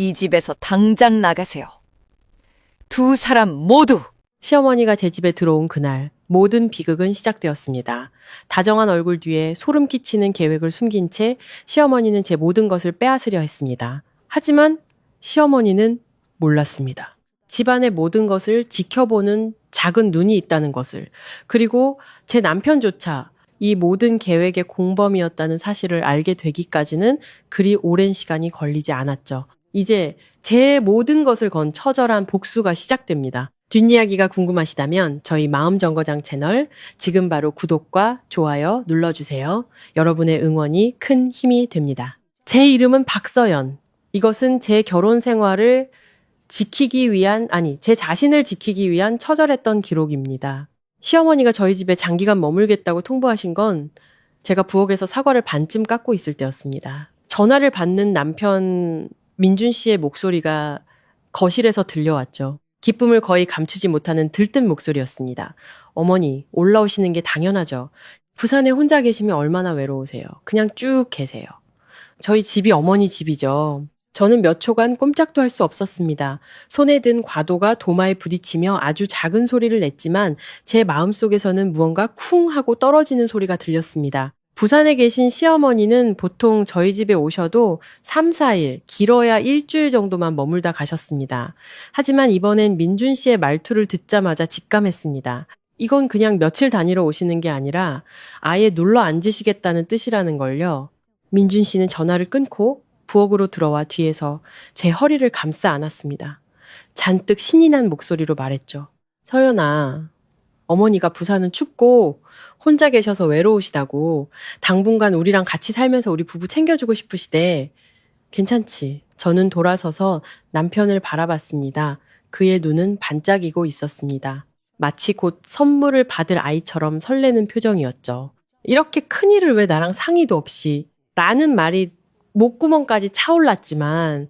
이 집에서 당장 나가세요. 두 사람 모두! 시어머니가 제 집에 들어온 그날 모든 비극은 시작되었습니다. 다정한 얼굴 뒤에 소름 끼치는 계획을 숨긴 채 시어머니는 제 모든 것을 빼앗으려 했습니다. 하지만 시어머니는 몰랐습니다. 집안의 모든 것을 지켜보는 작은 눈이 있다는 것을, 그리고 제 남편조차 이 모든 계획의 공범이었다는 사실을 알게 되기까지는 그리 오랜 시간이 걸리지 않았죠. 이제 제 모든 것을 건 처절한 복수가 시작됩니다. 뒷이야기가 궁금하시다면 저희 마음정거장 채널 지금 바로 구독과 좋아요 눌러주세요. 여러분의 응원이 큰 힘이 됩니다. 제 이름은 박서연. 이것은 제 결혼 생활을 지키기 위한, 제 자신을 지키기 위한 처절했던 기록입니다. 시어머니가 저희 집에 장기간 머물겠다고 통보하신 건 제가 부엌에서 사과를 반쯤 깎고 있을 때였습니다. 전화를 받는 남편 민준 씨의 목소리가 거실에서 들려왔죠. 기쁨을 거의 감추지 못하는 들뜬 목소리였습니다. 어머니, 올라오시는 게 당연하죠. 부산에 혼자 계시면 얼마나 외로우세요. 그냥 쭉 계세요. 저희 집이 어머니 집이죠. 저는 몇 초간 꼼짝도 할 수 없었습니다. 손에 든 과도가 도마에 부딪히며 아주 작은 소리를 냈지만 제 마음속에서는 무언가 쿵 하고 떨어지는 소리가 들렸습니다. 부산에 계신 시어머니는 보통 저희 집에 오셔도 3, 4일, 길어야 일주일 정도만 머물다 가셨습니다. 하지만 이번엔 민준 씨의 말투를 듣자마자 직감했습니다. 이건 그냥 며칠 다니러 오시는 게 아니라 아예 눌러 앉으시겠다는 뜻이라는 걸요. 민준 씨는 전화를 끊고 부엌으로 들어와 뒤에서 제 허리를 감싸 안았습니다. 잔뜩 신이 난 목소리로 말했죠. 서연아, 어머니가 부산은 춥고 혼자 계셔서 외로우시다고, 당분간 우리랑 같이 살면서 우리 부부 챙겨주고 싶으시대. 괜찮지? 저는 돌아서서 남편을 바라봤습니다. 그의 눈은 반짝이고 있었습니다. 마치 곧 선물을 받을 아이처럼 설레는 표정이었죠. 이렇게 큰일을 왜 나랑 상의도 없이, 라는 말이 목구멍까지 차올랐지만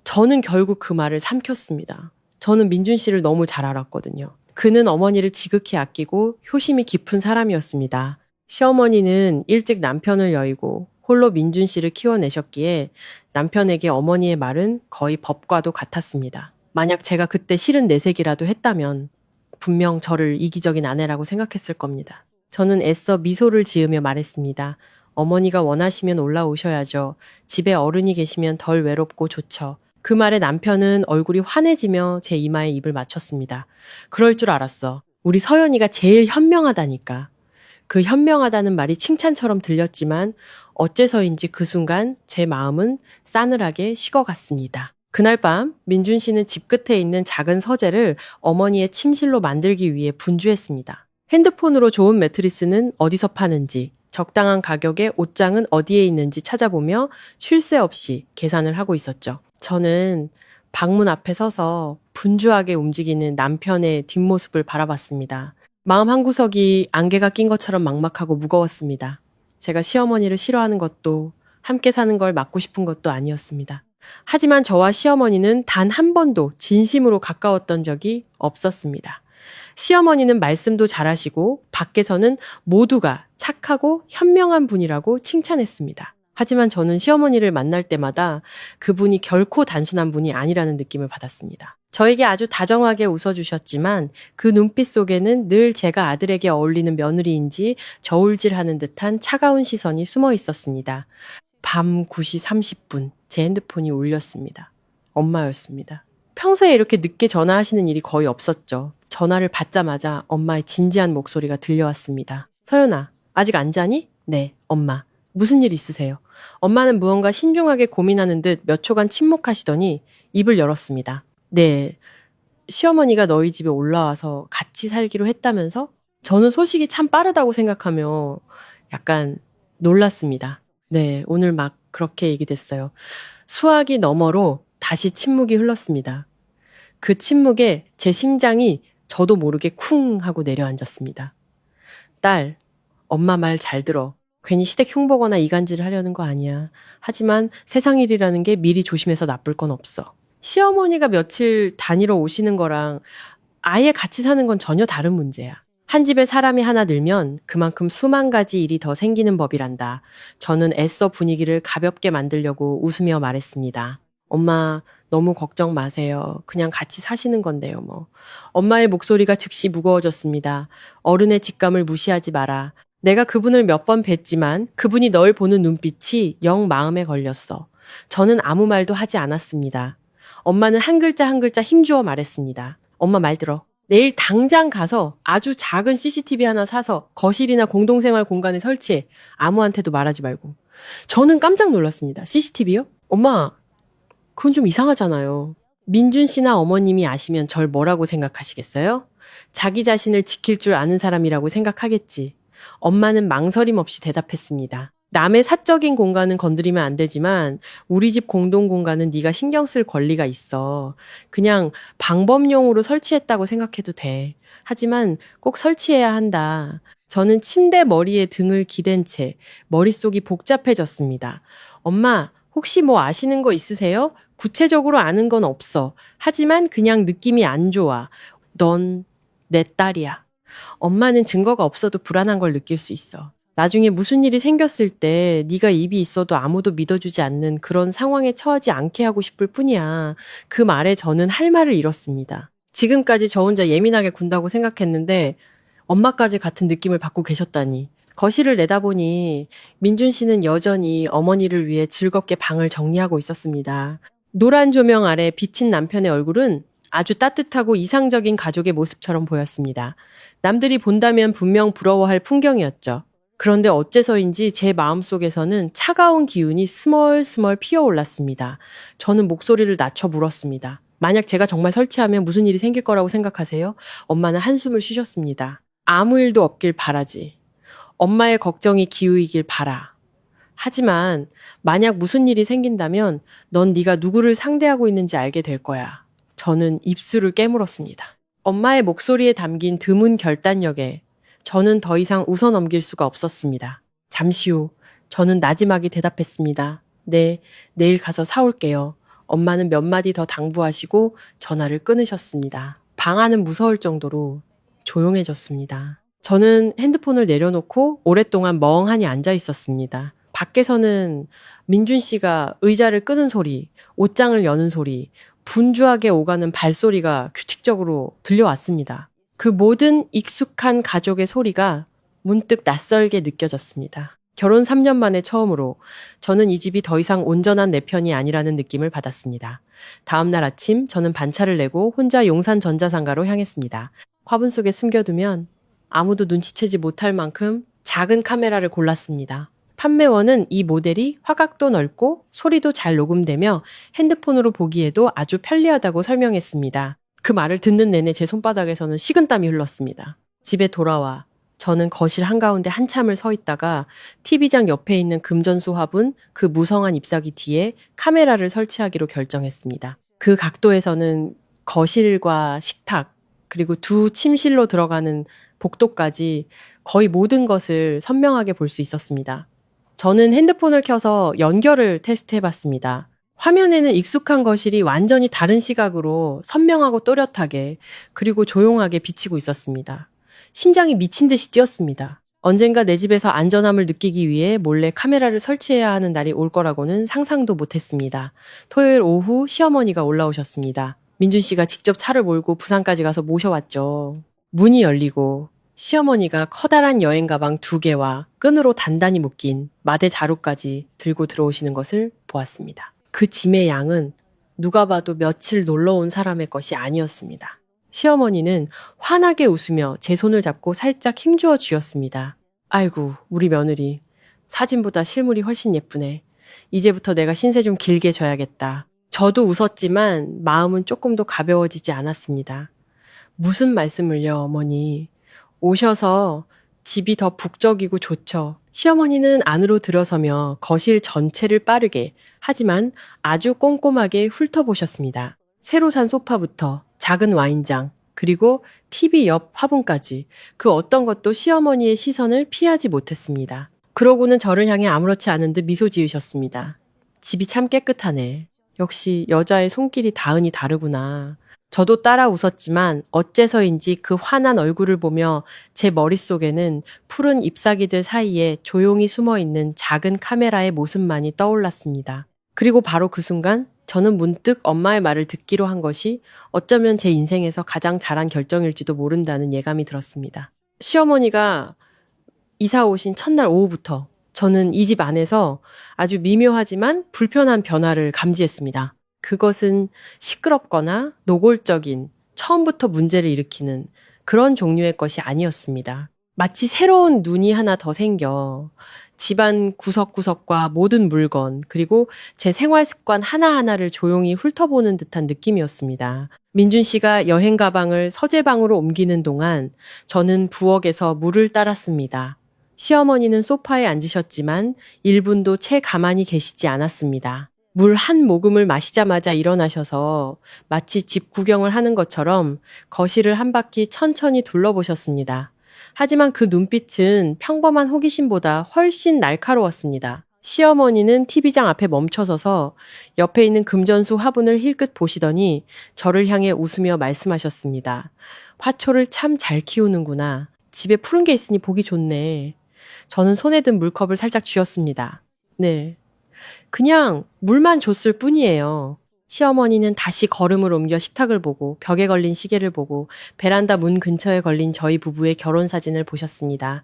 저는 결국 그 말을 삼켰습니다. 저는 민준 씨를 너무 잘 알았거든요. 그는 어머니를 지극히 아끼고 효심이 깊은 사람이었습니다. 시어머니는 일찍 남편을 여의고 홀로 민준 씨를 키워내셨기에 남편에게 어머니의 말은 거의 법과도 같았습니다. 만약 제가 그때 싫은 내색이라도 했다면 분명 저를 이기적인 아내라고 생각했을 겁니다. 저는 애써 미소를 지으며 말했습니다. 어머니가 원하시면 올라오셔야죠. 집에 어른이 계시면 덜 외롭고 좋죠. 그 말에 남편은 얼굴이 환해지며 제 이마에 입을 맞췄습니다. 그럴 줄 알았어. 우리 서연이가 제일 현명하다니까. 그 현명하다는 말이 칭찬처럼 들렸지만 어째서인지 그 순간 제 마음은 싸늘하게 식어갔습니다. 그날 밤 민준 씨는 집 끝에 있는 작은 서재를 어머니의 침실로 만들기 위해 분주했습니다. 핸드폰으로 좋은 매트리스는 어디서 파는지, 적당한 가격에 옷장은 어디에 있는지 찾아보며 쉴 새 없이 계산을 하고 있었죠. 저는 방문 앞에 서서 분주하게 움직이는 남편의 뒷모습을 바라봤습니다. 마음 한구석이 안개가 낀 것처럼 막막하고 무거웠습니다. 제가 시어머니를 싫어하는 것도 함께 사는 걸 막고 싶은 것도 아니었습니다. 하지만 저와 시어머니는 단 한 번도 진심으로 가까웠던 적이 없었습니다. 시어머니는 말씀도 잘하시고 밖에서는 모두가 착하고 현명한 분이라고 칭찬했습니다. 하지만 저는 시어머니를 만날 때마다 그분이 결코 단순한 분이 아니라는 느낌을 받았습니다. 저에게 아주 다정하게 웃어주셨지만 그 눈빛 속에는 늘 제가 아들에게 어울리는 며느리인지 저울질하는 듯한 차가운 시선이 숨어 있었습니다. 밤 9시 30분 제 핸드폰이 울렸습니다. 엄마였습니다. 평소에 이렇게 늦게 전화하시는 일이 거의 없었죠. 전화를 받자마자 엄마의 진지한 목소리가 들려왔습니다. 서연아, 아직 안 자니? 네, 엄마. 무슨 일 있으세요? 엄마는 무언가 신중하게 고민하는 듯 몇 초간 침묵하시더니 입을 열었습니다. 네, 시어머니가 너희 집에 올라와서 같이 살기로 했다면서? 저는 소식이 참 빠르다고 생각하며 약간 놀랐습니다. 네, 오늘 막 그렇게 얘기됐어요. 수화기 너머로 다시 침묵이 흘렀습니다. 그 침묵에 제 심장이 저도 모르게 쿵 하고 내려앉았습니다. 딸, 엄마 말 잘 들어. 괜히 시댁 흉보거나 이간질을 하려는 거 아니야. 하지만 세상 일이라는 게 미리 조심해서 나쁠 건 없어. 시어머니가 며칠 다니러 오시는 거랑 아예 같이 사는 건 전혀 다른 문제야. 한 집에 사람이 하나 늘면 그만큼 수만 가지 일이 더 생기는 법이란다. 저는 애써 분위기를 가볍게 만들려고 웃으며 말했습니다. 엄마, 너무 걱정 마세요. 그냥 같이 사시는 건데요, 뭐. 엄마의 목소리가 즉시 무거워졌습니다. 어른의 직감을 무시하지 마라. 내가 그분을 몇 번 뵀지만 그분이 널 보는 눈빛이 영 마음에 걸렸어. 저는 아무 말도 하지 않았습니다. 엄마는 한 글자 한 글자 힘주어 말했습니다. 엄마 말 들어. 내일 당장 가서 아주 작은 CCTV 하나 사서 거실이나 공동생활 공간에 설치해. 아무한테도 말하지 말고. 저는 깜짝 놀랐습니다. CCTV요? 엄마, 그건 좀 이상하잖아요. 민준 씨나 어머님이 아시면 절 뭐라고 생각하시겠어요? 자기 자신을 지킬 줄 아는 사람이라고 생각하겠지. 엄마는 망설임 없이 대답했습니다. 남의 사적인 공간은 건드리면 안 되지만 우리 집 공동 공간은 네가 신경 쓸 권리가 있어. 그냥 방법용으로 설치했다고 생각해도 돼. 하지만 꼭 설치해야 한다. 저는 침대 머리에 등을 기댄 채 머릿속이 복잡해졌습니다. 엄마, 혹시 뭐 아시는 거 있으세요? 구체적으로 아는 건 없어. 하지만 그냥 느낌이 안 좋아. 넌 내 딸이야. 엄마는 증거가 없어도 불안한 걸 느낄 수 있어. 나중에 무슨 일이 생겼을 때 네가 입이 있어도 아무도 믿어주지 않는 그런 상황에 처하지 않게 하고 싶을 뿐이야. 그 말에 저는 할 말을 잃었습니다. 지금까지 저 혼자 예민하게 군다고 생각했는데 엄마까지 같은 느낌을 받고 계셨다니. 거실을 내다보니 민준 씨는 여전히 어머니를 위해 즐겁게 방을 정리하고 있었습니다. 노란 조명 아래 비친 남편의 얼굴은 아주 따뜻하고 이상적인 가족의 모습처럼 보였습니다. 남들이 본다면 분명 부러워할 풍경이었죠. 그런데 어째서인지 제 마음속에서는 차가운 기운이 스멀스멀 피어올랐습니다. 저는 목소리를 낮춰 물었습니다. 만약 제가 정말 설치하면 무슨 일이 생길 거라고 생각하세요? 엄마는 한숨을 쉬셨습니다. 아무 일도 없길 바라지. 엄마의 걱정이 기우이길 바라. 하지만 만약 무슨 일이 생긴다면 넌 네가 누구를 상대하고 있는지 알게 될 거야. 저는 입술을 깨물었습니다. 엄마의 목소리에 담긴 드문 결단력에 저는 더 이상 웃어넘길 수가 없었습니다. 잠시 후 저는 나지막이 대답했습니다. 네, 내일 가서 사올게요. 엄마는 몇 마디 더 당부하시고 전화를 끊으셨습니다. 방 안은 무서울 정도로 조용해졌습니다. 저는 핸드폰을 내려놓고 오랫동안 멍하니 앉아 있었습니다. 밖에서는 민준 씨가 의자를 끄는 소리, 옷장을 여는 소리, 분주하게 오가는 발소리가 규칙적으로 들려왔습니다. 그 모든 익숙한 가족의 소리가 문득 낯설게 느껴졌습니다. 결혼 3년 만에 처음으로 저는 이 집이 더 이상 온전한 내 편이 아니라는 느낌을 받았습니다. 다음 날 아침 저는 반차를 내고 혼자 용산 전자상가로 향했습니다. 화분 속에 숨겨두면 아무도 눈치채지 못할 만큼 작은 카메라를 골랐습니다. 판매원은 이 모델이 화각도 넓고 소리도 잘 녹음되며 핸드폰으로 보기에도 아주 편리하다고 설명했습니다. 그 말을 듣는 내내 제 손바닥에서는 식은땀이 흘렀습니다. 집에 돌아와 저는 거실 한가운데 한참을 서 있다가 TV장 옆에 있는 금전수 화분 그 무성한 잎사귀 뒤에 카메라를 설치하기로 결정했습니다. 그 각도에서는 거실과 식탁 그리고 두 침실로 들어가는 복도까지 거의 모든 것을 선명하게 볼 수 있었습니다. 저는 핸드폰을 켜서 연결을 테스트해봤습니다. 화면에는 익숙한 거실이 완전히 다른 시각으로 선명하고 또렷하게 그리고 조용하게 비치고 있었습니다. 심장이 미친 듯이 뛰었습니다. 언젠가 내 집에서 안전함을 느끼기 위해 몰래 카메라를 설치해야 하는 날이 올 거라고는 상상도 못했습니다. 토요일 오후 시어머니가 올라오셨습니다. 민준 씨가 직접 차를 몰고 부산까지 가서 모셔왔죠. 문이 열리고 시어머니가 커다란 여행 가방 2개와 끈으로 단단히 묶인 마대 자루까지 들고 들어오시는 것을 보았습니다. 그 짐의 양은 누가 봐도 며칠 놀러 온 사람의 것이 아니었습니다. 시어머니는 환하게 웃으며 제 손을 잡고 살짝 힘주어 쥐었습니다. 아이고, 우리 며느리. 사진보다 실물이 훨씬 예쁘네. 이제부터 내가 신세 좀 길게 져야겠다. 저도 웃었지만 마음은 조금 더 가벼워지지 않았습니다. 무슨 말씀을요, 어머니. 오셔서 집이 더 북적이고 좋죠. 시어머니는 안으로 들어서며 거실 전체를 빠르게 하지만 아주 꼼꼼하게 훑어보셨습니다. 새로 산 소파부터 작은 와인장 그리고 TV 옆 화분까지 그 어떤 것도 시어머니의 시선을 피하지 못했습니다. 그러고는 저를 향해 아무렇지 않은 듯 미소 지으셨습니다. 집이 참 깨끗하네. 역시 여자의 손길이 다은이 다르구나. 저도 따라 웃었지만 어째서인지 그 환한 얼굴을 보며 제 머릿속에는 푸른 잎사귀들 사이에 조용히 숨어있는 작은 카메라의 모습만이 떠올랐습니다. 그리고 바로 그 순간 저는 문득 엄마의 말을 듣기로 한 것이 어쩌면 제 인생에서 가장 잘한 결정일지도 모른다는 예감이 들었습니다. 시어머니가 이사 오신 첫날 오후부터 저는 이 집 안에서 아주 미묘하지만 불편한 변화를 감지했습니다. 그것은 시끄럽거나 노골적인 처음부터 문제를 일으키는 그런 종류의 것이 아니었습니다. 마치 새로운 눈이 하나 더 생겨 집안 구석구석과 모든 물건 그리고 제 생활 습관 하나하나를 조용히 훑어보는 듯한 느낌이었습니다. 민준 씨가 여행 가방을 서재방으로 옮기는 동안 저는 부엌에서 물을 따랐습니다. 시어머니는 소파에 앉으셨지만 1분도 채 가만히 계시지 않았습니다. 물 한 모금을 마시자마자 일어나셔서 마치 집 구경을 하는 것처럼 거실을 한 바퀴 천천히 둘러보셨습니다. 하지만 그 눈빛은 평범한 호기심보다 훨씬 날카로웠습니다. 시어머니는 TV장 앞에 멈춰서서 옆에 있는 금전수 화분을 힐끗 보시더니 저를 향해 웃으며 말씀하셨습니다. 화초를 참 잘 키우는구나. 집에 푸른 게 있으니 보기 좋네. 저는 손에 든 물컵을 살짝 쥐었습니다. 네. 그냥 물만 줬을 뿐이에요. 시어머니는 다시 걸음을 옮겨 식탁을 보고 벽에 걸린 시계를 보고 베란다 문 근처에 걸린 저희 부부의 결혼 사진을 보셨습니다.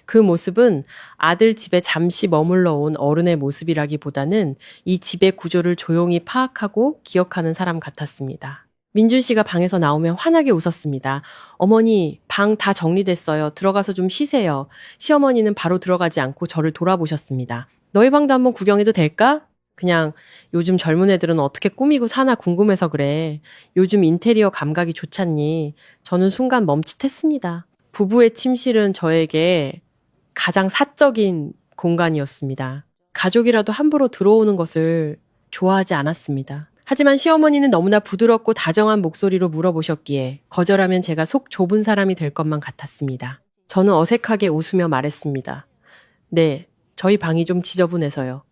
그 모습은 아들 집에 잠시 머물러 온 어른의 모습이라기보다는 이 집의 구조를 조용히 파악하고 기억하는 사람 같았습니다. 민준 씨가 방에서 나오면 환하게 웃었습니다. 어머니, 방 다 정리됐어요. 들어가서 좀 쉬세요. 시어머니는 바로 들어가지 않고 저를 돌아보셨습니다. 너희 방도 한번 구경해도 될까? 그냥 요즘 젊은 애들은 어떻게 꾸미고 사나 궁금해서 그래. 요즘 인테리어 감각이 좋잖니. 저는 순간 멈칫했습니다. 부부의 침실은 저에게 가장 사적인 공간이었습니다. 가족이라도 함부로 들어오는 것을 좋아하지 않았습니다. 하지만 시어머니는 너무나 부드럽고 다정한 목소리로 물어보셨기에 거절하면 제가 속 좁은 사람이 될 것만 같았습니다. 저는 어색하게 웃으며 말했습니다. 네, 저희 방이 좀 지저분해서요.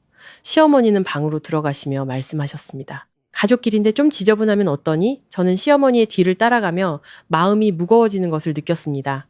시어머니는 방으로 들어가시며 말씀하셨습니다. 가족끼리인데 좀 지저분하면 어떠니? 저는 시어머니의 뒤를 따라가며 마음이 무거워지는 것을 느꼈습니다.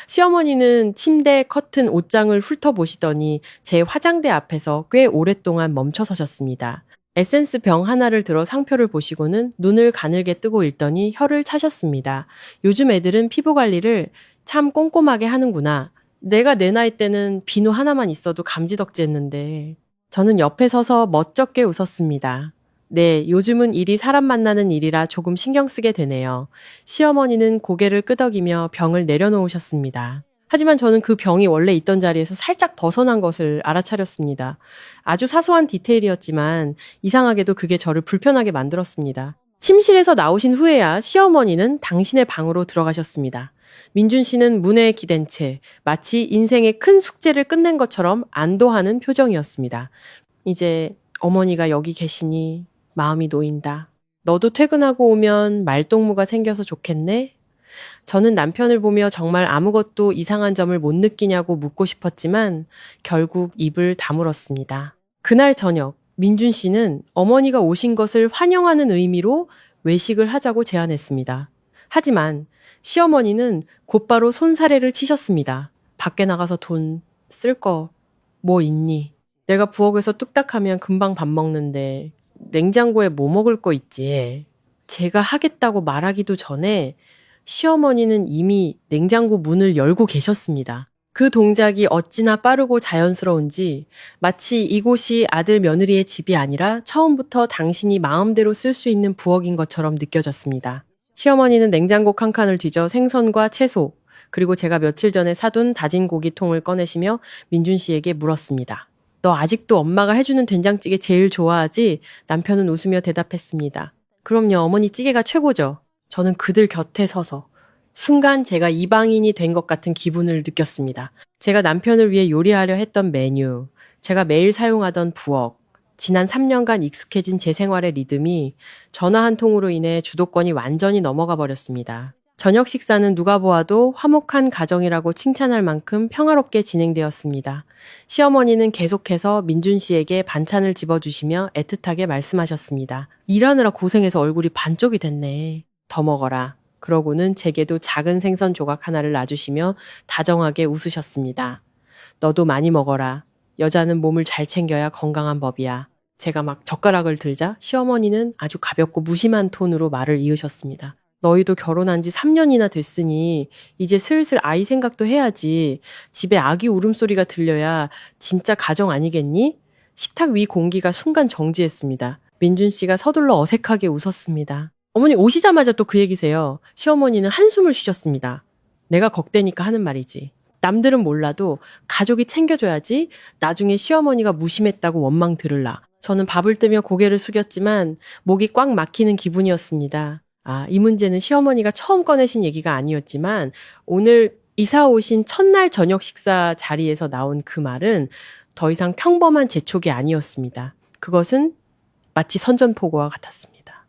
시어머니는 침대, 커튼, 옷장을 훑어보시더니 제 화장대 앞에서 꽤 오랫동안 멈춰 서셨습니다. 에센스 병 하나를 들어 상표를 보시고는 눈을 가늘게 뜨고 읽더니 혀를 차셨습니다. 요즘 애들은 피부 관리를 참 꼼꼼하게 하는구나. 내가 내 나이 때는 비누 하나만 있어도 감지덕지했는데. 저는 옆에 서서 멋쩍게 웃었습니다. 네, 요즘은 일이 사람 만나는 일이라 조금 신경 쓰게 되네요. 시어머니는 고개를 끄덕이며 병을 내려놓으셨습니다. 하지만 저는 그 병이 원래 있던 자리에서 살짝 벗어난 것을 알아차렸습니다. 아주 사소한 디테일이었지만 이상하게도 그게 저를 불편하게 만들었습니다. 침실에서 나오신 후에야 시어머니는 당신의 방으로 들어가셨습니다. 민준 씨는 문에 기댄 채 마치 인생의 큰 숙제를 끝낸 것처럼 안도하는 표정이었습니다. 이제 어머니가 여기 계시니 마음이 놓인다. 너도 퇴근하고 오면 말동무가 생겨서 좋겠네? 저는 남편을 보며 정말 아무것도 이상한 점을 못 느끼냐고 묻고 싶었지만 결국 입을 다물었습니다. 그날 저녁 민준 씨는 어머니가 오신 것을 환영하는 의미로 외식을 하자고 제안했습니다. 하지만 시어머니는 곧바로 손사래를 치셨습니다. 밖에 나가서 돈 쓸 거 뭐 있니? 내가 부엌에서 뚝딱하면 금방 밥 먹는데 냉장고에 뭐 먹을 거 있지? 제가 하겠다고 말하기도 전에 시어머니는 이미 냉장고 문을 열고 계셨습니다. 그 동작이 어찌나 빠르고 자연스러운지 마치 이곳이 아들 며느리의 집이 아니라 처음부터 당신이 마음대로 쓸 수 있는 부엌인 것처럼 느껴졌습니다. 시어머니는 냉장고 칸칸을 뒤져 생선과 채소, 그리고 제가 며칠 전에 사둔 다진 고기통을 꺼내시며 민준 씨에게 물었습니다. 너 아직도 엄마가 해주는 된장찌개 제일 좋아하지? 남편은 웃으며 대답했습니다. 그럼요, 어머니 찌개가 최고죠. 저는 그들 곁에 서서 순간 제가 이방인이 된 것 같은 기분을 느꼈습니다. 제가 남편을 위해 요리하려 했던 메뉴, 제가 매일 사용하던 부엌, 지난 3년간 익숙해진 제 생활의 리듬이 전화 한 통으로 인해 주도권이 완전히 넘어가 버렸습니다. 저녁 식사는 누가 보아도 화목한 가정이라고 칭찬할 만큼 평화롭게 진행되었습니다. 시어머니는 계속해서 민준 씨에게 반찬을 집어주시며 애틋하게 말씀하셨습니다. 일하느라 고생해서 얼굴이 반쪽이 됐네. 더 먹어라. 그러고는 제게도 작은 생선 조각 하나를 놔주시며 다정하게 웃으셨습니다. 너도 많이 먹어라. 여자는 몸을 잘 챙겨야 건강한 법이야. 제가 막 젓가락을 들자 시어머니는 아주 가볍고 무심한 톤으로 말을 이으셨습니다. 너희도 결혼한 지 3년이나 됐으니 이제 슬슬 아이 생각도 해야지. 집에 아기 울음소리가 들려야 진짜 가정 아니겠니? 식탁 위 공기가 순간 정지했습니다. 민준 씨가 서둘러 어색하게 웃었습니다. 어머니 오시자마자 또 그 얘기세요. 시어머니는 한숨을 쉬셨습니다. 내가 걱대니까 하는 말이지. 남들은 몰라도 가족이 챙겨줘야지 나중에 시어머니가 무심했다고 원망 들을라. 저는 밥을 뜨며 고개를 숙였지만 목이 꽉 막히는 기분이었습니다. 이 문제는 시어머니가 처음 꺼내신 얘기가 아니었지만 오늘 이사 오신 첫날 저녁 식사 자리에서 나온 그 말은 더 이상 평범한 재촉이 아니었습니다. 그것은 마치 선전포고와 같았습니다.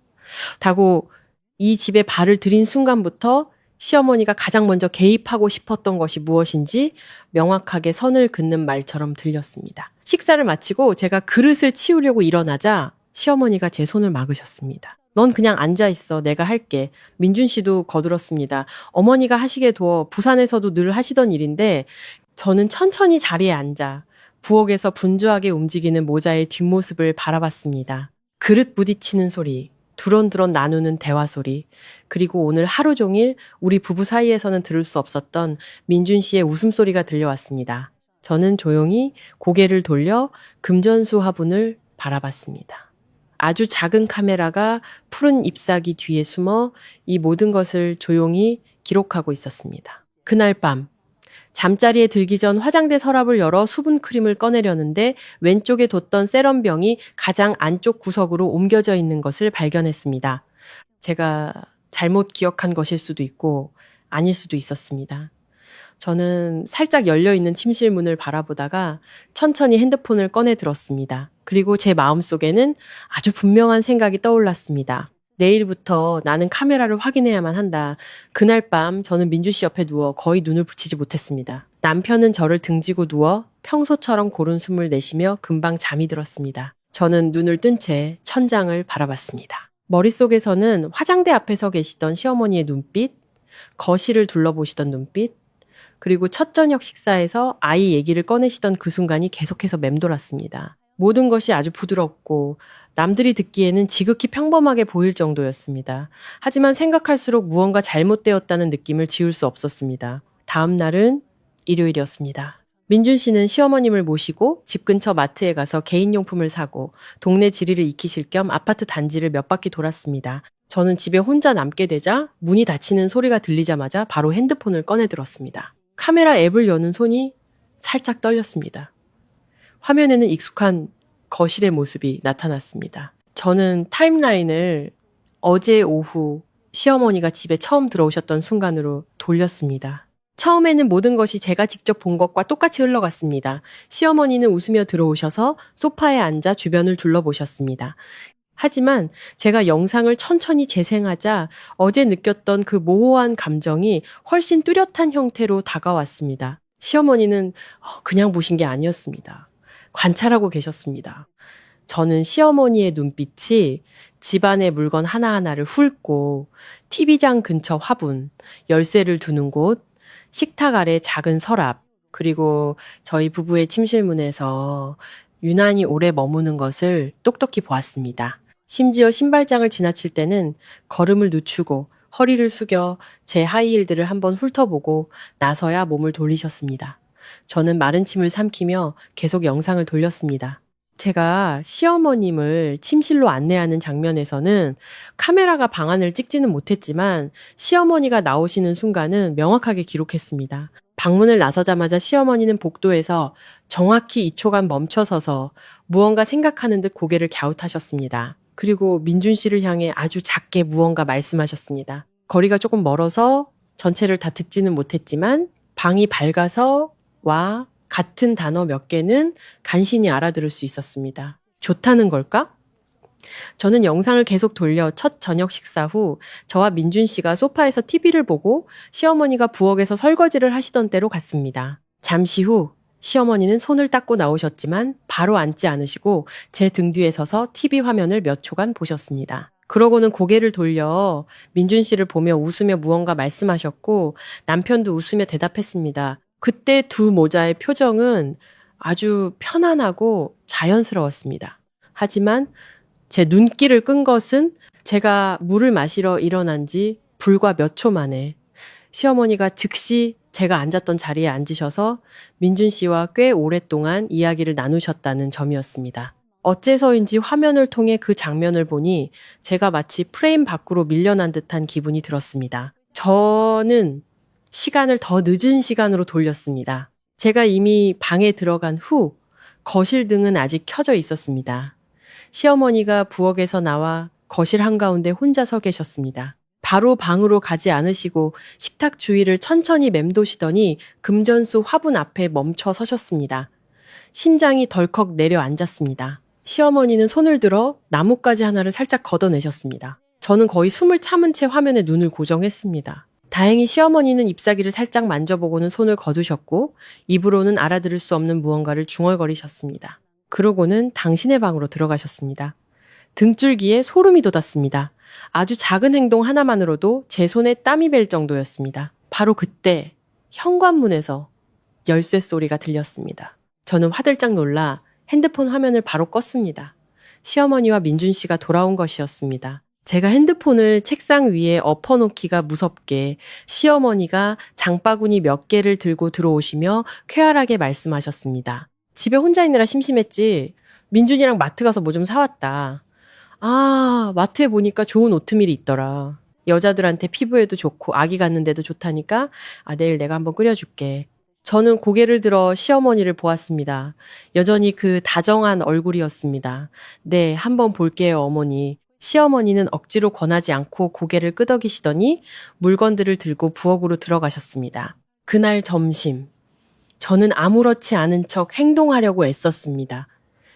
다고 이 집에 발을 들인 순간부터 시어머니가 가장 먼저 개입하고 싶었던 것이 무엇인지 명확하게 선을 긋는 말처럼 들렸습니다. 식사를 마치고 제가 그릇을 치우려고 일어나자 시어머니가 제 손을 막으셨습니다. 넌 그냥 앉아있어. 내가 할게. 민준 씨도 거들었습니다. 어머니가 하시게 둬. 부산에서도 늘 하시던 일인데 저는 천천히 자리에 앉아 부엌에서 분주하게 움직이는 모자의 뒷모습을 바라봤습니다. 그릇 부딪히는 소리, 두런두런 나누는 대화 소리, 그리고 오늘 하루 종일 우리 부부 사이에서는 들을 수 없었던 민준 씨의 웃음소리가 들려왔습니다. 저는 조용히 고개를 돌려 금전수 화분을 바라봤습니다. 아주 작은 카메라가 푸른 잎사귀 뒤에 숨어 이 모든 것을 조용히 기록하고 있었습니다. 그날 밤, 잠자리에 들기 전 화장대 서랍을 열어 수분 크림을 꺼내려는데 왼쪽에 뒀던 세럼병이 가장 안쪽 구석으로 옮겨져 있는 것을 발견했습니다. 제가 잘못 기억한 것일 수도 있고 아닐 수도 있었습니다. 저는 살짝 열려있는 침실 문을 바라보다가 천천히 핸드폰을 꺼내 들었습니다. 그리고 제 마음속에는 아주 분명한 생각이 떠올랐습니다. 내일부터 나는 카메라를 확인해야만 한다. 그날 밤 저는 민주 씨 옆에 누워 거의 눈을 붙이지 못했습니다. 남편은 저를 등지고 누워 평소처럼 고른 숨을 내쉬며 금방 잠이 들었습니다. 저는 눈을 뜬 채 천장을 바라봤습니다. 머릿속에서는 화장대 앞에 서 계시던 시어머니의 눈빛, 거실을 둘러보시던 눈빛, 그리고 첫 저녁 식사에서 아이 얘기를 꺼내시던 그 순간이 계속해서 맴돌았습니다. 모든 것이 아주 부드럽고 남들이 듣기에는 지극히 평범하게 보일 정도였습니다. 하지만 생각할수록 무언가 잘못되었다는 느낌을 지울 수 없었습니다. 다음 날은 일요일이었습니다. 민준 씨는 시어머님을 모시고 집 근처 마트에 가서 개인용품을 사고 동네 지리를 익히실 겸 아파트 단지를 몇 바퀴 돌았습니다. 저는 집에 혼자 남게 되자 문이 닫히는 소리가 들리자마자 바로 핸드폰을 꺼내 들었습니다. 카메라 앱을 여는 손이 살짝 떨렸습니다. 화면에는 익숙한 거실의 모습이 나타났습니다. 저는 타임라인을 어제 오후 시어머니가 집에 처음 들어오셨던 순간으로 돌렸습니다. 처음에는 모든 것이 제가 직접 본 것과 똑같이 흘러갔습니다. 시어머니는 웃으며 들어오셔서 소파에 앉아 주변을 둘러보셨습니다. 하지만 제가 영상을 천천히 재생하자 어제 느꼈던 그 모호한 감정이 훨씬 뚜렷한 형태로 다가왔습니다. 시어머니는 그냥 보신 게 아니었습니다. 관찰하고 계셨습니다. 저는 시어머니의 눈빛이 집안의 물건 하나하나를 훑고 TV장 근처 화분, 열쇠를 두는 곳, 식탁 아래 작은 서랍, 그리고 저희 부부의 침실문에서 유난히 오래 머무는 것을 똑똑히 보았습니다. 심지어 신발장을 지나칠 때는 걸음을 늦추고 허리를 숙여 제 하이힐들을 한번 훑어보고 나서야 몸을 돌리셨습니다. 저는 마른 침을 삼키며 계속 영상을 돌렸습니다. 제가 시어머님을 침실로 안내하는 장면에서는 카메라가 방안을 찍지는 못했지만 시어머니가 나오시는 순간은 명확하게 기록했습니다. 방문을 나서자마자 시어머니는 복도에서 정확히 2초간 멈춰서서 무언가 생각하는 듯 고개를 갸웃하셨습니다. 그리고 민준 씨를 향해 아주 작게 무언가 말씀하셨습니다. 거리가 조금 멀어서 전체를 다 듣지는 못했지만 방이 밝아서 와 같은 단어 몇 개는 간신히 알아들을 수 있었습니다. 좋다는 걸까? 저는 영상을 계속 돌려 첫 저녁 식사 후 저와 민준 씨가 소파에서 TV를 보고 시어머니가 부엌에서 설거지를 하시던 때로 갔습니다. 잠시 후 시어머니는 손을 닦고 나오셨지만 바로 앉지 않으시고 제 등 뒤에 서서 TV 화면을 몇 초간 보셨습니다. 그러고는 고개를 돌려 민준 씨를 보며 웃으며 무언가 말씀하셨고 남편도 웃으며 대답했습니다. 그때 두 모자의 표정은 아주 편안하고 자연스러웠습니다. 하지만 제 눈길을 끈 것은 제가 물을 마시러 일어난 지 불과 몇 초 만에 시어머니가 즉시 제가 앉았던 자리에 앉으셔서 민준 씨와 꽤 오랫동안 이야기를 나누셨다는 점이었습니다. 어째서인지 화면을 통해 그 장면을 보니 제가 마치 프레임 밖으로 밀려난 듯한 기분이 들었습니다. 저는 시간을 더 늦은 시간으로 돌렸습니다. 제가 이미 방에 들어간 후 거실 등은 아직 켜져 있었습니다. 시어머니가 부엌에서 나와 거실 한가운데 혼자 서 계셨습니다. 바로 방으로 가지 않으시고 식탁 주위를 천천히 맴도시더니 금전수 화분 앞에 멈춰 서셨습니다. 심장이 덜컥 내려앉았습니다. 시어머니는 손을 들어 나뭇가지 하나를 살짝 걷어내셨습니다. 저는 거의 숨을 참은 채 화면에 눈을 고정했습니다. 다행히 시어머니는 ip사귀를 살짝 만져보고는 손을 거두셨고 입으로는 알아들을 수 없는 무언가를 중얼거리셨습니다. 그러고는 당신의 방으로 들어가셨습니다. 등줄기에 소름이 돋았습니다. 아주 작은 행동 하나만으로도 제 손에 땀이 벨 정도였습니다. 바로 그때 현관문에서 열쇠 소리가 들렸습니다. 저는 화들짝 놀라 핸드폰 화면을 바로 껐습니다. 시어머니와 민준 씨가 돌아온 것이었습니다. 제가 핸드폰을 책상 위에 엎어놓기가 무섭게 시어머니가 장바구니 몇 개를 들고 들어오시며 쾌활하게 말씀하셨습니다. 집에 혼자 있느라 심심했지. 민준이랑 마트 가서 뭐 좀 사왔다. 아, 마트에 보니까 좋은 오트밀이 있더라. 여자들한테 피부에도 좋고 아기 갖는데도 좋다니까 내일 내가 한번 끓여줄게. 저는 고개를 들어 시어머니를 보았습니다. 여전히 그 다정한 얼굴이었습니다. 네, 한번 볼게요, 어머니. 시어머니는 억지로 권하지 않고 고개를 끄덕이시더니 물건들을 들고 부엌으로 들어가셨습니다. 그날 점심, 저는 아무렇지 않은 척 행동하려고 애썼습니다.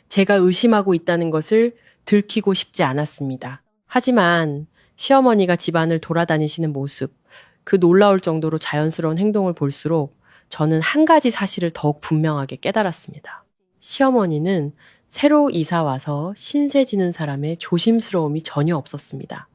제가 의심하고 있다는 것을 들키고 싶지 않았습니다. 하지만 시어머니가 집안을 돌아다니시는 모습, 그 놀라울 정도로 자연스러운 행동을 볼수록 저는 한 가지 사실을 더욱 분명하게 깨달았습니다. 시어머니는 새로 이사 와서 신세 지는 사람의 조심스러움이 전혀 없었습니다.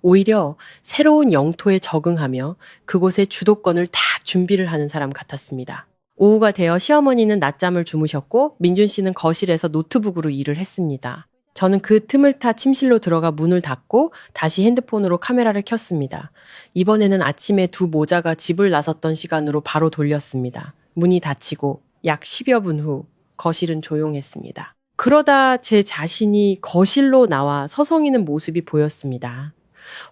오히려 새로운 영토에 적응하며 그곳의 주도권을 다 준비를 하는 사람 같았습니다. 오후가 되어 시어머니는 낮잠을 주무셨고 민준 씨는 거실에서 노트북으로 일을 했습니다. 저는 그 틈을 타 침실로 들어가 문을 닫고 다시 핸드폰으로 카메라를 켰습니다. 이번에는 아침에 두 모자가 집을 나섰던 시간으로 바로 돌렸습니다. 문이 닫히고 약 10여 분 후 거실은 조용했습니다. 그러다 제 자신이 거실로 나와 서성이는 모습이 보였습니다.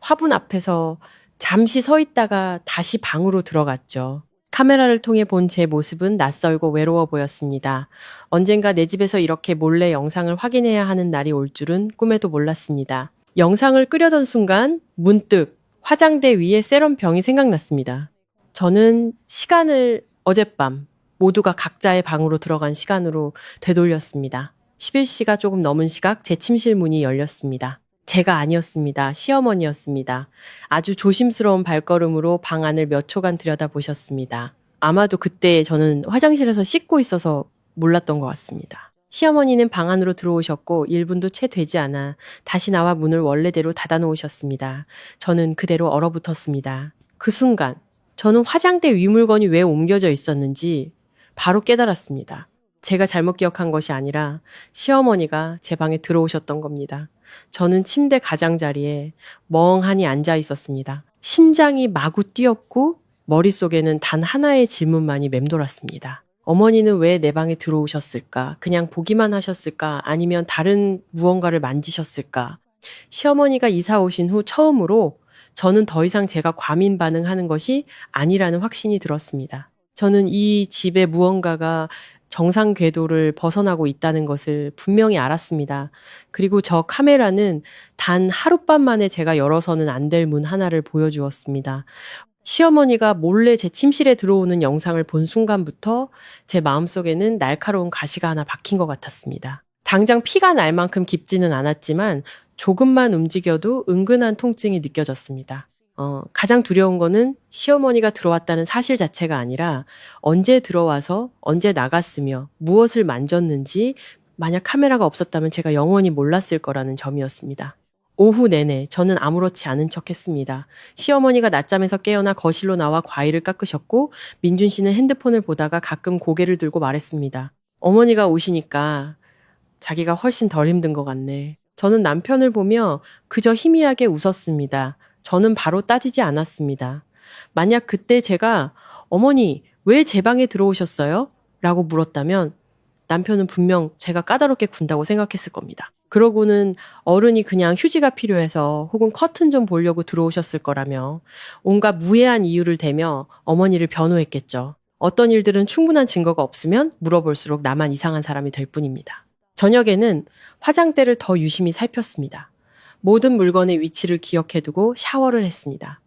화분 앞에서 잠시 서 있다가 다시 방으로 들어갔죠. 카메라를 통해 본 제 모습은 낯설고 외로워 보였습니다. 언젠가 내 집에서 이렇게 몰래 영상을 확인해야 하는 날이 올 줄은 꿈에도 몰랐습니다. 영상을 끄려던 순간 문득 화장대 위에 세럼병이 생각났습니다. 저는 시간을 어젯밤 모두가 각자의 방으로 들어간 시간으로 되돌렸습니다. 11시가 조금 넘은 시각 제 침실 문이 열렸습니다. 제가 아니었습니다. 시어머니였습니다. 아주 조심스러운 발걸음으로 방 안을 몇 초간 들여다보셨습니다. 아마도 그때 저는 화장실에서 씻고 있어서 몰랐던 것 같습니다. 시어머니는 방 안으로 들어오셨고 1분도 채 되지 않아 다시 나와 문을 원래대로 닫아놓으셨습니다. 저는 그대로 얼어붙었습니다. 그 순간 저는 화장대 위 물건이 왜 옮겨져 있었는지 바로 깨달았습니다. 제가 잘못 기억한 것이 아니라 시어머니가 제 방에 들어오셨던 겁니다. 저는 침대 가장자리에 멍하니 앉아 있었습니다. 심장이 마구 뛰었고 머릿속에는 단 하나의 질문만이 맴돌았습니다. 어머니는 왜 내 방에 들어오셨을까? 그냥 보기만 하셨을까? 아니면 다른 무언가를 만지셨을까? 시어머니가 이사 오신 후 처음으로 저는 더 이상 제가 과민 반응하는 것이 아니라는 확신이 들었습니다. 저는 이 집에 무언가가 정상 궤도를 벗어나고 있다는 것을 분명히 알았습니다. 그리고 저 카메라는 단 하룻밤 만에 제가 열어서는 안 될 문 하나를 보여주었습니다. 시어머니가 몰래 제 침실에 들어오는 영상을 본 순간부터 제 마음속에는 날카로운 가시가 하나 박힌 것 같았습니다. 당장 피가 날 만큼 깊지는 않았지만 조금만 움직여도 은근한 통증이 느껴졌습니다. 가장 두려운 거는 시어머니가 들어왔다는 사실 자체가 아니라 언제 들어와서 언제 나갔으며 무엇을 만졌는지 만약 카메라가 없었다면 제가 영원히 몰랐을 거라는 점이었습니다. 오후 내내 저는 아무렇지 않은 척 했습니다. 시어머니가 낮잠에서 깨어나 거실로 나와 과일을 깎으셨고 민준 씨는 핸드폰을 보다가 가끔 고개를 들고 말했습니다. 어머니가 오시니까 자기가 훨씬 덜 힘든 것 같네. 저는 남편을 보며 그저 희미하게 웃었습니다. 저는 바로 따지지 않았습니다. 만약 그때 제가 어머니, 왜 제 방에 들어오셨어요? 라고 물었다면 남편은 분명 제가 까다롭게 군다고 생각했을 겁니다. 그러고는 어른이 그냥 휴지가 필요해서 혹은 커튼 좀 보려고 들어오셨을 거라며 온갖 무해한 이유를 대며 어머니를 변호했겠죠. 어떤 일들은 충분한 증거가 없으면 물어볼수록 나만 이상한 사람이 될 뿐입니다. 저녁에는 화장대를 더 유심히 살폈습니다. 모든 물건의 위치를 기억해두고 샤워를 했습니다.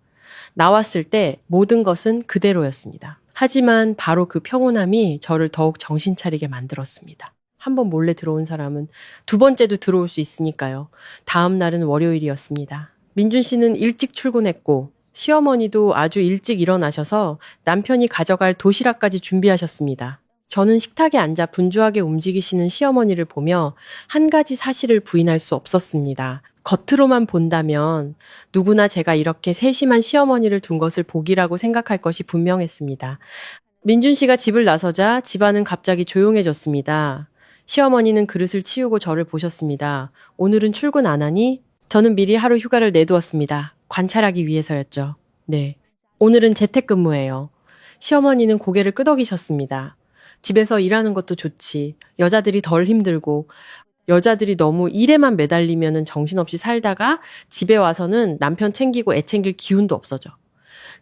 나왔을 때 모든 것은 그대로였습니다. 하지만 바로 그 평온함이 저를 더욱 정신 차리게 만들었습니다. 한 번 몰래 들어온 사람은 두 번째도 들어올 수 있으니까요. 다음 날은 월요일이었습니다. 민준 씨는 일찍 출근했고 시어머니도 아주 일찍 일어나셔서 남편이 가져갈 도시락까지 준비하셨습니다. 저는 식탁에 앉아 분주하게 움직이시는 시어머니를 보며 한 가지 사실을 부인할 수 없었습니다. 겉으로만 본다면 누구나 제가 이렇게 세심한 시어머니를 둔 것을 복이라고 생각할 것이 분명했습니다. 민준 씨가 집을 나서자 집안은 갑자기 조용해졌습니다. 시어머니는 그릇을 치우고 저를 보셨습니다. 오늘은 출근 안 하니? 저는 미리 하루 휴가를 내두었습니다. 관찰하기 위해서였죠. 네. 오늘은 재택근무예요. 시어머니는 고개를 끄덕이셨습니다. 집에서 일하는 것도 좋지. 여자들이 덜 힘들고 여자들이 너무 일에만 매달리면 정신없이 살다가 집에 와서는 남편 챙기고 애 챙길 기운도 없어져.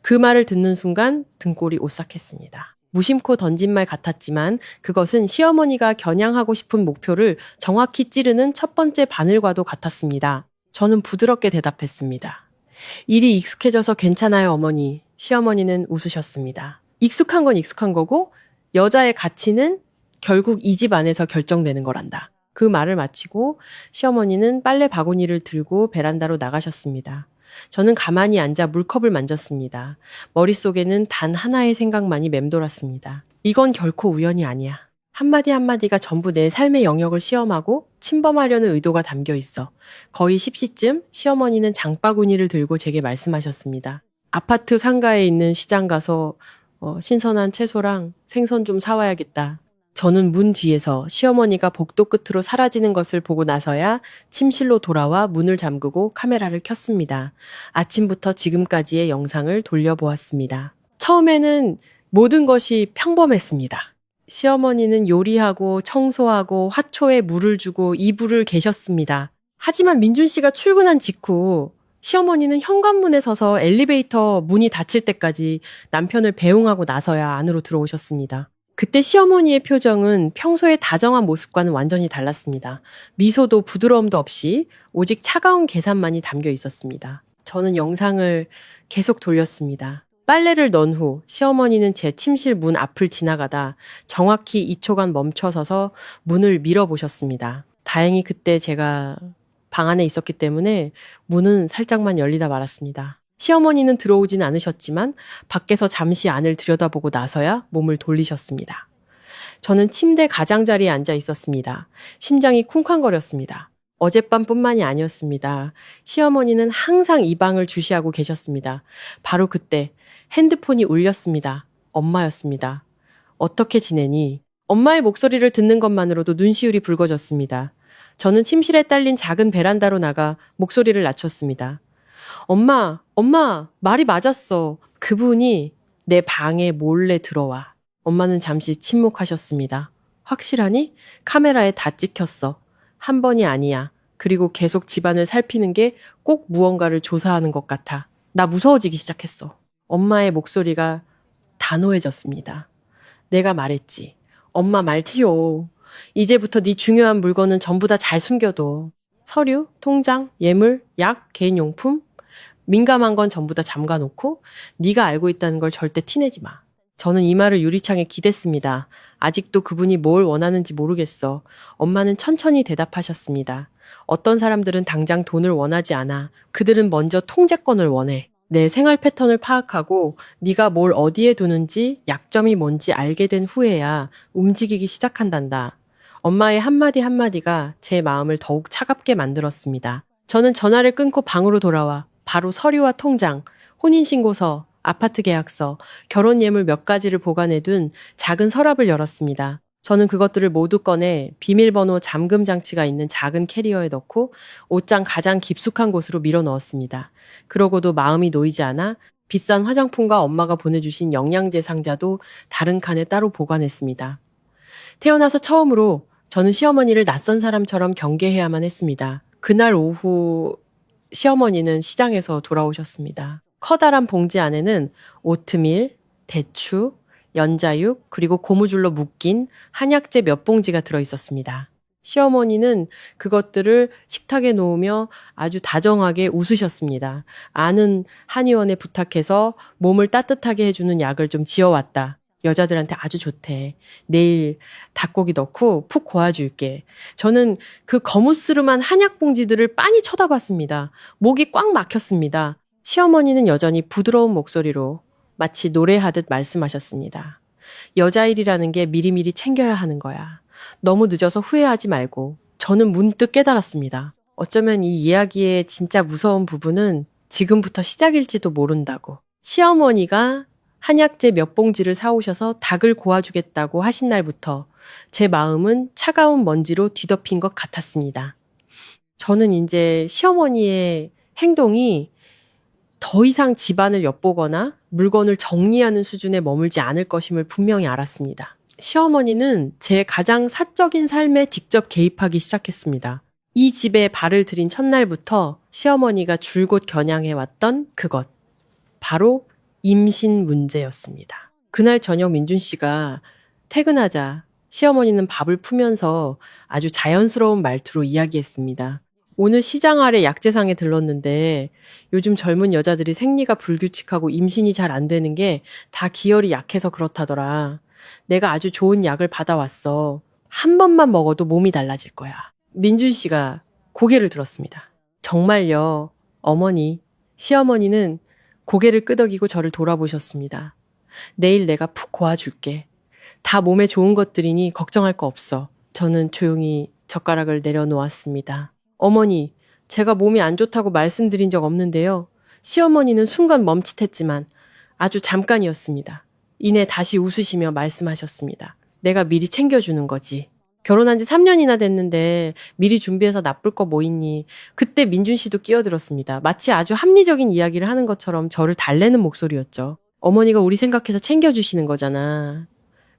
그 말을 듣는 순간 등골이 오싹했습니다. 무심코 던진 말 같았지만 그것은 시어머니가 겨냥하고 싶은 목표를 정확히 찌르는 첫 번째 바늘과도 같았습니다. 저는 부드럽게 대답했습니다. 일이 익숙해져서 괜찮아요, 어머니. 시어머니는 웃으셨습니다. 익숙한 건 익숙한 거고 여자의 가치는 결국 이 집 안에서 결정되는 거란다. 그 말을 마치고 시어머니는 빨래 바구니를 들고 베란다로 나가셨습니다. 저는 가만히 앉아 물컵을 만졌습니다. 머릿속에는 단 하나의 생각만이 맴돌았습니다. 이건 결코 우연이 아니야. 한마디 한마디가 전부 내 삶의 영역을 시험하고 침범하려는 의도가 담겨 있어. 거의 10시쯤 시어머니는 장바구니를 들고 제게 말씀하셨습니다. 아파트 상가에 있는 시장 가서 신선한 채소랑 생선 좀 사와야겠다. 저는 문 뒤에서 시어머니가 복도 끝으로 사라지는 것을 보고 나서야 침실로 돌아와 문을 잠그고 카메라를 켰습니다. 아침부터 지금까지의 영상을 돌려보았습니다. 처음에는 모든 것이 평범했습니다. 시어머니는 요리하고 청소하고 화초에 물을 주고 이불을 개셨습니다. 하지만 민준 씨가 출근한 직후 시어머니는 현관문에 서서 엘리베이터 문이 닫힐 때까지 남편을 배웅하고 나서야 안으로 들어오셨습니다. 그때 시어머니의 표정은 평소의 다정한 모습과는 완전히 달랐습니다. 미소도 부드러움도 없이 오직 차가운 계산만이 담겨 있었습니다. 저는 영상을 계속 돌렸습니다. 빨래를 넣은 후 시어머니는 제 침실 문 앞을 지나가다 정확히 2초간 멈춰서서 문을 밀어보셨습니다. 다행히 그때 제가 방 안에 있었기 때문에 문은 살짝만 열리다 말았습니다. 시어머니는 들어오진 않으셨지만 밖에서 잠시 안을 들여다보고 나서야 몸을 돌리셨습니다. 저는 침대 가장자리에 앉아 있었습니다. 심장이 쿵쾅거렸습니다. 어젯밤뿐만이 아니었습니다. 시어머니는 항상 이 방을 주시하고 계셨습니다. 바로 그때 핸드폰이 울렸습니다. 엄마였습니다. 어떻게 지내니? 엄마의 목소리를 듣는 것만으로도 눈시울이 붉어졌습니다. 저는 침실에 딸린 작은 베란다로 나가 목소리를 낮췄습니다. 엄마, 말이 맞았어. 그분이 내 방에 몰래 들어와. 엄마는 잠시 침묵하셨습니다. 확실하니? 카메라에 다 찍혔어. 한 번이 아니야. 그리고 계속 집안을 살피는 게 꼭 무언가를 조사하는 것 같아. 나 무서워지기 시작했어. 엄마의 목소리가 단호해졌습니다. 내가 말했지. 엄마 말티요. 이제부터 네 중요한 물건은 전부 다 잘 숨겨둬. 서류, 통장, 예물, 약, 개인용품. 민감한 건 전부 다 잠가놓고 네가 알고 있다는 걸 절대 티내지 마. 저는 이 말을 유리창에 기댔습니다. 아직도 그분이 뭘 원하는지 모르겠어. 엄마는 천천히 대답하셨습니다. 어떤 사람들은 당장 돈을 원하지 않아. 그들은 먼저 통제권을 원해. 내 생활 패턴을 파악하고 네가 뭘 어디에 두는지 약점이 뭔지 알게 된 후에야 움직이기 시작한단다. 엄마의 한마디 한마디가 제 마음을 더욱 차갑게 만들었습니다. 저는 전화를 끊고 방으로 돌아와 바로 서류와 통장, 혼인신고서, 아파트 계약서, 결혼 예물 몇 가지를 보관해둔 작은 서랍을 열었습니다. 저는 그것들을 모두 꺼내 비밀번호 잠금 장치가 있는 작은 캐리어에 넣고 옷장 가장 깊숙한 곳으로 밀어 넣었습니다. 그러고도 마음이 놓이지 않아 비싼 화장품과 엄마가 보내주신 영양제 상자도 다른 칸에 따로 보관했습니다. 태어나서 처음으로 저는 시어머니를 낯선 사람처럼 경계해야만 했습니다. 그날 오후 시어머니는 시장에서 돌아오셨습니다. 커다란 봉지 안에는 오트밀, 대추, 연자육, 그리고 고무줄로 묶인 한약재 몇 봉지가 들어 있었습니다. 시어머니는 그것들을 식탁에 놓으며 아주 다정하게 웃으셨습니다. 아는 한의원에 부탁해서 몸을 따뜻하게 해주는 약을 좀 지어왔다. 여자들한테 아주 좋대. 내일 닭고기 넣고 푹 고아줄게. 저는 그 거무스름한 한약 봉지들을 빤히 쳐다봤습니다. 목이 꽉 막혔습니다. 시어머니는 여전히 부드러운 목소리로 마치 노래하듯 말씀하셨습니다. 여자일이라는 게 미리미리 챙겨야 하는 거야. 너무 늦어서 후회하지 말고. 저는 문득 깨달았습니다. 어쩌면 이 이야기의 진짜 무서운 부분은 지금부터 시작일지도 모른다고. 시어머니가 한약재 몇 봉지를 사오셔서 닭을 고아주겠다고 하신 날부터 제 마음은 차가운 먼지로 뒤덮인 것 같았습니다. 저는 이제 시어머니의 행동이 더 이상 집안을 엿보거나 물건을 정리하는 수준에 머물지 않을 것임을 분명히 알았습니다. 시어머니는 제 가장 사적인 삶에 직접 개입하기 시작했습니다. 이 집에 발을 들인 첫날부터 시어머니가 줄곧 겨냥해왔던 그것. 바로 임신 문제였습니다. 그날 저녁 민준 씨가 퇴근하자 시어머니는 밥을 푸면서 아주 자연스러운 말투로 이야기했습니다. 오늘 시장 아래 약재상에 들렀는데 요즘 젊은 여자들이 생리가 불규칙하고 임신이 잘 안 되는 게 다 기혈이 약해서 그렇다더라. 내가 아주 좋은 약을 받아왔어. 한 번만 먹어도 몸이 달라질 거야. 민준 씨가 고개를 들었습니다. 정말요, 어머니, 시어머니는 고개를 끄덕이고 저를 돌아보셨습니다. 내일 내가 푹 고아줄게. 다 몸에 좋은 것들이니 걱정할 거 없어. 저는 조용히 젓가락을 내려놓았습니다. 어머니, 제가 몸이 안 좋다고 말씀드린 적 없는데요. 시어머니는 순간 멈칫했지만 아주 잠깐이었습니다. 이내 다시 웃으시며 말씀하셨습니다. 내가 미리 챙겨주는 거지. 결혼한 지 3년이나 됐는데 미리 준비해서 나쁠 거 뭐 있니? 그때 민준 씨도 끼어들었습니다. 마치 아주 합리적인 이야기를 하는 것처럼 저를 달래는 목소리였죠. 어머니가 우리 생각해서 챙겨주시는 거잖아.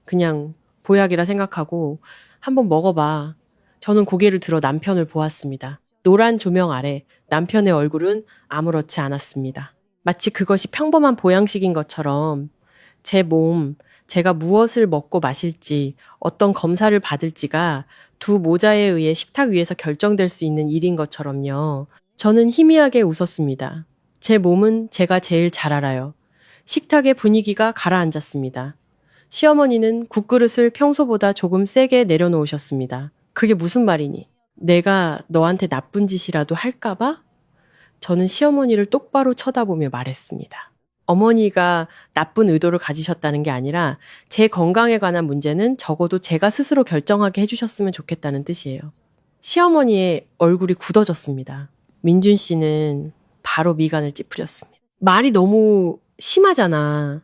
그냥 보약이라 생각하고 한번 먹어봐. 저는 고개를 들어 남편을 보았습니다. 노란 조명 아래 남편의 얼굴은 아무렇지 않았습니다. 마치 그것이 평범한 보양식인 것처럼 제 몸, 제가 무엇을 먹고 마실지, 어떤 검사를 받을지가 두 모자에 의해 식탁 위에서 결정될 수 있는 일인 것처럼요. 저는 희미하게 웃었습니다. 제 몸은 제가 제일 잘 알아요. 식탁의 분위기가 가라앉았습니다. 시어머니는 국그릇을 평소보다 조금 세게 내려놓으셨습니다. 그게 무슨 말이니? 내가 너한테 나쁜 짓이라도 할까봐? 저는 시어머니를 똑바로 쳐다보며 말했습니다. 어머니가 나쁜 의도를 가지셨다는 게 아니라 제 건강에 관한 문제는 적어도 제가 스스로 결정하게 해주셨으면 좋겠다는 뜻이에요. 시어머니의 얼굴이 굳어졌습니다. 민준 씨는 바로 미간을 찌푸렸습니다. 말이 너무 심하잖아.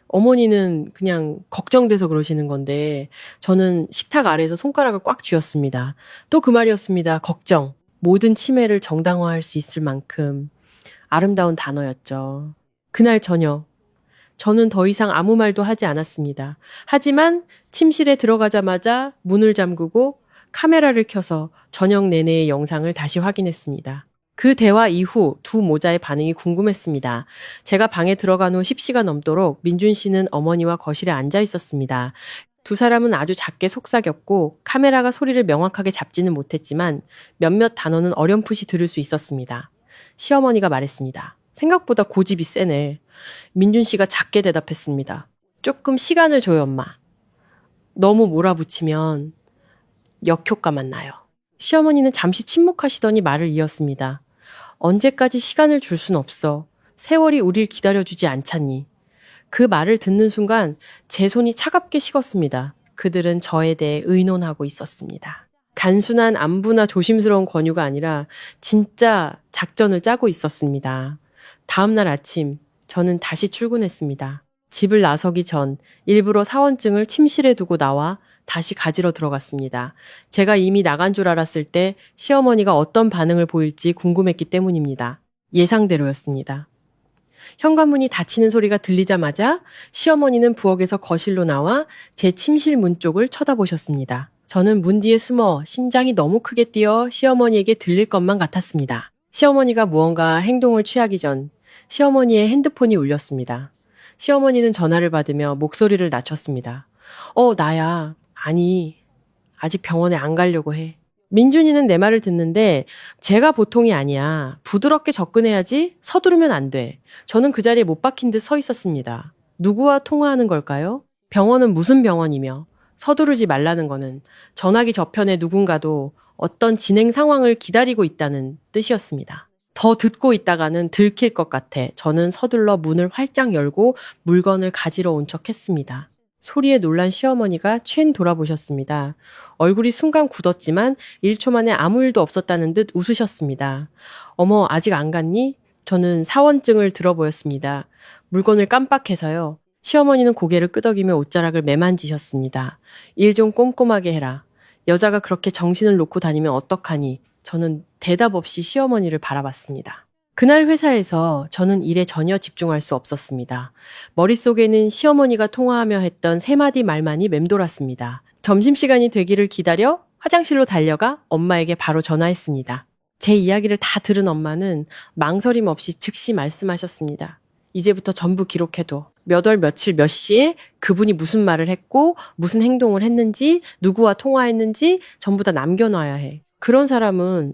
어머니는 그냥 걱정돼서 그러시는 건데 저는 식탁 아래에서 손가락을 꽉 쥐었습니다. 또 그 말이었습니다. 걱정. 모든 치매를 정당화할 수 있을 만큼 아름다운 단어였죠. 그날 저녁, 저는 더 이상 아무 말도 하지 않았습니다. 하지만 침실에 들어가자마자 문을 잠그고 카메라를 켜서 저녁 내내의 영상을 다시 확인했습니다. 그 대화 이후 두 모자의 반응이 궁금했습니다. 제가 방에 들어간 후 10시가 넘도록 민준 씨는 어머니와 거실에 앉아 있었습니다. 두 사람은 아주 작게 속삭였고 카메라가 소리를 명확하게 잡지는 못했지만 몇몇 단어는 어렴풋이 들을 수 있었습니다. 시어머니가 말했습니다. 생각보다 고집이 세네. 민준 씨가 작게 대답했습니다. 조금 시간을 줘요, 엄마. 너무 몰아붙이면 역효과만 나요. 시어머니는 잠시 침묵하시더니 말을 이었습니다. 언제까지 시간을 줄 순 없어. 세월이 우릴 기다려주지 않잖니. 그 말을 듣는 순간 제 손이 차갑게 식었습니다. 그들은 저에 대해 의논하고 있었습니다. 단순한 안부나 조심스러운 권유가 아니라 진짜 작전을 짜고 있었습니다. 다음 날 아침 저는 다시 출근했습니다. 집을 나서기 전 일부러 사원증을 침실에 두고 나와 다시 가지러 들어갔습니다. 제가 이미 나간 줄 알았을 때 시어머니가 어떤 반응을 보일지 궁금했기 때문입니다. 예상대로였습니다. 현관문이 닫히는 소리가 들리자마자 시어머니는 부엌에서 거실로 나와 제 침실 문 쪽을 쳐다보셨습니다. 저는 문 뒤에 숨어 심장이 너무 크게 뛰어 시어머니에게 들릴 것만 같았습니다. 시어머니가 무언가 행동을 취하기 전 시어머니의 핸드폰이 울렸습니다. 시어머니는 전화를 받으며 목소리를 낮췄습니다. 나야. 아니, 아직 병원에 안 가려고 해. 민준이는 내 말을 듣는데 제가 보통이 아니야. 부드럽게 접근해야지 서두르면 안 돼. 저는 그 자리에 못 박힌 듯 서 있었습니다. 누구와 통화하는 걸까요? 병원은 무슨 병원이며 서두르지 말라는 거는 전화기 저편에 누군가도 어떤 진행 상황을 기다리고 있다는 뜻이었습니다. 더 듣고 있다가는 들킬 것 같아 저는 서둘러 문을 활짝 열고 물건을 가지러 온 척 했습니다. 소리에 놀란 시어머니가 취행 돌아보셨습니다. 얼굴이 순간 굳었지만 1초 만에 아무 일도 없었다는 듯 웃으셨습니다. 어머, 아직 안 갔니? 저는 사원증을 들어보였습니다. 물건을 깜빡해서요. 시어머니는 고개를 끄덕이며 옷자락을 매만지셨습니다. 일 좀 꼼꼼하게 해라. 여자가 그렇게 정신을 놓고 다니면 어떡하니? 저는 대답 없이 시어머니를 바라봤습니다. 그날 회사에서 저는 일에 전혀 집중할 수 없었습니다. 머릿속에는 시어머니가 통화하며 했던 세 마디 말만이 맴돌았습니다. 점심시간이 되기를 기다려 화장실로 달려가 엄마에게 바로 전화했습니다. 제 이야기를 다 들은 엄마는 망설임 없이 즉시 말씀하셨습니다. 이제부터 전부 기록해둬. 몇 월 며칠 몇 시에 그분이 무슨 말을 했고 무슨 행동을 했는지 누구와 통화했는지 전부 다 남겨놔야 해. 그런 사람은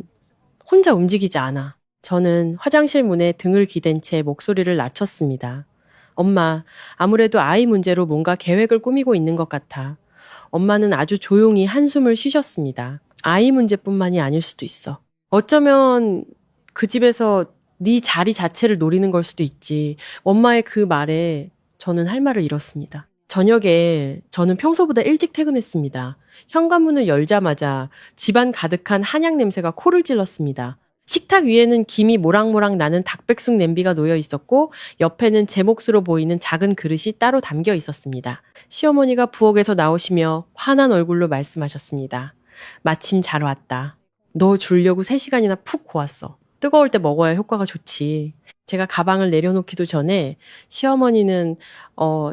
혼자 움직이지 않아. 저는 화장실 문에 등을 기댄 채 목소리를 낮췄습니다. 엄마, 아무래도 아이 문제로 뭔가 계획을 꾸미고 있는 것 같아. 엄마는 아주 조용히 한숨을 쉬셨습니다. 아이 문제뿐만이 아닐 수도 있어. 어쩌면 그 집에서 네 자리 자체를 노리는 걸 수도 있지. 엄마의 그 말에 저는 할 말을 잃었습니다. 저녁에 저는 평소보다 일찍 퇴근했습니다. 현관문을 열자마자 집안 가득한 한약 냄새가 코를 찔렀습니다. 식탁 위에는 김이 모락모락 나는 닭백숙 냄비가 놓여 있었고 옆에는 제 몫으로 보이는 작은 그릇이 따로 담겨 있었습니다. 시어머니가 부엌에서 나오시며 환한 얼굴로 말씀하셨습니다. 마침 잘 왔다. 너 주려고 3시간이나 푹 고왔어. 뜨거울 때 먹어야 효과가 좋지. 제가 가방을 내려놓기도 전에 시어머니는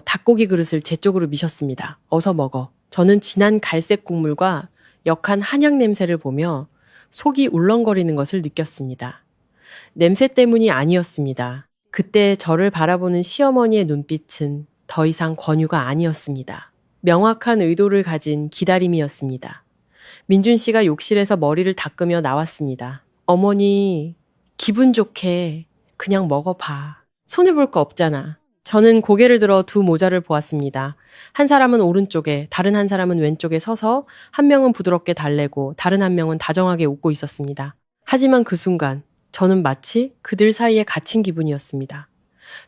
닭고기 그릇을 제 쪽으로 미셨습니다. 어서 먹어. 저는 진한 갈색 국물과 역한 한약 냄새를 보며 속이 울렁거리는 것을 느꼈습니다. 냄새 때문이 아니었습니다. 그때 저를 바라보는 시어머니의 눈빛은 더 이상 권유가 아니었습니다. 명확한 의도를 가진 기다림이었습니다. 민준 씨가 욕실에서 머리를 닦으며 나왔습니다. 어머니, 기분 좋게 그냥 먹어봐. 손해볼 거 없잖아. 저는 고개를 들어 두 모자를 보았습니다. 한 사람은 오른쪽에, 다른 한 사람은 왼쪽에 서서 한 명은 부드럽게 달래고 다른 한 명은 다정하게 웃고 있었습니다. 하지만 그 순간 저는 마치 그들 사이에 갇힌 기분이었습니다.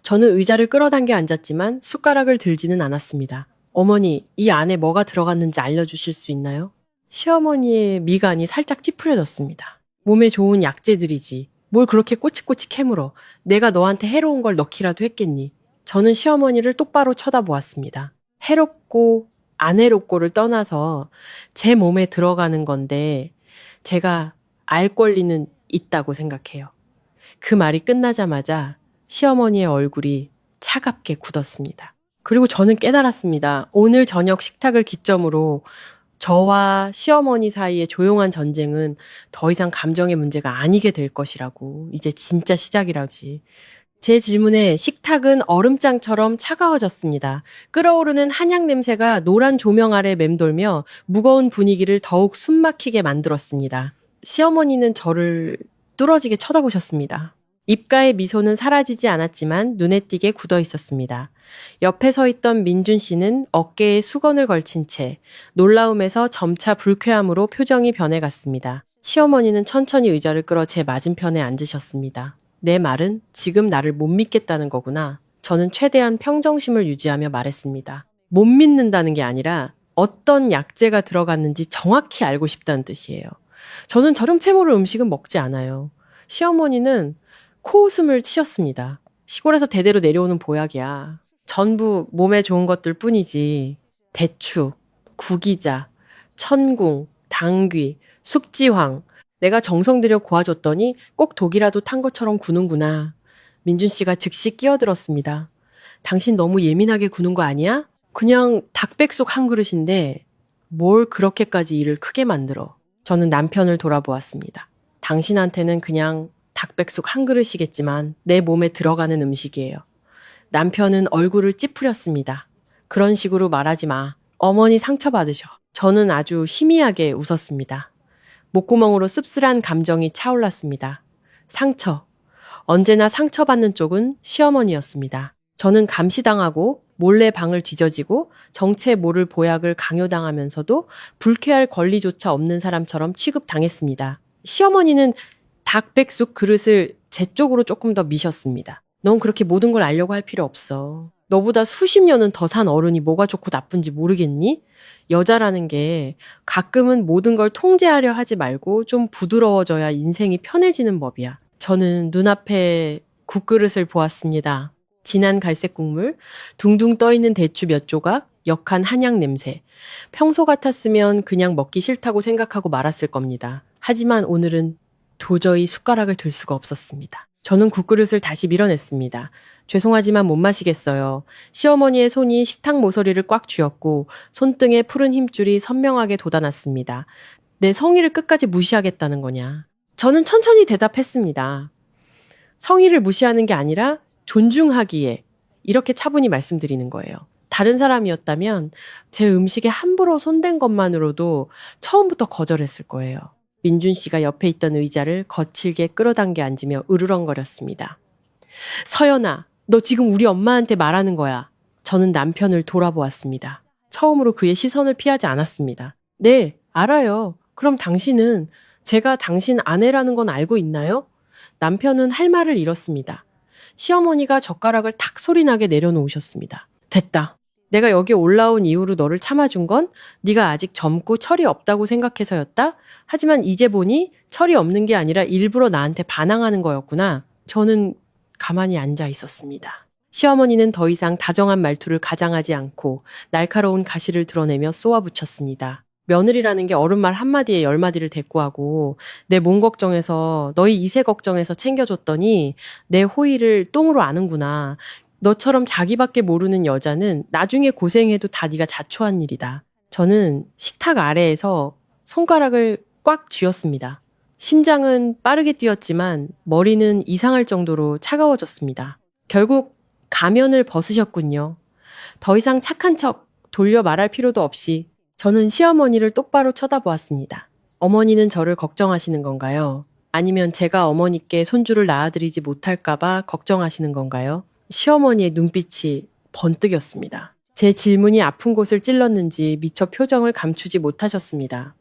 저는 의자를 끌어당겨 앉았지만 숟가락을 들지는 않았습니다. 어머니, 이 안에 뭐가 들어갔는지 알려주실 수 있나요? 시어머니의 미간이 살짝 찌푸려졌습니다. 몸에 좋은 약재들이지. 뭘 그렇게 꼬치꼬치 캐물어. 내가 너한테 해로운 걸 넣기라도 했겠니? 저는 시어머니를 똑바로 쳐다보았습니다. 해롭고 안 해롭고를 떠나서 제 몸에 들어가는 건데 제가 알 권리는 있다고 생각해요. 그 말이 끝나자마자 시어머니의 얼굴이 차갑게 굳었습니다. 그리고 저는 깨달았습니다. 오늘 저녁 식탁을 기점으로 저와 시어머니 사이의 조용한 전쟁은 더 이상 감정의 문제가 아니게 될 것이라고. 이제 진짜 시작이라지. 제 질문에 식탁은 얼음장처럼 차가워졌습니다. 끓어오르는 한약 냄새가 노란 조명 아래 맴돌며 무거운 분위기를 더욱 숨막히게 만들었습니다. 시어머니는 저를 뚫어지게 쳐다보셨습니다. 입가의 미소는 사라지지 않았지만 눈에 띄게 굳어 있었습니다. 옆에 서 있던 민준 씨는 어깨에 수건을 걸친 채 놀라움에서 점차 불쾌함으로 표정이 변해갔습니다. 시어머니는 천천히 의자를 끌어 제 맞은편에 앉으셨습니다. 내 말은 지금 나를 못 믿겠다는 거구나. 저는 최대한 평정심을 유지하며 말했습니다. 못 믿는다는 게 아니라 어떤 약재가 들어갔는지 정확히 알고 싶다는 뜻이에요. 저는 저렴채 모를 음식은 먹지 않아요. 시어머니는 코웃음을 치셨습니다. 시골에서 대대로 내려오는 보약이야. 전부 몸에 좋은 것들 뿐이지. 대추, 구기자, 천궁, 당귀, 숙지황. 내가 정성 들여 고아줬더니 꼭 독이라도 탄 것처럼 구는구나. 민준 씨가 즉시 끼어들었습니다. 당신 너무 예민하게 구는 거 아니야? 그냥 닭백숙 한 그릇인데 뭘 그렇게까지 일을 크게 만들어. 저는 남편을 돌아보았습니다. 당신한테는 그냥 닭백숙 한 그릇이겠지만 내 몸에 들어가는 음식이에요. 남편은 얼굴을 찌푸렸습니다. 그런 식으로 말하지 마. 어머니 상처받으셔. 저는 아주 희미하게 웃었습니다. 목구멍으로 씁쓸한 감정이 차올랐습니다. 상처. 언제나 상처받는 쪽은 시어머니였습니다. 저는 감시당하고 몰래 방을 뒤져지고 정체 모를 보약을 강요당하면서도 불쾌할 권리조차 없는 사람처럼 취급당했습니다. 시어머니는 닭백숙 그릇을 제 쪽으로 조금 더 미셨습니다. 넌 그렇게 모든 걸 알려고 할 필요 없어. 너보다 수십 년은 더 산 어른이 뭐가 좋고 나쁜지 모르겠니? 여자라는 게 가끔은 모든 걸 통제하려 하지 말고 좀 부드러워져야 인생이 편해지는 법이야. 저는 눈앞에 국그릇을 보았습니다. 진한 갈색 국물, 둥둥 떠있는 대추 몇 조각, 역한 한약 냄새. 평소 같았으면 그냥 먹기 싫다고 생각하고 말았을 겁니다. 하지만 오늘은 도저히 숟가락을 들 수가 없었습니다. 저는 국그릇을 다시 밀어냈습니다. 죄송하지만 못 마시겠어요. 시어머니의 손이 식탁 모서리를 꽉 쥐었고 손등에 푸른 힘줄이 선명하게 돋아났습니다. 내 성의를 끝까지 무시하겠다는 거냐. 저는 천천히 대답했습니다. 성의를 무시하는 게 아니라 존중하기에 이렇게 차분히 말씀드리는 거예요. 다른 사람이었다면 제 음식에 함부로 손댄 것만으로도 처음부터 거절했을 거예요. 민준 씨가 옆에 있던 의자를 거칠게 끌어당겨 앉으며 으르렁거렸습니다. 서연아, 너 지금 우리 엄마한테 말하는 거야. 저는 남편을 돌아보았습니다. 처음으로 그의 시선을 피하지 않았습니다. 네, 알아요. 그럼 당신은 제가 당신 아내라는 건 알고 있나요? 남편은 할 말을 잃었습니다. 시어머니가 젓가락을 탁 소리나게 내려놓으셨습니다. 됐다. 내가 여기 올라온 이후로 너를 참아준 건 네가 아직 젊고 철이 없다고 생각해서였다. 하지만 이제 보니 철이 없는 게 아니라 일부러 나한테 반항하는 거였구나. 저는 가만히 앉아 있었습니다. 시어머니는 더 이상 다정한 말투를 가장하지 않고 날카로운 가시를 드러내며 쏘아붙였습니다. 며느리라는 게 어른 말 한마디에 열마디를 대꾸하고 내 몸 걱정해서 너희 이세 걱정해서 챙겨줬더니 내 호의를 똥으로 아는구나. 너처럼 자기밖에 모르는 여자는 나중에 고생해도 다 네가 자초한 일이다. 저는 식탁 아래에서 손가락을 꽉 쥐었습니다. 심장은 빠르게 뛰었지만 머리는 이상할 정도로 차가워졌습니다. 결국 가면을 벗으셨군요. 더 이상 착한 척 돌려 말할 필요도 없이 저는 시어머니를 똑바로 쳐다보았습니다. 어머니는 저를 걱정하시는 건가요? 아니면 제가 어머니께 손주를 낳아드리지 못할까봐 걱정하시는 건가요? 시어머니의 눈빛이 번뜩였습니다. 제 질문이 아픈 곳을 찔렀는지 미처 표정을 감추지 못하셨습니다.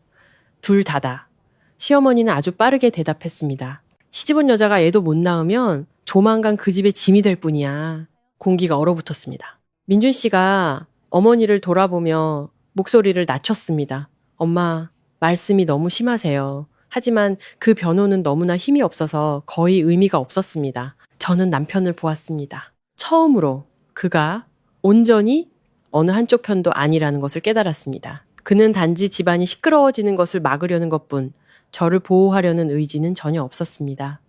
둘 다다. 시어머니는 아주 빠르게 대답했습니다. 시집온 여자가 애도 못 낳으면 조만간 그 집의 짐이 될 뿐이야. 공기가 얼어붙었습니다. 민준 씨가 어머니를 돌아보며 목소리를 낮췄습니다. 엄마, 말씀이 너무 심하세요. 하지만 그 변호는 너무나 힘이 없어서 거의 의미가 없었습니다. 저는 남편을 보았습니다. 처음으로 그가 온전히 어느 한쪽 편도 아니라는 것을 깨달았습니다. 그는 단지 집안이 시끄러워지는 것을 막으려는 것뿐 저를 보호하려는 의지는 전혀 없었습니다.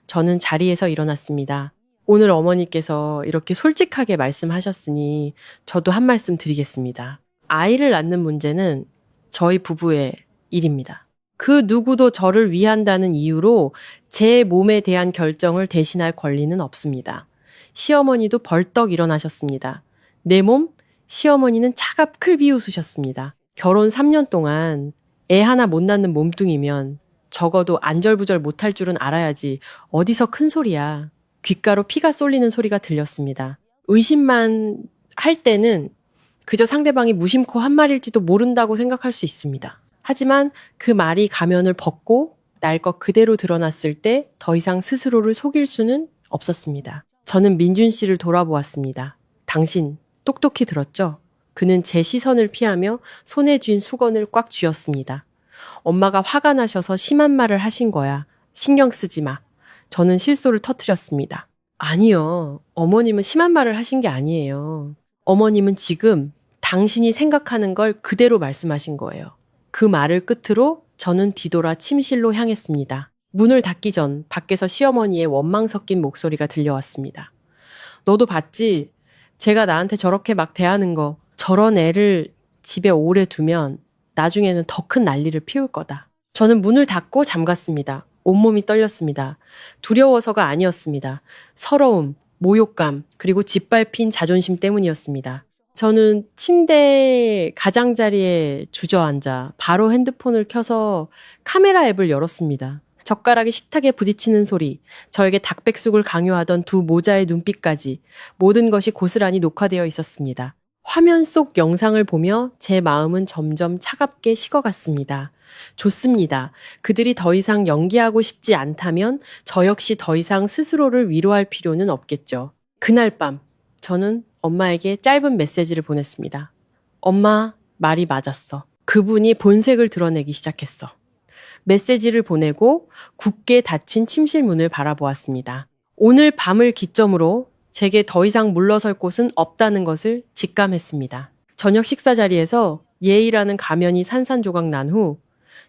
저는 자리에서 일어났습니다. 오늘 어머니께서 이렇게 솔직하게 말씀하셨으니 저도 한 말씀 드리겠습니다. 아이를 낳는 문제는 저희 부부의 일입니다. 그 누구도 저를 위한다는 이유로 제 몸에 대한 결정을 대신할 권리는 없습니다. 시어머니도 벌떡 일어나셨습니다. 내 몸, 시어머니는 차갑게 비웃으셨습니다. 결혼 3년 동안 애 하나 못 낳는 몸뚱이면 적어도 안절부절 못할 줄은 알아야지 어디서 큰 소리야. 귓가로 피가 쏠리는 소리가 들렸습니다. 의심만 할 때는 그저 상대방이 무심코 한 말일지도 모른다고 생각할 수 있습니다. 하지만 그 말이 가면을 벗고 날 것 그대로 드러났을 때 더 이상 스스로를 속일 수는 없었습니다. 저는 민준 씨를 돌아보았습니다. 당신 똑똑히 들었죠? 그는 제 시선을 피하며 손에 쥔 수건을 꽉 쥐었습니다. 엄마가 화가 나셔서 심한 말을 하신 거야. 신경 쓰지 마. 저는 실소를 터뜨렸습니다. 아니요. 어머님은 심한 말을 하신 게 아니에요. 어머님은 지금 당신이 생각하는 걸 그대로 말씀하신 거예요. 그 말을 끝으로 저는 뒤돌아 침실로 향했습니다. 문을 닫기 전 밖에서 시어머니의 원망 섞인 목소리가 들려왔습니다. 너도 봤지? 제가 나한테 저렇게 막 대하는 거. 저런 애를 집에 오래 두면 나중에는 더 큰 난리를 피울 거다. 저는 문을 닫고 잠갔습니다. 온몸이 떨렸습니다. 두려워서가 아니었습니다. 서러움, 모욕감, 그리고 짓밟힌 자존심 때문이었습니다. 저는 침대 가장자리에 주저앉아 바로 핸드폰을 켜서 카메라 앱을 열었습니다. 젓가락이 식탁에 부딪히는 소리, 저에게 닭백숙을 강요하던 두 모자의 눈빛까지 모든 것이 고스란히 녹화되어 있었습니다. 화면 속 영상을 보며 제 마음은 점점 차갑게 식어갔습니다. 좋습니다. 그들이 더 이상 연기하고 싶지 않다면 저 역시 더 이상 스스로를 위로할 필요는 없겠죠. 그날 밤, 저는 엄마에게 짧은 메시지를 보냈습니다. 엄마, 말이 맞았어. 그분이 본색을 드러내기 시작했어. 메시지를 보내고 굳게 닫힌 침실 문을 바라보았습니다. 오늘 밤을 기점으로 제게 더 이상 물러설 곳은 없다는 것을 직감했습니다. 저녁 식사 자리에서 예의라는 가면이 산산조각 난 후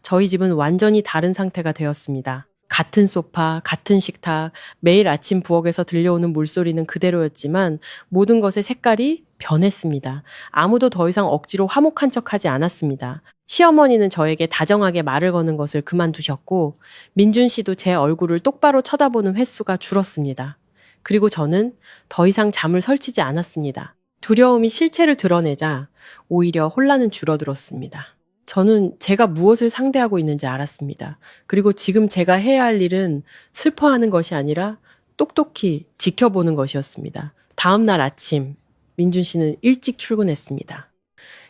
저희 집은 완전히 다른 상태가 되었습니다. 같은 소파, 같은 식탁, 매일 아침 부엌에서 들려오는 물소리는 그대로였지만 모든 것의 색깔이 변했습니다. 아무도 더 이상 억지로 화목한 척하지 않았습니다. 시어머니는 저에게 다정하게 말을 거는 것을 그만두셨고 민준 씨도 제 얼굴을 똑바로 쳐다보는 횟수가 줄었습니다. 그리고 저는 더 이상 잠을 설치지 않았습니다. 두려움이 실체를 드러내자 오히려 혼란은 줄어들었습니다. 저는 제가 무엇을 상대하고 있는지 알았습니다. 그리고 지금 제가 해야 할 일은 슬퍼하는 것이 아니라 똑똑히 지켜보는 것이었습니다. 다음 날 아침, 민준 씨는 일찍 출근했습니다.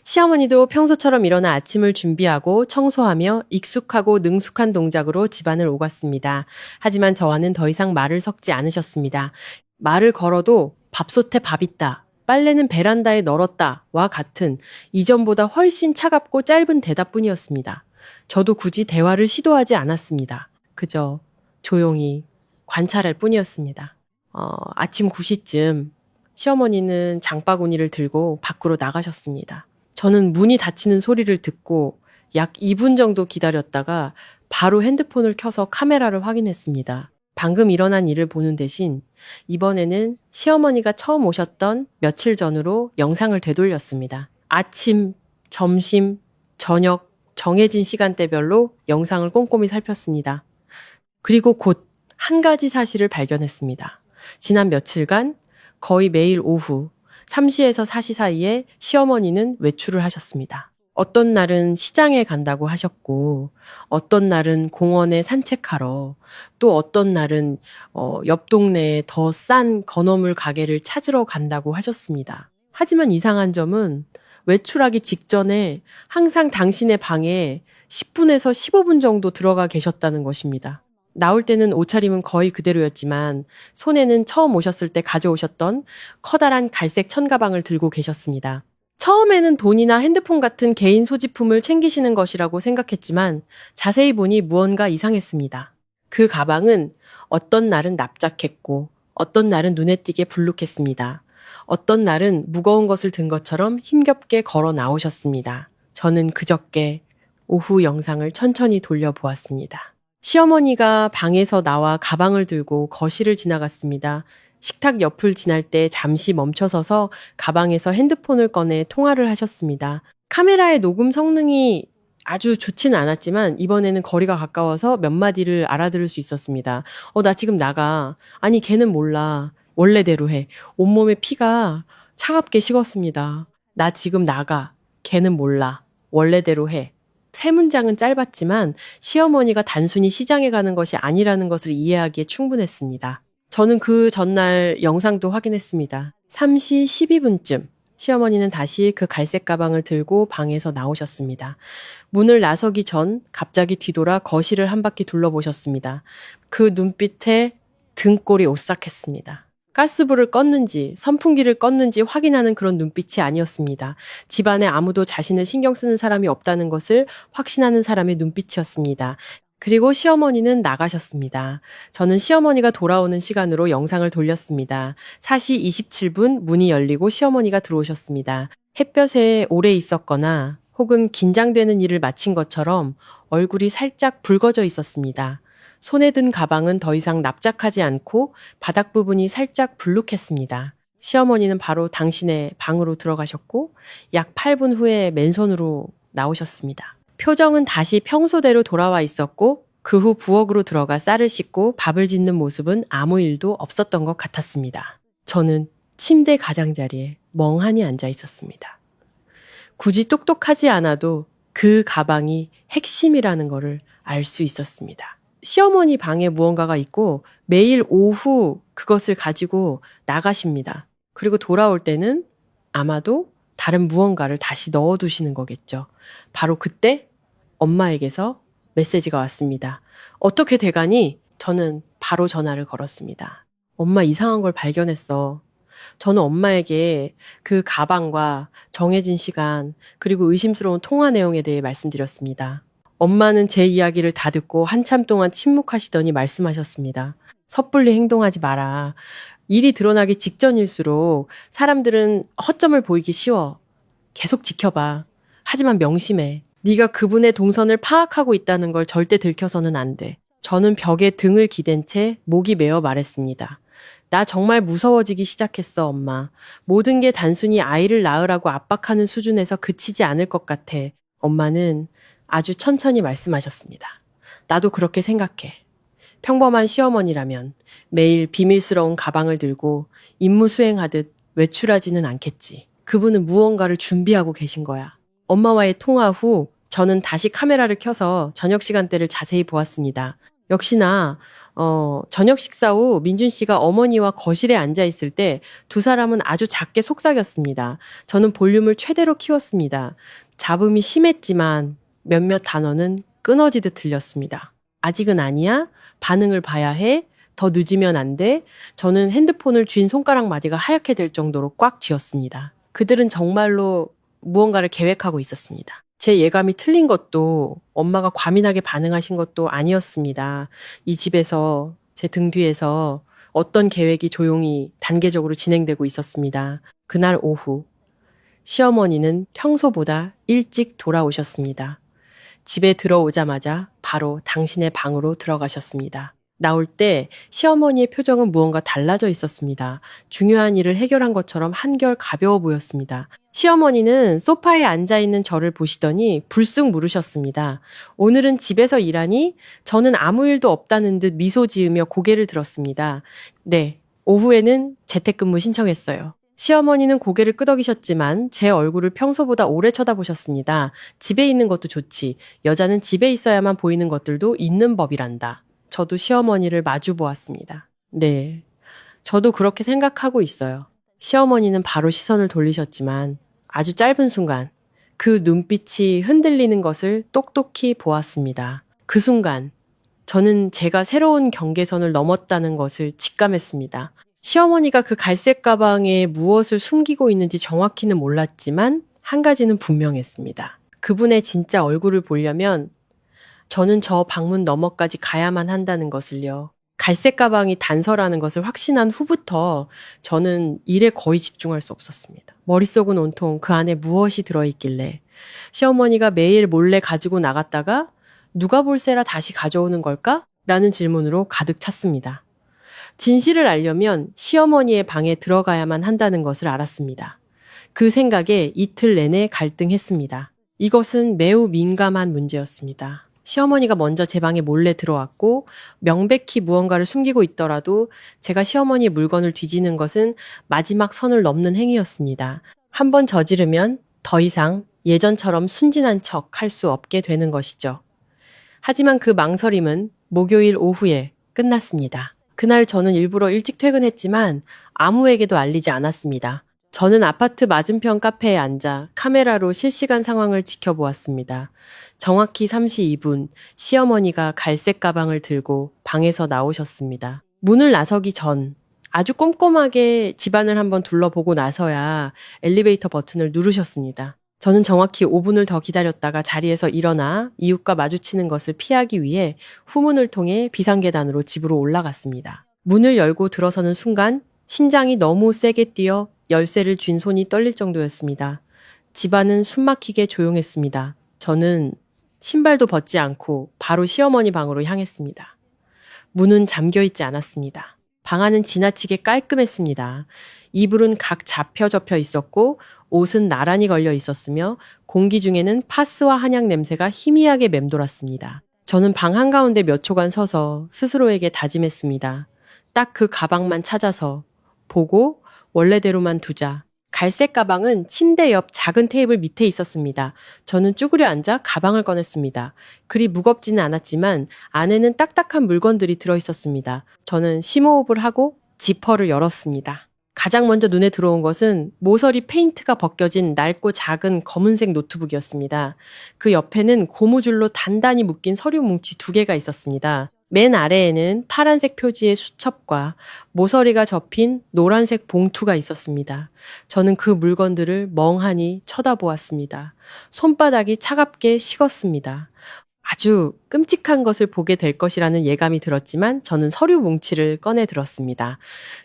시어머니도 평소처럼 일어나 아침을 준비하고 청소하며 익숙하고 능숙한 동작으로 집안을 오갔습니다. 하지만 저와는 더 이상 말을 섞지 않으셨습니다. 말을 걸어도 밥솥에 밥 있다. 빨래는 베란다에 널었다 와 같은 이전보다 훨씬 차갑고 짧은 대답뿐이었습니다. 저도 굳이 대화를 시도하지 않았습니다. 그저 조용히 관찰할 뿐이었습니다. 아침 9시쯤 시어머니는 장바구니를 들고 밖으로 나가셨습니다. 저는 문이 닫히는 소리를 듣고 약 2분 정도 기다렸다가 바로 핸드폰을 켜서 카메라를 확인했습니다. 방금 일어난 일을 보는 대신 이번에는 시어머니가 처음 오셨던 며칠 전으로 영상을 되돌렸습니다. 아침, 점심, 저녁, 정해진 시간대별로 영상을 꼼꼼히 살폈습니다. 그리고 곧 한 가지 사실을 발견했습니다. 지난 며칠간 거의 매일 오후 3시에서 4시 사이에 시어머니는 외출을 하셨습니다. 어떤 날은 시장에 간다고 하셨고, 어떤 날은 공원에 산책하러, 또 어떤 날은 옆 동네에 더 싼 건어물 가게를 찾으러 간다고 하셨습니다. 하지만 이상한 점은 외출하기 직전에 항상 당신의 방에 10분에서 15분 정도 들어가 계셨다는 것입니다. 나올 때는 옷차림은 거의 그대로였지만 손에는 처음 오셨을 때 가져오셨던 커다란 갈색 천가방을 들고 계셨습니다. 처음에는 돈이나 핸드폰 같은 개인 소지품을 챙기시는 것이라고 생각했지만 자세히 보니 무언가 이상했습니다. 그 가방은 어떤 날은 납작했고 어떤 날은 눈에 띄게 불룩했습니다. 어떤 날은 무거운 것을 든 것처럼 힘겹게 걸어 나오셨습니다. 저는 그저께 오후 영상을 천천히 돌려보았습니다. 시어머니가 방에서 나와 가방을 들고 거실을 지나갔습니다. 식탁 옆을 지날 때 잠시 멈춰서서 가방에서 핸드폰을 꺼내 통화를 하셨습니다. 카메라의 녹음 성능이 아주 좋지는 않았지만 이번에는 거리가 가까워서 몇 마디를 알아들을 수 있었습니다. 나 지금 나가. 아니, 걔는 몰라. 원래대로 해. 온몸에 피가 차갑게 식었습니다. 나 지금 나가. 걔는 몰라. 원래대로 해. 세 문장은 짧았지만 시어머니가 단순히 시장에 가는 것이 아니라는 것을 이해하기에 충분했습니다. 저는 그 전날 영상도 확인했습니다. 3시 12분쯤 시어머니는 다시 그 갈색 가방을 들고 방에서 나오셨습니다. 문을 나서기 전 갑자기 뒤돌아 거실을 한 바퀴 둘러보셨습니다. 그 눈빛에 등골이 오싹했습니다. 가스불을 껐는지 선풍기를 껐는지 확인하는 그런 눈빛이 아니었습니다. 집안에 아무도 자신을 신경 쓰는 사람이 없다는 것을 확신하는 사람의 눈빛이었습니다. 그리고 시어머니는 나가셨습니다. 저는 시어머니가 돌아오는 시간으로 영상을 돌렸습니다. 4시 27분 문이 열리고 시어머니가 들어오셨습니다. 햇볕에 오래 있었거나 혹은 긴장되는 일을 마친 것처럼 얼굴이 살짝 붉어져 있었습니다. 손에 든 가방은 더 이상 납작하지 않고 바닥 부분이 살짝 불룩했습니다. 시어머니는 바로 당신의 방으로 들어가셨고 약 8분 후에 맨손으로 나오셨습니다. 표정은 다시 평소대로 돌아와 있었고 그 후 부엌으로 들어가 쌀을 씻고 밥을 짓는 모습은 아무 일도 없었던 것 같았습니다. 저는 침대 가장자리에 멍하니 앉아 있었습니다. 굳이 똑똑하지 않아도 그 가방이 핵심이라는 것을 알 수 있었습니다. 시어머니 방에 무언가가 있고 매일 오후 그것을 가지고 나가십니다. 그리고 돌아올 때는 아마도 다른 무언가를 다시 넣어두시는 거겠죠. 바로 그때 엄마에게서 메시지가 왔습니다. 어떻게 돼가니? 저는 바로 전화를 걸었습니다. 엄마 이상한 걸 발견했어. 저는 엄마에게 그 가방과 정해진 시간 그리고 의심스러운 통화 내용에 대해 말씀드렸습니다. 엄마는 제 이야기를 다 듣고 한참 동안 침묵하시더니 말씀하셨습니다. 섣불리 행동하지 마라. 일이 드러나기 직전일수록 사람들은 허점을 보이기 쉬워. 계속 지켜봐. 하지만 명심해. 네가 그분의 동선을 파악하고 있다는 걸 절대 들켜서는 안 돼. 저는 벽에 등을 기댄 채 목이 메어 말했습니다. 나 정말 무서워지기 시작했어, 엄마. 모든 게 단순히 아이를 낳으라고 압박하는 수준에서 그치지 않을 것 같아. 엄마는 아주 천천히 말씀하셨습니다. 나도 그렇게 생각해. 평범한 시어머니라면 매일 비밀스러운 가방을 들고 임무 수행하듯 외출하지는 않겠지. 그분은 무언가를 준비하고 계신 거야. 엄마와의 통화 후 저는 다시 카메라를 켜서 저녁 시간대를 자세히 보았습니다. 역시나 저녁 식사 후 민준 씨가 어머니와 거실에 앉아 있을 때 두 사람은 아주 작게 속삭였습니다. 저는 볼륨을 최대로 키웠습니다. 잡음이 심했지만 몇몇 단어는 끊어지듯 들렸습니다. 아직은 아니야? 반응을 봐야 해? 더 늦으면 안 돼? 저는 핸드폰을 쥔 손가락 마디가 하얗게 될 정도로 꽉 쥐었습니다. 그들은 정말로 무언가를 계획하고 있었습니다. 제 예감이 틀린 것도 엄마가 과민하게 반응하신 것도 아니었습니다. 이 집에서 제 등 뒤에서 어떤 계획이 조용히 단계적으로 진행되고 있었습니다. 그날 오후 시어머니는 평소보다 일찍 돌아오셨습니다. 집에 들어오자마자 바로 당신의 방으로 들어가셨습니다. 나올 때 시어머니의 표정은 무언가 달라져 있었습니다. 중요한 일을 해결한 것처럼 한결 가벼워 보였습니다. 시어머니는 소파에 앉아있는 저를 보시더니 불쑥 물으셨습니다. 오늘은 집에서 일하니? 저는 아무 일도 없다는 듯 미소 지으며 고개를 들었습니다. 네, 오후에는 재택근무 신청했어요. 시어머니는 고개를 끄덕이셨지만 제 얼굴을 평소보다 오래 쳐다보셨습니다. 집에 있는 것도 좋지. 여자는 집에 있어야만 보이는 것들도 있는 법이란다. 저도 시어머니를 마주 보았습니다. 네, 저도 그렇게 생각하고 있어요. 시어머니는 바로 시선을 돌리셨지만 아주 짧은 순간 그 눈빛이 흔들리는 것을 똑똑히 보았습니다. 그 순간 저는 제가 새로운 경계선을 넘었다는 것을 직감했습니다. 시어머니가 그 갈색 가방에 무엇을 숨기고 있는지 정확히는 몰랐지만 한 가지는 분명했습니다. 그분의 진짜 얼굴을 보려면 저는 저 방문 너머까지 가야만 한다는 것을요. 갈색 가방이 단서라는 것을 확신한 후부터 저는 일에 거의 집중할 수 없었습니다. 머릿속은 온통 그 안에 무엇이 들어있길래 시어머니가 매일 몰래 가지고 나갔다가 누가 볼세라 다시 가져오는 걸까? 라는 질문으로 가득 찼습니다. 진실을 알려면 시어머니의 방에 들어가야만 한다는 것을 알았습니다. 그 생각에 이틀 내내 갈등했습니다. 이것은 매우 민감한 문제였습니다. 시어머니가 먼저 제 방에 몰래 들어왔고 명백히 무언가를 숨기고 있더라도 제가 시어머니의 물건을 뒤지는 것은 마지막 선을 넘는 행위였습니다. 한번 저지르면 더 이상 예전처럼 순진한 척 할 수 없게 되는 것이죠. 하지만 그 망설임은 목요일 오후에 끝났습니다. 그날 저는 일부러 일찍 퇴근했지만 아무에게도 알리지 않았습니다. 저는 아파트 맞은편 카페에 앉아 카메라로 실시간 상황을 지켜보았습니다. 정확히 32분 시어머니가 갈색 가방을 들고 방에서 나오셨습니다. 문을 나서기 전 아주 꼼꼼하게 집안을 한번 둘러보고 나서야 엘리베이터 버튼을 누르셨습니다. 저는 정확히 5분을 더 기다렸다가 자리에서 일어나 이웃과 마주치는 것을 피하기 위해 후문을 통해 비상계단으로 집으로 올라갔습니다. 문을 열고 들어서는 순간 심장이 너무 세게 뛰어 열쇠를 쥔 손이 떨릴 정도였습니다. 집안은 숨막히게 조용했습니다. 저는 신발도 벗지 않고 바로 시어머니 방으로 향했습니다. 문은 잠겨 있지 않았습니다. 방 안은 지나치게 깔끔했습니다. 이불은 각 잡혀 접혀 있었고 옷은 나란히 걸려 있었으며 공기 중에는 파스와 한약 냄새가 희미하게 맴돌았습니다. 저는 방 한가운데 몇 초간 서서 스스로에게 다짐했습니다. 딱 그 가방만 찾아서 보고 원래대로만 두자. 갈색 가방은 침대 옆 작은 테이블 밑에 있었습니다. 저는 쭈그려 앉아 가방을 꺼냈습니다. 그리 무겁지는 않았지만 안에는 딱딱한 물건들이 들어있었습니다. 저는 심호흡을 하고 지퍼를 열었습니다. 가장 먼저 눈에 들어온 것은 모서리 페인트가 벗겨진 낡고 작은 검은색 노트북이었습니다. 그 옆에는 고무줄로 단단히 묶인 서류 뭉치 2개가 있었습니다. 맨 아래에는 파란색 표지의 수첩과 모서리가 접힌 노란색 봉투가 있었습니다. 저는 그 물건들을 멍하니 쳐다보았습니다. 손바닥이 차갑게 식었습니다. 아주 끔찍한 것을 보게 될 것이라는 예감이 들었지만 저는 서류 뭉치를 꺼내 들었습니다.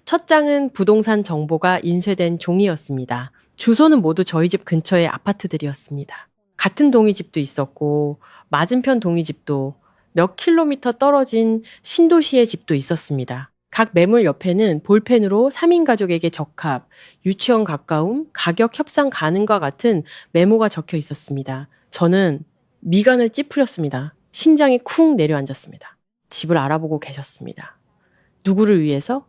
첫 장은 부동산 정보가 인쇄된 종이였습니다. 주소는 모두 저희 집 근처의 아파트들이었습니다. 같은 동이집도 있었고 맞은편 동이집도 몇 킬로미터 떨어진 신도시의 집도 있었습니다. 각 매물 옆에는 볼펜으로 3인 가족에게 적합, 유치원 가까움, 가격 협상 가능과 같은 메모가 적혀 있었습니다. 저는 미간을 찌푸렸습니다. 심장이 쿵 내려앉았습니다. 집을 알아보고 계셨습니다. 누구를 위해서?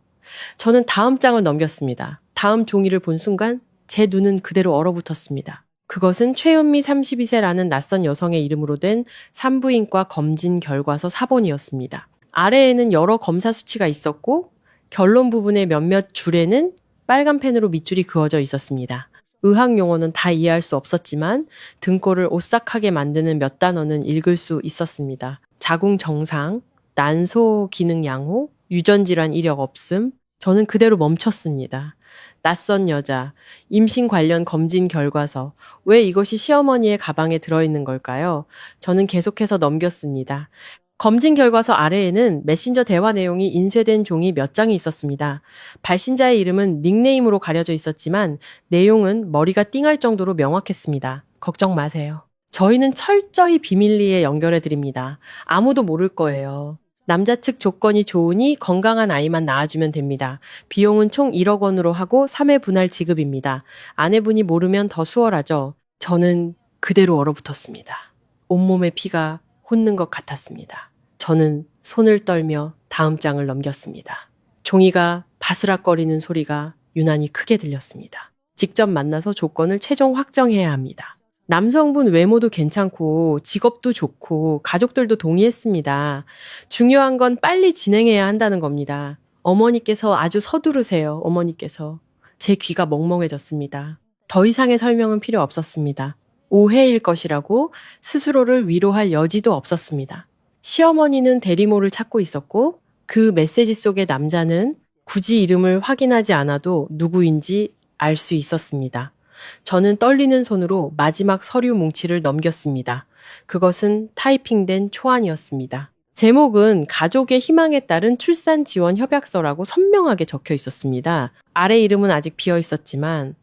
저는 다음 장을 넘겼습니다. 다음 종이를 본 순간 제 눈은 그대로 얼어붙었습니다. 그것은 최은미 32세라는 낯선 여성의 이름으로 된 산부인과 검진 결과서 사본이었습니다. 아래에는 여러 검사 수치가 있었고 결론 부분의 몇몇 줄에는 빨간 펜으로 밑줄이 그어져 있었습니다. 의학 용어는 다 이해할 수 없었지만 등골을 오싹하게 만드는 몇 단어는 읽을 수 있었습니다. 자궁 정상, 난소 기능 양호, 유전질환 이력 없음. 저는 그대로 멈췄습니다. 낯선 여자, 임신 관련 검진 결과서, 왜 이것이 시어머니의 가방에 들어있는 걸까요? 저는 계속해서 넘겼습니다. 검진 결과서 아래에는 메신저 대화 내용이 인쇄된 종이 몇 장이 있었습니다. 발신자의 이름은 닉네임으로 가려져 있었지만 내용은 머리가 띵할 정도로 명확했습니다. 걱정 마세요. 저희는 철저히 비밀리에 연결해 드립니다. 아무도 모를 거예요. 남자 측 조건이 좋으니 건강한 아이만 낳아주면 됩니다. 비용은 총 1억 원으로 하고 3회 분할 지급입니다. 아내분이 모르면 더 수월하죠. 저는 그대로 얼어붙었습니다. 온몸에 피가 솟는 것 같았습니다. 저는 손을 떨며 다음 장을 넘겼습니다. 종이가 바스락거리는 소리가 유난히 크게 들렸습니다. 직접 만나서 조건을 최종 확정해야 합니다. 남성분 외모도 괜찮고 직업도 좋고 가족들도 동의했습니다. 중요한 건 빨리 진행해야 한다는 겁니다. 어머니께서 아주 서두르세요. 어머니께서. 제 귀가 멍멍해졌습니다. 더 이상의 설명은 필요 없었습니다. 오해일 것이라고 스스로를 위로할 여지도 없었습니다. 시어머니는 대리모를 찾고 있었고 그 메시지 속의 남자는 굳이 이름을 확인하지 않아도 누구인지 알 수 있었습니다. 저는 떨리는 손으로 마지막 서류 뭉치를 넘겼습니다. 그것은 타이핑된 초안이었습니다. 제목은 가족의 희망에 따른 출산 지원 협약서라고 선명하게 적혀 있었습니다. 아래 이름은 아직 비어 있었지만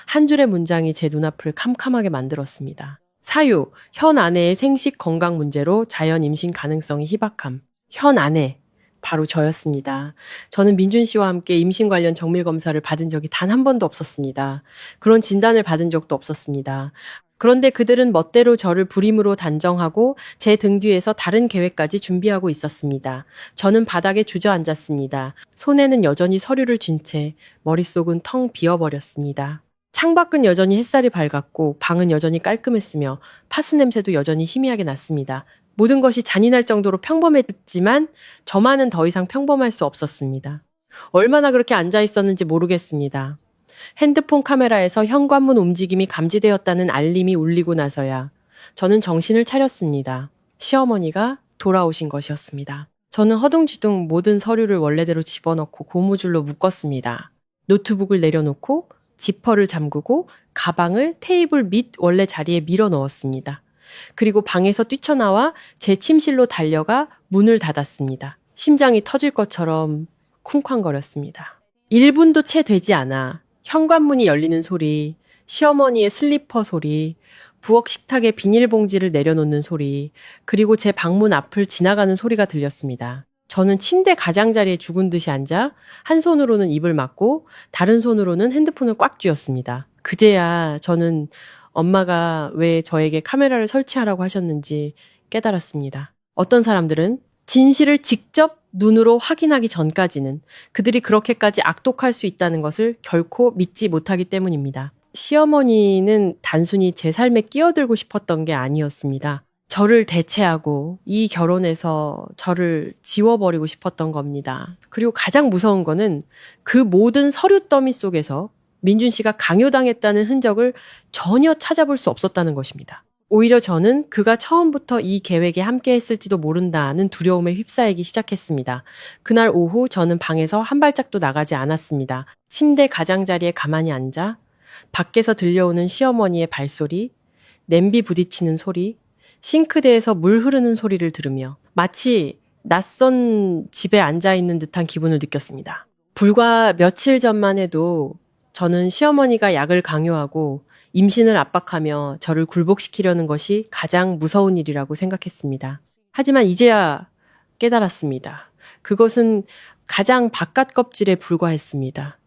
한 줄의 문장이 제 눈앞을 캄캄하게 만들었습니다. 사유, 현 아내의 생식 건강 문제로 자연 임신 가능성이 희박함. 현 아내, 바로 저였습니다. 저는 민준 씨와 함께 임신 관련 정밀 검사를 받은 적이 단 한 번도 없었습니다. 그런 진단을 받은 적도 없었습니다. 그런데 그들은 멋대로 저를 불임으로 단정하고 제 등 뒤에서 다른 계획까지 준비하고 있었습니다. 저는 바닥에 주저앉았습니다. 손에는 여전히 서류를 쥔 채 머릿속은 텅 비어버렸습니다. 창밖은 여전히 햇살이 밝았고 방은 여전히 깔끔했으며 파스 냄새도 여전히 희미하게 났습니다. 모든 것이 잔인할 정도로 평범했지만 저만은 더 이상 평범할 수 없었습니다. 얼마나 그렇게 앉아 있었는지 모르겠습니다. 핸드폰 카메라에서 현관문 움직임이 감지되었다는 알림이 울리고 나서야 저는 정신을 차렸습니다. 시어머니가 돌아오신 것이었습니다. 저는 허둥지둥 모든 서류를 원래대로 집어넣고 고무줄로 묶었습니다. 노트북을 내려놓고 지퍼를 잠그고 가방을 테이블 밑 원래 자리에 밀어 넣었습니다. 그리고 방에서 뛰쳐나와 제 침실로 달려가 문을 닫았습니다. 심장이 터질 것처럼 쿵쾅거렸습니다. 1분도 채 되지 않아 현관문이 열리는 소리, 시어머니의 슬리퍼 소리, 부엌 식탁에 비닐봉지를 내려놓는 소리, 그리고 제 방문 앞을 지나가는 소리가 들렸습니다. 저는 침대 가장자리에 죽은 듯이 앉아 한 손으로는 입을 막고 다른 손으로는 핸드폰을 꽉 쥐었습니다. 그제야 저는 엄마가 왜 저에게 카메라를 설치하라고 하셨는지 깨달았습니다. 어떤 사람들은 진실을 직접 눈으로 확인하기 전까지는 그들이 그렇게까지 악독할 수 있다는 것을 결코 믿지 못하기 때문입니다. 시어머니는 단순히 제 삶에 끼어들고 싶었던 게 아니었습니다. 저를 대체하고 이 결혼에서 저를 지워버리고 싶었던 겁니다. 그리고 가장 무서운 거는 그 모든 서류 더미 속에서 민준 씨가 강요당했다는 흔적을 전혀 찾아볼 수 없었다는 것입니다. 오히려 저는 그가 처음부터 이 계획에 함께 했을지도 모른다는 두려움에 휩싸이기 시작했습니다. 그날 오후 저는 방에서 한 발짝도 나가지 않았습니다. 침대 가장자리에 가만히 앉아 밖에서 들려오는 시어머니의 발소리, 냄비 부딪히는 소리, 싱크대에서 물 흐르는 소리를 들으며 마치 낯선 집에 앉아있는 듯한 기분을 느꼈습니다. 불과 며칠 전만 해도 저는 시어머니가 약을 강요하고 임신을 압박하며 저를 굴복시키려는 것이 가장 무서운 일이라고 생각했습니다. 하지만 이제야 깨달았습니다. 그것은 가장 바깥 껍질에 불과했습니다.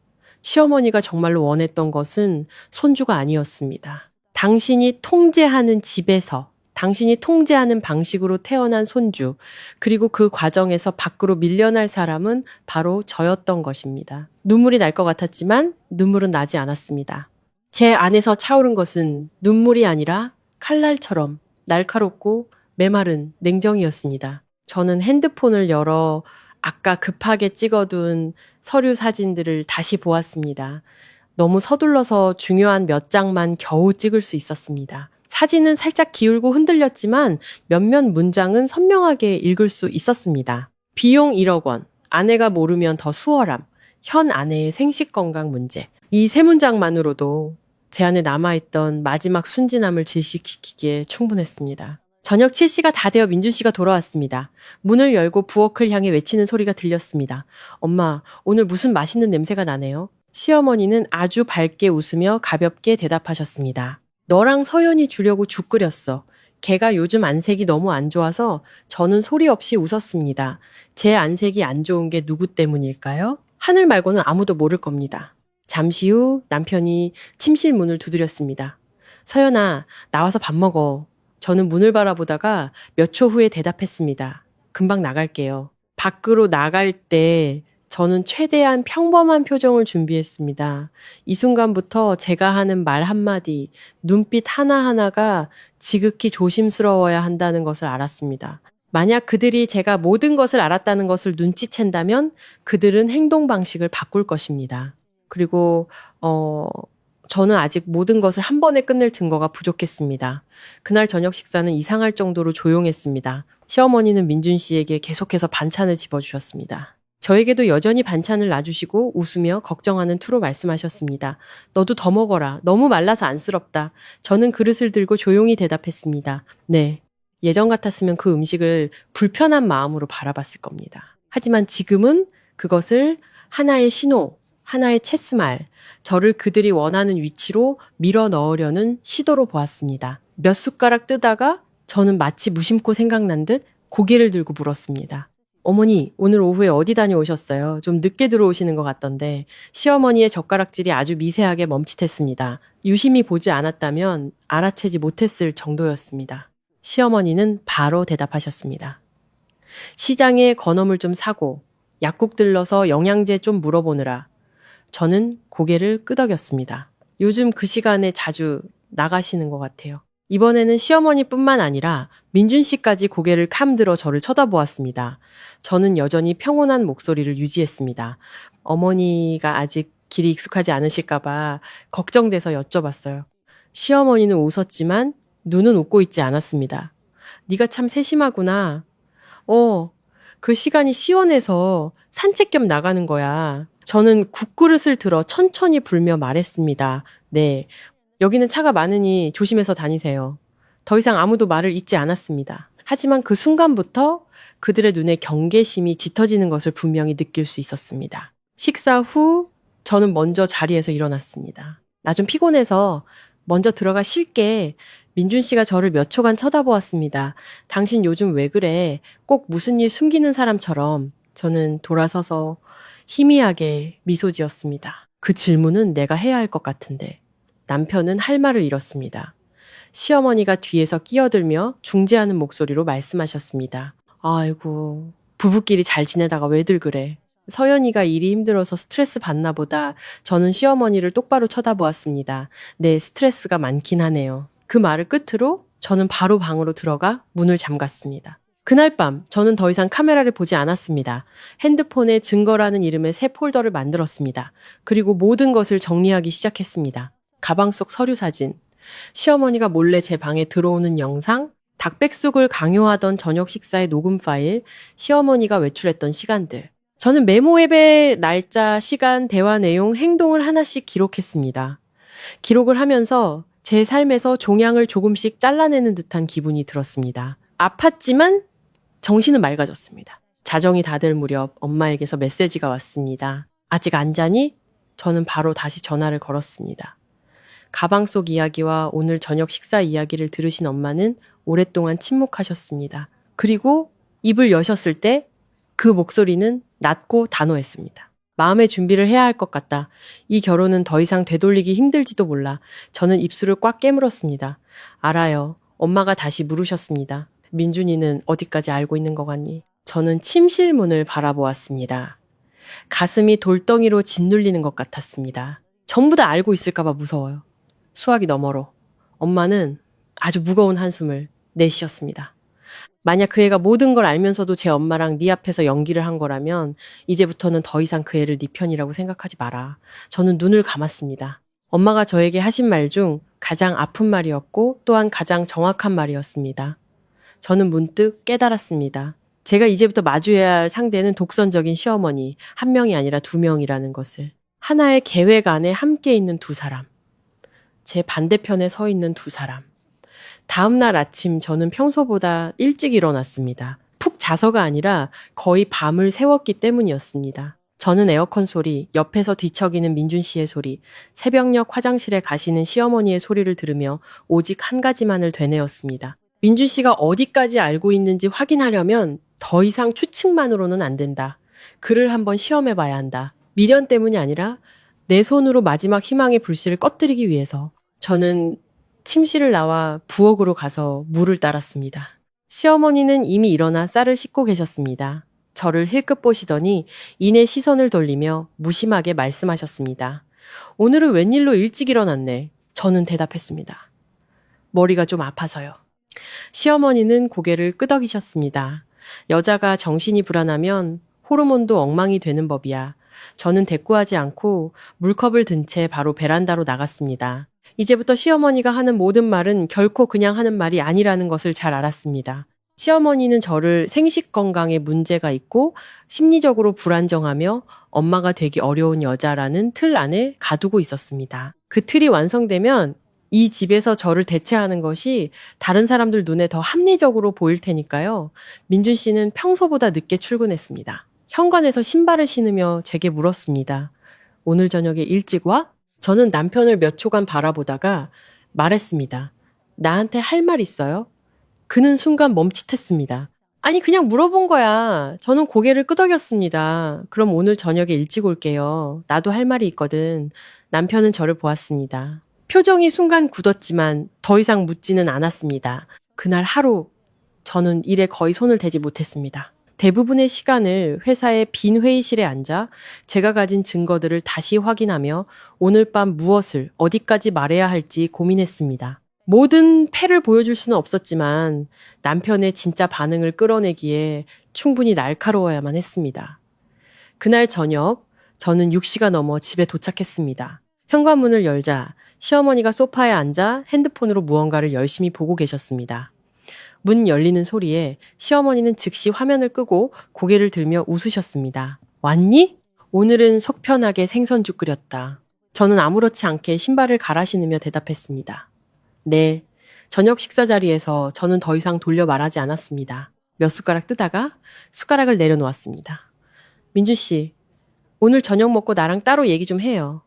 시어머니가 정말로 원했던 것은 손주가 아니었습니다. 당신이 통제하는 집에서, 당신이 통제하는 방식으로 태어난 손주, 그리고 그 과정에서 밖으로 밀려날 사람은 바로 저였던 것입니다. 눈물이 날 것 같았지만 눈물은 나지 않았습니다. 제 안에서 차오른 것은 눈물이 아니라 칼날처럼 날카롭고 메마른 냉정이었습니다. 저는 핸드폰을 열어 아까 급하게 찍어둔 서류 사진들을 다시 보았습니다. 너무 서둘러서 중요한 몇 장만 겨우 찍을 수 있었습니다. 사진은 살짝 기울고 흔들렸지만 몇몇 문장은 선명하게 읽을 수 있었습니다. 비용 1억 원, 아내가 모르면 더 수월함, 현 아내의 생식 건강 문제. 이 세 문장만으로도 제 안에 남아있던 마지막 순진함을 질식시키기에 충분했습니다. 저녁 7시가 다 되어 민준 씨가 돌아왔습니다. 문을 열고 부엌을 향해 외치는 소리가 들렸습니다. 엄마, 오늘 무슨 맛있는 냄새가 나네요. 시어머니는 아주 밝게 웃으며 가볍게 대답하셨습니다. 너랑 서연이 주려고 죽 끓였어. 걔가 요즘 안색이 너무 안 좋아서 저는 소리 없이 웃었습니다. 제 안색이 안 좋은 게 누구 때문일까요? 하늘 말고는 아무도 모를 겁니다. 잠시 후 남편이 침실 문을 두드렸습니다. 서연아, 나와서 밥 먹어. 저는 문을 바라보다가 몇 초 후에 대답했습니다. 금방 나갈게요. 밖으로 나갈 때 저는 최대한 평범한 표정을 준비했습니다. 이 순간부터 제가 하는 말 한마디, 눈빛 하나하나가 지극히 조심스러워야 한다는 것을 알았습니다. 만약 그들이 제가 모든 것을 알았다는 것을 눈치챈다면 그들은 행동 방식을 바꿀 것입니다. 그리고 저는 아직 모든 것을 한 번에 끝낼 증거가 부족했습니다. 그날 저녁 식사는 이상할 정도로 조용했습니다. 시어머니는 민준 씨에게 계속해서 반찬을 집어주셨습니다. 저에게도 여전히 반찬을 놔주시고 웃으며 걱정하는 투로 말씀하셨습니다. 너도 더 먹어라. 너무 말라서 안쓰럽다. 저는 그릇을 들고 조용히 대답했습니다. 네. 예전 같았으면 그 음식을 불편한 마음으로 바라봤을 겁니다. 하지만 지금은 그것을 하나의 신호, 하나의 체스말, 저를 그들이 원하는 위치로 밀어 넣으려는 시도로 보았습니다. 몇 숟가락 뜨다가 저는 마치 무심코 생각난 듯 고개를 들고 물었습니다. 어머니, 오늘 오후에 어디 다녀오셨어요? 좀 늦게 들어오시는 것 같던데. 시어머니의 젓가락질이 아주 미세하게 멈칫했습니다. 유심히 보지 않았다면 알아채지 못했을 정도였습니다. 시어머니는 바로 대답하셨습니다. 시장에 건어물 좀 사고 약국 들러서 영양제 좀 물어보느라. 저는 고개를 끄덕였습니다. 요즘 그 시간에 자주 나가시는 것 같아요. 이번에는 시어머니뿐만 아니라 민준 씨까지 고개를 캄들어 저를 쳐다보았습니다. 저는 여전히 평온한 목소리를 유지했습니다. 어머니가 아직 길이 익숙하지 않으실까봐 걱정돼서 여쭤봤어요. 시어머니는 웃었지만 눈은 웃고 있지 않았습니다. 네가 참 세심하구나. 그 시간이 시원해서 산책 겸 나가는 거야. 저는 국그릇을 들어 천천히 불며 말했습니다. 네. 여기는 차가 많으니 조심해서 다니세요. 더 이상 아무도 말을 잇지 않았습니다. 하지만 그 순간부터 그들의 눈에 경계심이 짙어지는 것을 분명히 느낄 수 있었습니다. 식사 후 저는 먼저 자리에서 일어났습니다. 나 좀 피곤해서 먼저 들어가 쉴게. 민준 씨가 저를 몇 초간 쳐다보았습니다. 당신 요즘 왜 그래? 꼭 무슨 일 숨기는 사람처럼. 저는 돌아서서 희미하게 미소 지었습니다. 그 질문은 내가 해야 할 것 같은데. 남편은 할 말을 잃었습니다. 시어머니가 뒤에서 끼어들며 중재하는 목소리로 말씀하셨습니다. 아이고, 부부끼리 잘 지내다가 왜들 그래? 서연이가 일이 힘들어서 스트레스 받나 보다. 저는 시어머니를 똑바로 쳐다보았습니다. 네, 스트레스가 많긴 하네요. 그 말을 끝으로 저는 바로 방으로 들어가 문을 잠갔습니다. 그날 밤 저는 더 이상 카메라를 보지 않았습니다. 핸드폰에 증거라는 이름의 새 폴더를 만들었습니다. 그리고 모든 것을 정리하기 시작했습니다. 가방 속 서류 사진, 시어머니가 몰래 제 방에 들어오는 영상, 닭백숙을 강요하던 저녁 식사의 녹음 파일, 시어머니가 외출했던 시간들. 저는 메모 앱에 날짜, 시간, 대화 내용, 행동을 하나씩 기록했습니다. 기록을 하면서 제 삶에서 종양을 조금씩 잘라내는 듯한 기분이 들었습니다. 아팠지만 정신은 맑아졌습니다. 자정이 다 될 무렵 엄마에게서 메시지가 왔습니다. 아직 안 자니? 저는 바로 다시 전화를 걸었습니다. 가방 속 이야기와 오늘 저녁 식사 이야기를 들으신 엄마는 오랫동안 침묵하셨습니다. 그리고 입을 여셨을 때 그 목소리는 낮고 단호했습니다. 마음의 준비를 해야 할 것 같다. 이 결혼은 더 이상 되돌리기 힘들지도 몰라. 저는 입술을 꽉 깨물었습니다. 알아요. 엄마가 다시 물으셨습니다. 민준이는 어디까지 알고 있는 거 같니? 저는 침실문을 바라보았습니다. 가슴이 돌덩이로 짓눌리는 것 같았습니다. 전부 다 알고 있을까봐 무서워요. 수화기 너머로 엄마는 아주 무거운 한숨을 내쉬었습니다. 만약 그 애가 모든 걸 알면서도 제 엄마랑 네 앞에서 연기를 한 거라면 이제부터는 더 이상 그 애를 네 편이라고 생각하지 마라. 저는 눈을 감았습니다. 엄마가 저에게 하신 말 중 가장 아픈 말이었고 또한 가장 정확한 말이었습니다. 저는 문득 깨달았습니다. 제가 이제부터 마주해야 할 상대는 독선적인 시어머니, 한 명이 아니라 두 명이라는 것을. 하나의 계획 안에 함께 있는 두 사람. 제 반대편에 서 있는 두 사람. 다음 날 아침 저는 평소보다 일찍 일어났습니다. 푹 자서가 아니라 거의 밤을 새웠기 때문이었습니다. 저는 에어컨 소리, 옆에서 뒤척이는 민준 씨의 소리, 새벽녘 화장실에 가시는 시어머니의 소리를 들으며 오직 한 가지만을 되뇌었습니다. 민준 씨가 어디까지 알고 있는지 확인하려면 더 이상 추측만으로는 안 된다. 그를 한번 시험해 봐야 한다. 미련 때문이 아니라 내 손으로 마지막 희망의 불씨를 꺼뜨리기 위해서. 저는 침실을 나와 부엌으로 가서 물을 따랐습니다. 시어머니는 이미 일어나 쌀을 씻고 계셨습니다. 저를 힐끗 보시더니 이내 시선을 돌리며 무심하게 말씀하셨습니다. 오늘은 웬일로 일찍 일어났네. 저는 대답했습니다. 머리가 좀 아파서요. 시어머니는 고개를 끄덕이셨습니다. 여자가 정신이 불안하면 호르몬도 엉망이 되는 법이야. 저는 대꾸하지 않고 물컵을 든 채 바로 베란다로 나갔습니다. 이제부터 시어머니가 하는 모든 말은 결코 그냥 하는 말이 아니라는 것을 잘 알았습니다. 시어머니는 저를 생식 건강에 문제가 있고 심리적으로 불안정하며 엄마가 되기 어려운 여자라는 틀 안에 가두고 있었습니다. 그 틀이 완성되면 이 집에서 저를 대체하는 것이 다른 사람들 눈에 더 합리적으로 보일 테니까요. 민준 씨는 평소보다 늦게 출근했습니다. 현관에서 신발을 신으며 제게 물었습니다. 오늘 저녁에 일찍 와? 저는 남편을 몇 초간 바라보다가 말했습니다. 나한테 할 말 있어요? 그는 순간 멈칫했습니다. 아니 그냥 물어본 거야. 저는 고개를 끄덕였습니다. 그럼 오늘 저녁에 일찍 올게요. 나도 할 말이 있거든. 남편은 저를 보았습니다. 표정이 순간 굳었지만 더 이상 묻지는 않았습니다. 그날 하루 저는 일에 거의 손을 대지 못했습니다. 대부분의 시간을 회사의 빈 회의실에 앉아 제가 가진 증거들을 다시 확인하며 오늘 밤 무엇을 어디까지 말해야 할지 고민했습니다. 모든 패를 보여줄 수는 없었지만 남편의 진짜 반응을 끌어내기에 충분히 날카로워야만 했습니다. 그날 저녁 저는 6시가 넘어 집에 도착했습니다. 현관문을 열자 시어머니가 소파에 앉아 핸드폰으로 무언가를 열심히 보고 계셨습니다. 문 열리는 소리에 시어머니는 즉시 화면을 끄고 고개를 들며 웃으셨습니다. 왔니? 오늘은 속 편하게 생선죽 끓였다. 저는 아무렇지 않게 신발을 갈아 신으며 대답했습니다. 네, 저녁 식사 자리에서 저는 더 이상 돌려 말하지 않았습니다. 몇 숟가락 뜨다가 숟가락을 내려놓았습니다. 민준 씨, 오늘 저녁 먹고 나랑 따로 얘기 좀 해요.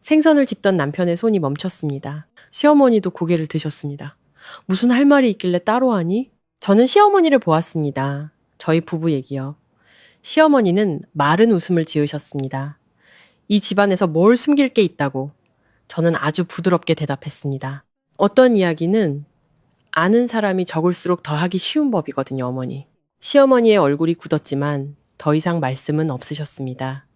생선을 집던 남편의 손이 멈췄습니다. 시어머니도 고개를 드셨습니다. 무슨 할 말이 있길래 따로 하니? 저는 시어머니를 보았습니다. 저희 부부 얘기요. 시어머니는 마른 웃음을 지으셨습니다. 이 집안에서 뭘 숨길 게 있다고. 저는 아주 부드럽게 대답했습니다. 어떤 이야기는 아는 사람이 적을수록 더하기 쉬운 법이거든요, 어머니. 시어머니의 얼굴이 굳었지만 더 이상 말씀은 없으셨습니다.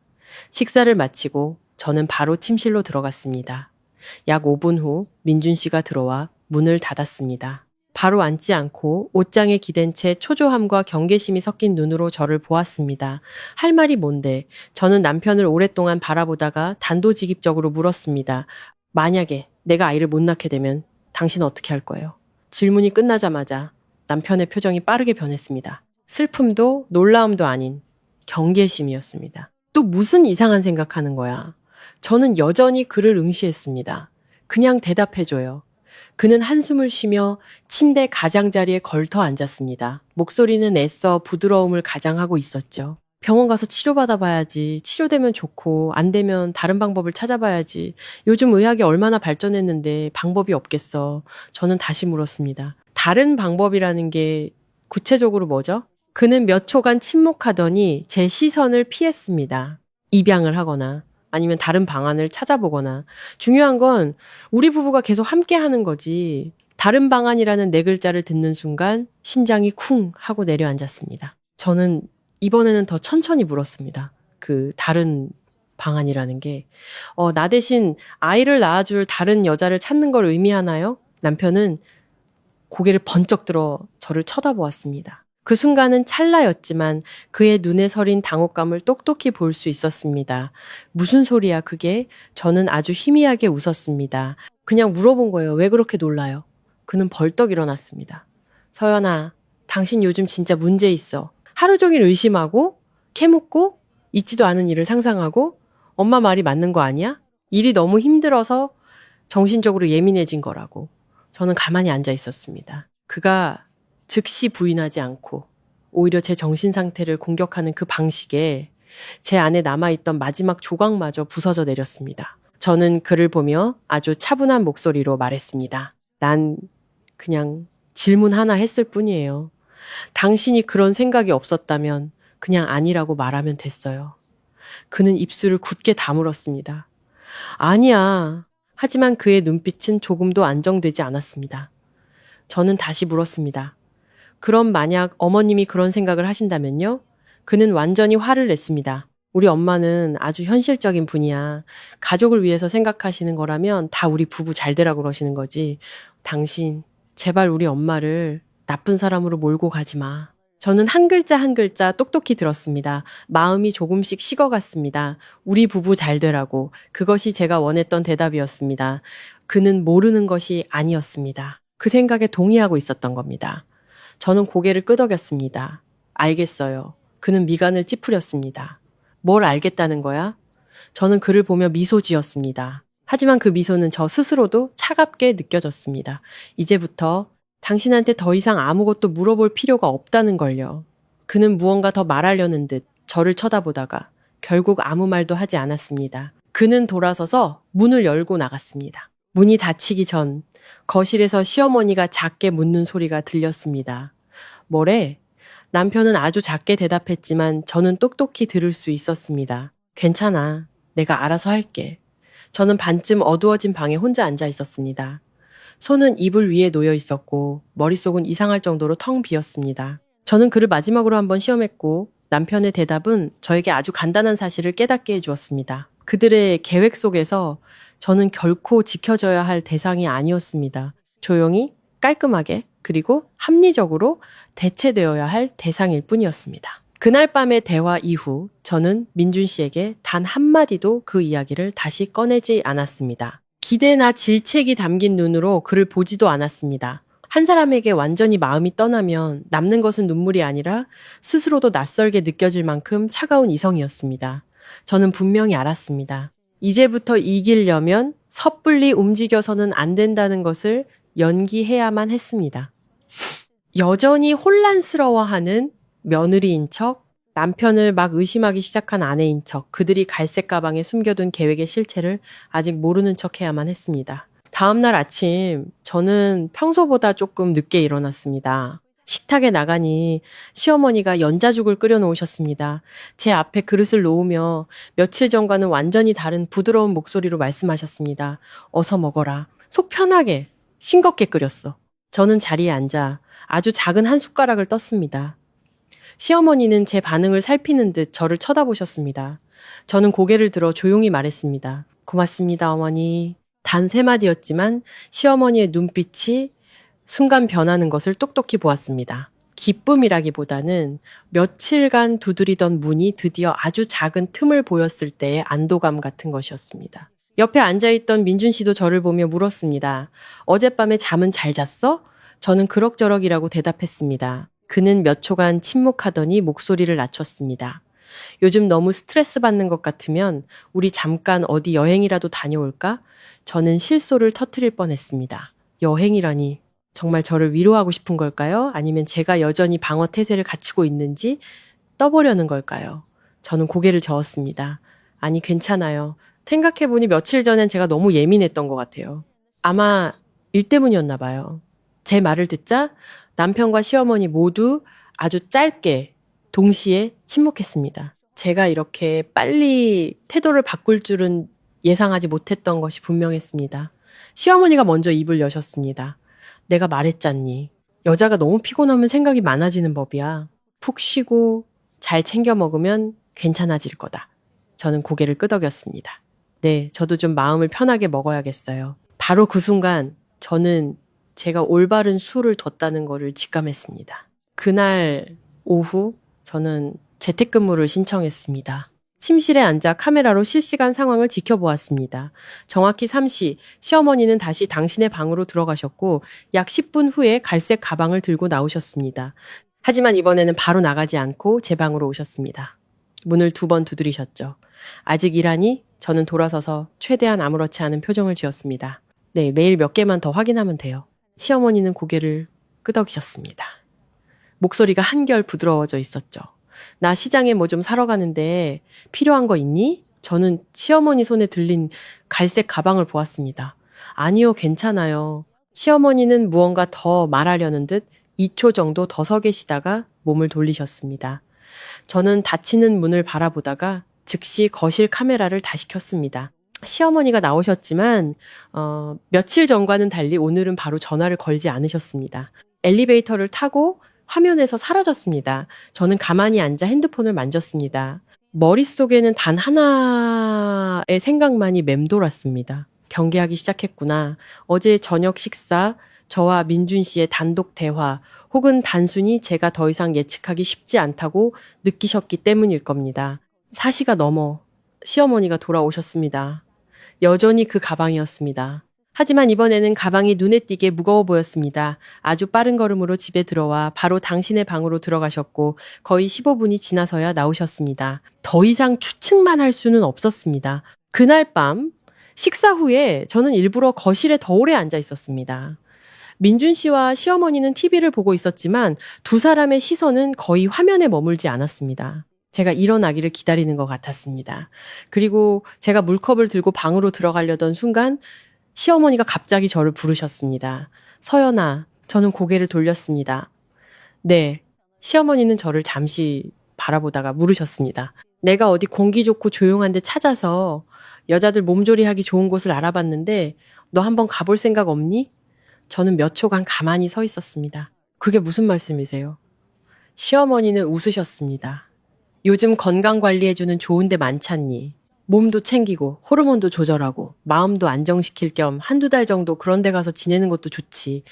식사를 마치고 저는 바로 침실로 들어갔습니다. 약 5분 후 민준 씨가 들어와 문을 닫았습니다. 바로 앉지 않고 옷장에 기댄 채 초조함과 경계심이 섞인 눈으로 저를 보았습니다. 할 말이 뭔데? 저는 남편을 오랫동안 바라보다가 단도직입적으로 물었습니다. 만약에 내가 아이를 못 낳게 되면 당신 어떻게 할 거예요? 질문이 끝나자마자 남편의 표정이 빠르게 변했습니다. 슬픔도 놀라움도 아닌 경계심이었습니다. 또 무슨 이상한 생각하는 거야? 저는 여전히 그를 응시했습니다. 그냥 대답해줘요. 그는 한숨을 쉬며 침대 가장자리에 걸터 앉았습니다. 목소리는 애써 부드러움을 가장하고 있었죠. 병원 가서 치료받아 봐야지. 치료되면 좋고 안 되면 다른 방법을 찾아봐야지. 요즘 의학이 얼마나 발전했는데 방법이 없겠어. 저는 다시 물었습니다. 다른 방법이라는 게 구체적으로 뭐죠? 그는 몇 초간 침묵하더니 제 시선을 피했습니다. 입양을 하거나 아니면 다른 방안을 찾아보거나. 중요한 건 우리 부부가 계속 함께 하는 거지. 다른 방안이라는 네 글자를 듣는 순간 심장이 쿵 하고 내려앉았습니다. 저는 이번에는 더 천천히 물었습니다. 그 다른 방안이라는 게 나 대신 아이를 낳아줄 다른 여자를 찾는 걸 의미하나요? 남편은 고개를 번쩍 들어 저를 쳐다보았습니다. 그 순간은 찰나였지만 그의 눈에 서린 당혹감을 똑똑히 볼 수 있었습니다. 무슨 소리야 그게? 저는 아주 희미하게 웃었습니다. 그냥 물어본 거예요. 왜 그렇게 놀라요? 그는 벌떡 일어났습니다. 서연아, 당신 요즘 진짜 문제 있어. 하루 종일 의심하고 캐묻고 있지도 않은 일을 상상하고 엄마 말이 맞는 거 아니야? 일이 너무 힘들어서 정신적으로 예민해진 거라고. 저는 가만히 앉아 있었습니다. 그가 즉시 부인하지 않고 오히려 제 정신 상태를 공격하는 그 방식에 제 안에 남아있던 마지막 조각마저 부서져 내렸습니다. 저는 그를 보며 아주 차분한 목소리로 말했습니다. 난 그냥 질문 하나 했을 뿐이에요. 당신이 그런 생각이 없었다면 그냥 아니라고 말하면 됐어요. 그는 입술을 굳게 다물었습니다. 아니야. 하지만 그의 눈빛은 조금도 안정되지 않았습니다. 저는 다시 물었습니다. 그럼 만약 어머님이 그런 생각을 하신다면요? 그는 완전히 화를 냈습니다. 우리 엄마는 아주 현실적인 분이야. 가족을 위해서 생각하시는 거라면 다 우리 부부 잘 되라고 그러시는 거지. 당신, 제발 우리 엄마를 나쁜 사람으로 몰고 가지 마. 저는 한 글자 한 글자 똑똑히 들었습니다. 마음이 조금씩 식어갔습니다. 우리 부부 잘 되라고. 그것이 제가 원했던 대답이었습니다. 그는 모르는 것이 아니었습니다. 그 생각에 동의하고 있었던 겁니다. 저는 고개를 끄덕였습니다. 알겠어요. 그는 미간을 찌푸렸습니다. 뭘 알겠다는 거야? 저는 그를 보며 미소 지었습니다. 하지만 그 미소는 저 스스로도 차갑게 느껴졌습니다. 이제부터 당신한테 더 이상 아무것도 물어볼 필요가 없다는 걸요. 그는 무언가 더 말하려는 듯 저를 쳐다보다가 결국 아무 말도 하지 않았습니다. 그는 돌아서서 문을 열고 나갔습니다. 문이 닫히기 전 거실에서 시어머니가 작게 묻는 소리가 들렸습니다. 뭐래? 남편은 아주 작게 대답했지만 저는 똑똑히 들을 수 있었습니다. 괜찮아. 내가 알아서 할게. 저는 반쯤 어두워진 방에 혼자 앉아 있었습니다. 손은 이불 위에 놓여 있었고 머릿속은 이상할 정도로 텅 비었습니다. 저는 그를 마지막으로 한번 시험했고 남편의 대답은 저에게 아주 간단한 사실을 깨닫게 해주었습니다. 그들의 계획 속에서 저는 결코 지켜져야 할 대상이 아니었습니다. 조용히, 깔끔하게, 그리고 합리적으로 대체되어야 할 대상일 뿐이었습니다. 그날 밤의 대화 이후 저는 민준 씨에게 단 한마디도 그 이야기를 다시 꺼내지 않았습니다. 기대나 질책이 담긴 눈으로 그를 보지도 않았습니다. 한 사람에게 완전히 마음이 떠나면 남는 것은 눈물이 아니라 스스로도 낯설게 느껴질 만큼 차가운 이성이었습니다. 저는 분명히 알았습니다. 이제부터 이기려면 섣불리 움직여서는 안 된다는 것을 연기해야만 했습니다. 여전히 혼란스러워하는 며느리인 척 남편을 막 의심하기 시작한 아내인 척, 그들이 갈색 가방에 숨겨둔 계획의 실체를 아직 모르는 척 해야만 했습니다. 다음날 아침, 저는 평소보다 조금 늦게 일어났습니다. 식탁에 나가니 시어머니가 연자죽을 끓여 놓으셨습니다. 제 앞에 그릇을 놓으며 며칠 전과는 완전히 다른 부드러운 목소리로 말씀하셨습니다. 어서 먹어라. 속 편하게, 싱겁게 끓였어. 저는 자리에 앉아 아주 작은 한 숟가락을 떴습니다. 시어머니는 제 반응을 살피는 듯 저를 쳐다보셨습니다. 저는 고개를 들어 조용히 말했습니다. 고맙습니다, 어머니. 단 3마디였지만 시어머니의 눈빛이 순간 변하는 것을 똑똑히 보았습니다. 기쁨이라기보다는 며칠간 두드리던 문이 드디어 아주 작은 틈을 보였을 때의 안도감 같은 것이었습니다. 옆에 앉아있던 민준 씨도 저를 보며 물었습니다. 어젯밤에 잠은 잘 잤어? 저는 그럭저럭이라고 대답했습니다. 그는 몇 초간 침묵하더니 목소리를 낮췄습니다. 요즘 너무 스트레스 받는 것 같으면 우리 잠깐 어디 여행이라도 다녀올까? 저는 실소를 터뜨릴 뻔했습니다. 여행이라니 정말 저를 위로하고 싶은 걸까요? 아니면 제가 여전히 방어 태세를 갖추고 있는지 떠보려는 걸까요? 저는 고개를 저었습니다. 아니 괜찮아요. 생각해보니 며칠 전엔 제가 너무 예민했던 것 같아요. 아마 일 때문이었나 봐요. 제 말을 듣자 남편과 시어머니 모두 아주 짧게 동시에 침묵했습니다. 제가 이렇게 빨리 태도를 바꿀 줄은 예상하지 못했던 것이 분명했습니다. 시어머니가 먼저 입을 여셨습니다. 내가 말했잖니. 여자가 너무 피곤하면 생각이 많아지는 법이야. 푹 쉬고 잘 챙겨 먹으면 괜찮아질 거다. 저는 고개를 끄덕였습니다. 네, 저도 좀 마음을 편하게 먹어야겠어요. 바로 그 순간 저는 제가 올바른 수를 뒀다는 것을 직감했습니다. 그날 오후 저는 재택근무를 신청했습니다. 침실에 앉아 카메라로 실시간 상황을 지켜보았습니다. 정확히 3시, 시어머니는 다시 당신의 방으로 들어가셨고 약 10분 후에 갈색 가방을 들고 나오셨습니다. 하지만 이번에는 바로 나가지 않고 제 방으로 오셨습니다. 문을 2번 두드리셨죠. 아직 일하니? 저는 돌아서서 최대한 아무렇지 않은 표정을 지었습니다. 네, 매일 몇 개만 더 확인하면 돼요. 시어머니는 고개를 끄덕이셨습니다. 목소리가 한결 부드러워져 있었죠. 나 시장에 뭐 좀 사러 가는데 필요한 거 있니? 저는 시어머니 손에 들린 갈색 가방을 보았습니다. 아니요, 괜찮아요. 시어머니는 무언가 더 말하려는 듯 2초 정도 더 서 계시다가 몸을 돌리셨습니다. 저는 닫히는 문을 바라보다가 즉시 거실 카메라를 다시 켰습니다. 시어머니가 나오셨지만 며칠 전과는 달리 오늘은 바로 전화를 걸지 않으셨습니다. 엘리베이터를 타고 화면에서 사라졌습니다. 저는 가만히 앉아 핸드폰을 만졌습니다. 머릿속에는 단 하나의 생각만이 맴돌았습니다. 경계하기 시작했구나. 어제 저녁 식사, 저와 민준 씨의 단독 대화, 혹은 단순히 제가 더 이상 예측하기 쉽지 않다고 느끼셨기 때문일 겁니다. 4시가 넘어 시어머니가 돌아오셨습니다. 여전히 그 가방이었습니다. 하지만 이번에는 가방이 눈에 띄게 무거워 보였습니다. 아주 빠른 걸음으로 집에 들어와 바로 당신의 방으로 들어가셨고 거의 15분이 지나서야 나오셨습니다. 더 이상 추측만 할 수는 없었습니다. 그날 밤 식사 후에 저는 일부러 거실에 더 오래 앉아 있었습니다. 민준 씨와 시어머니는 TV를 보고 있었지만 두 사람의 시선은 거의 화면에 머물지 않았습니다. 제가 일어나기를 기다리는 것 같았습니다. 그리고 제가 물컵을 들고 방으로 들어가려던 순간 시어머니가 갑자기 저를 부르셨습니다. 서연아, 저는 고개를 돌렸습니다. 네, 시어머니는 저를 잠시 바라보다가 물으셨습니다. 내가 어디 공기 좋고 조용한 데 찾아서 여자들 몸조리하기 좋은 곳을 알아봤는데 너 한번 가볼 생각 없니? 저는 몇 초간 가만히 서 있었습니다. 그게 무슨 말씀이세요? 시어머니는 웃으셨습니다. 요즘 건강관리해주는 좋은 데 많잖니. 몸도 챙기고 호르몬도 조절하고 마음도 안정시킬 겸 한두 달 정도 그런 데 가서 지내는 것도 좋지.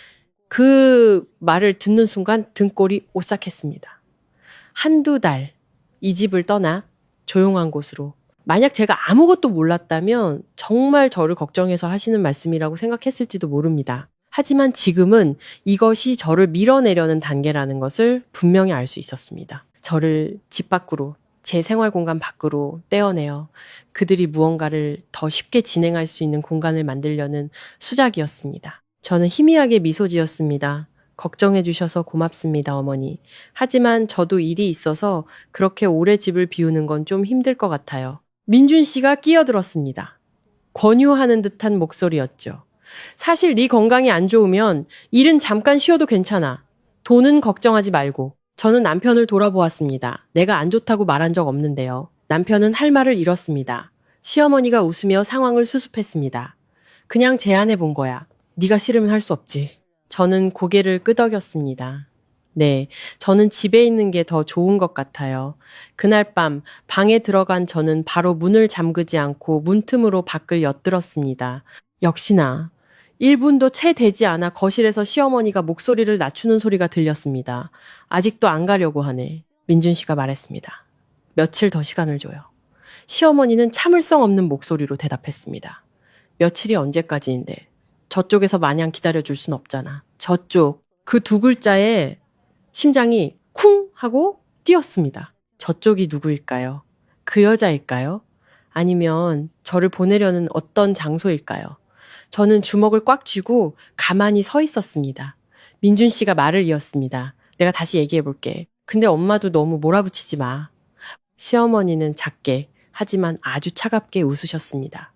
그 말을 듣는 순간 등골이 오싹했습니다. 한두 달, 이 집을 떠나 조용한 곳으로. 만약 제가 아무것도 몰랐다면 정말 저를 걱정해서 하시는 말씀이라고 생각했을지도 모릅니다. 하지만 지금은 이것이 저를 밀어내려는 단계라는 것을 분명히 알 수 있었습니다. 저를 집 밖으로, 제 생활 공간 밖으로 떼어내어 그들이 무언가를 더 쉽게 진행할 수 있는 공간을 만들려는 수작이었습니다. 저는 희미하게 미소 지었습니다. 걱정해 주셔서 고맙습니다, 어머니. 하지만 저도 일이 있어서 그렇게 오래 집을 비우는 건 좀 힘들 것 같아요. 민준 씨가 끼어들었습니다. 권유하는 듯한 목소리였죠. 사실 네 건강이 안 좋으면 일은 잠깐 쉬어도 괜찮아. 돈은 걱정하지 말고. 저는 남편을 돌아보았습니다. 내가 안 좋다고 말한 적 없는데요. 남편은 할 말을 잃었습니다. 시어머니가 웃으며 상황을 수습했습니다. 그냥 제안해 본 거야. 네가 싫으면 할 수 없지. 저는 고개를 끄덕였습니다. 네, 저는 집에 있는 게 더 좋은 것 같아요. 그날 밤 방에 들어간 저는 바로 문을 잠그지 않고 문틈으로 밖을 엿들었습니다. 역시나 1분도 채 되지 않아 거실에서 시어머니가 목소리를 낮추는 소리가 들렸습니다. 아직도 안 가려고 하네. 민준 씨가 말했습니다. 며칠 더 시간을 줘요. 시어머니는 참을성 없는 목소리로 대답했습니다. 며칠이 언제까지인데 저쪽에서 마냥 기다려줄 순 없잖아. 저쪽 그 두 글자에 심장이 쿵 하고 뛰었습니다. 저쪽이 누구일까요? 그 여자일까요? 아니면 저를 보내려는 어떤 장소일까요? 저는 주먹을 꽉 쥐고 가만히 서 있었습니다. 민준 씨가 말을 이었습니다. 내가 다시 얘기해 볼게. 근데 엄마도 너무 몰아붙이지 마. 시어머니는 작게 하지만 아주 차갑게 웃으셨습니다.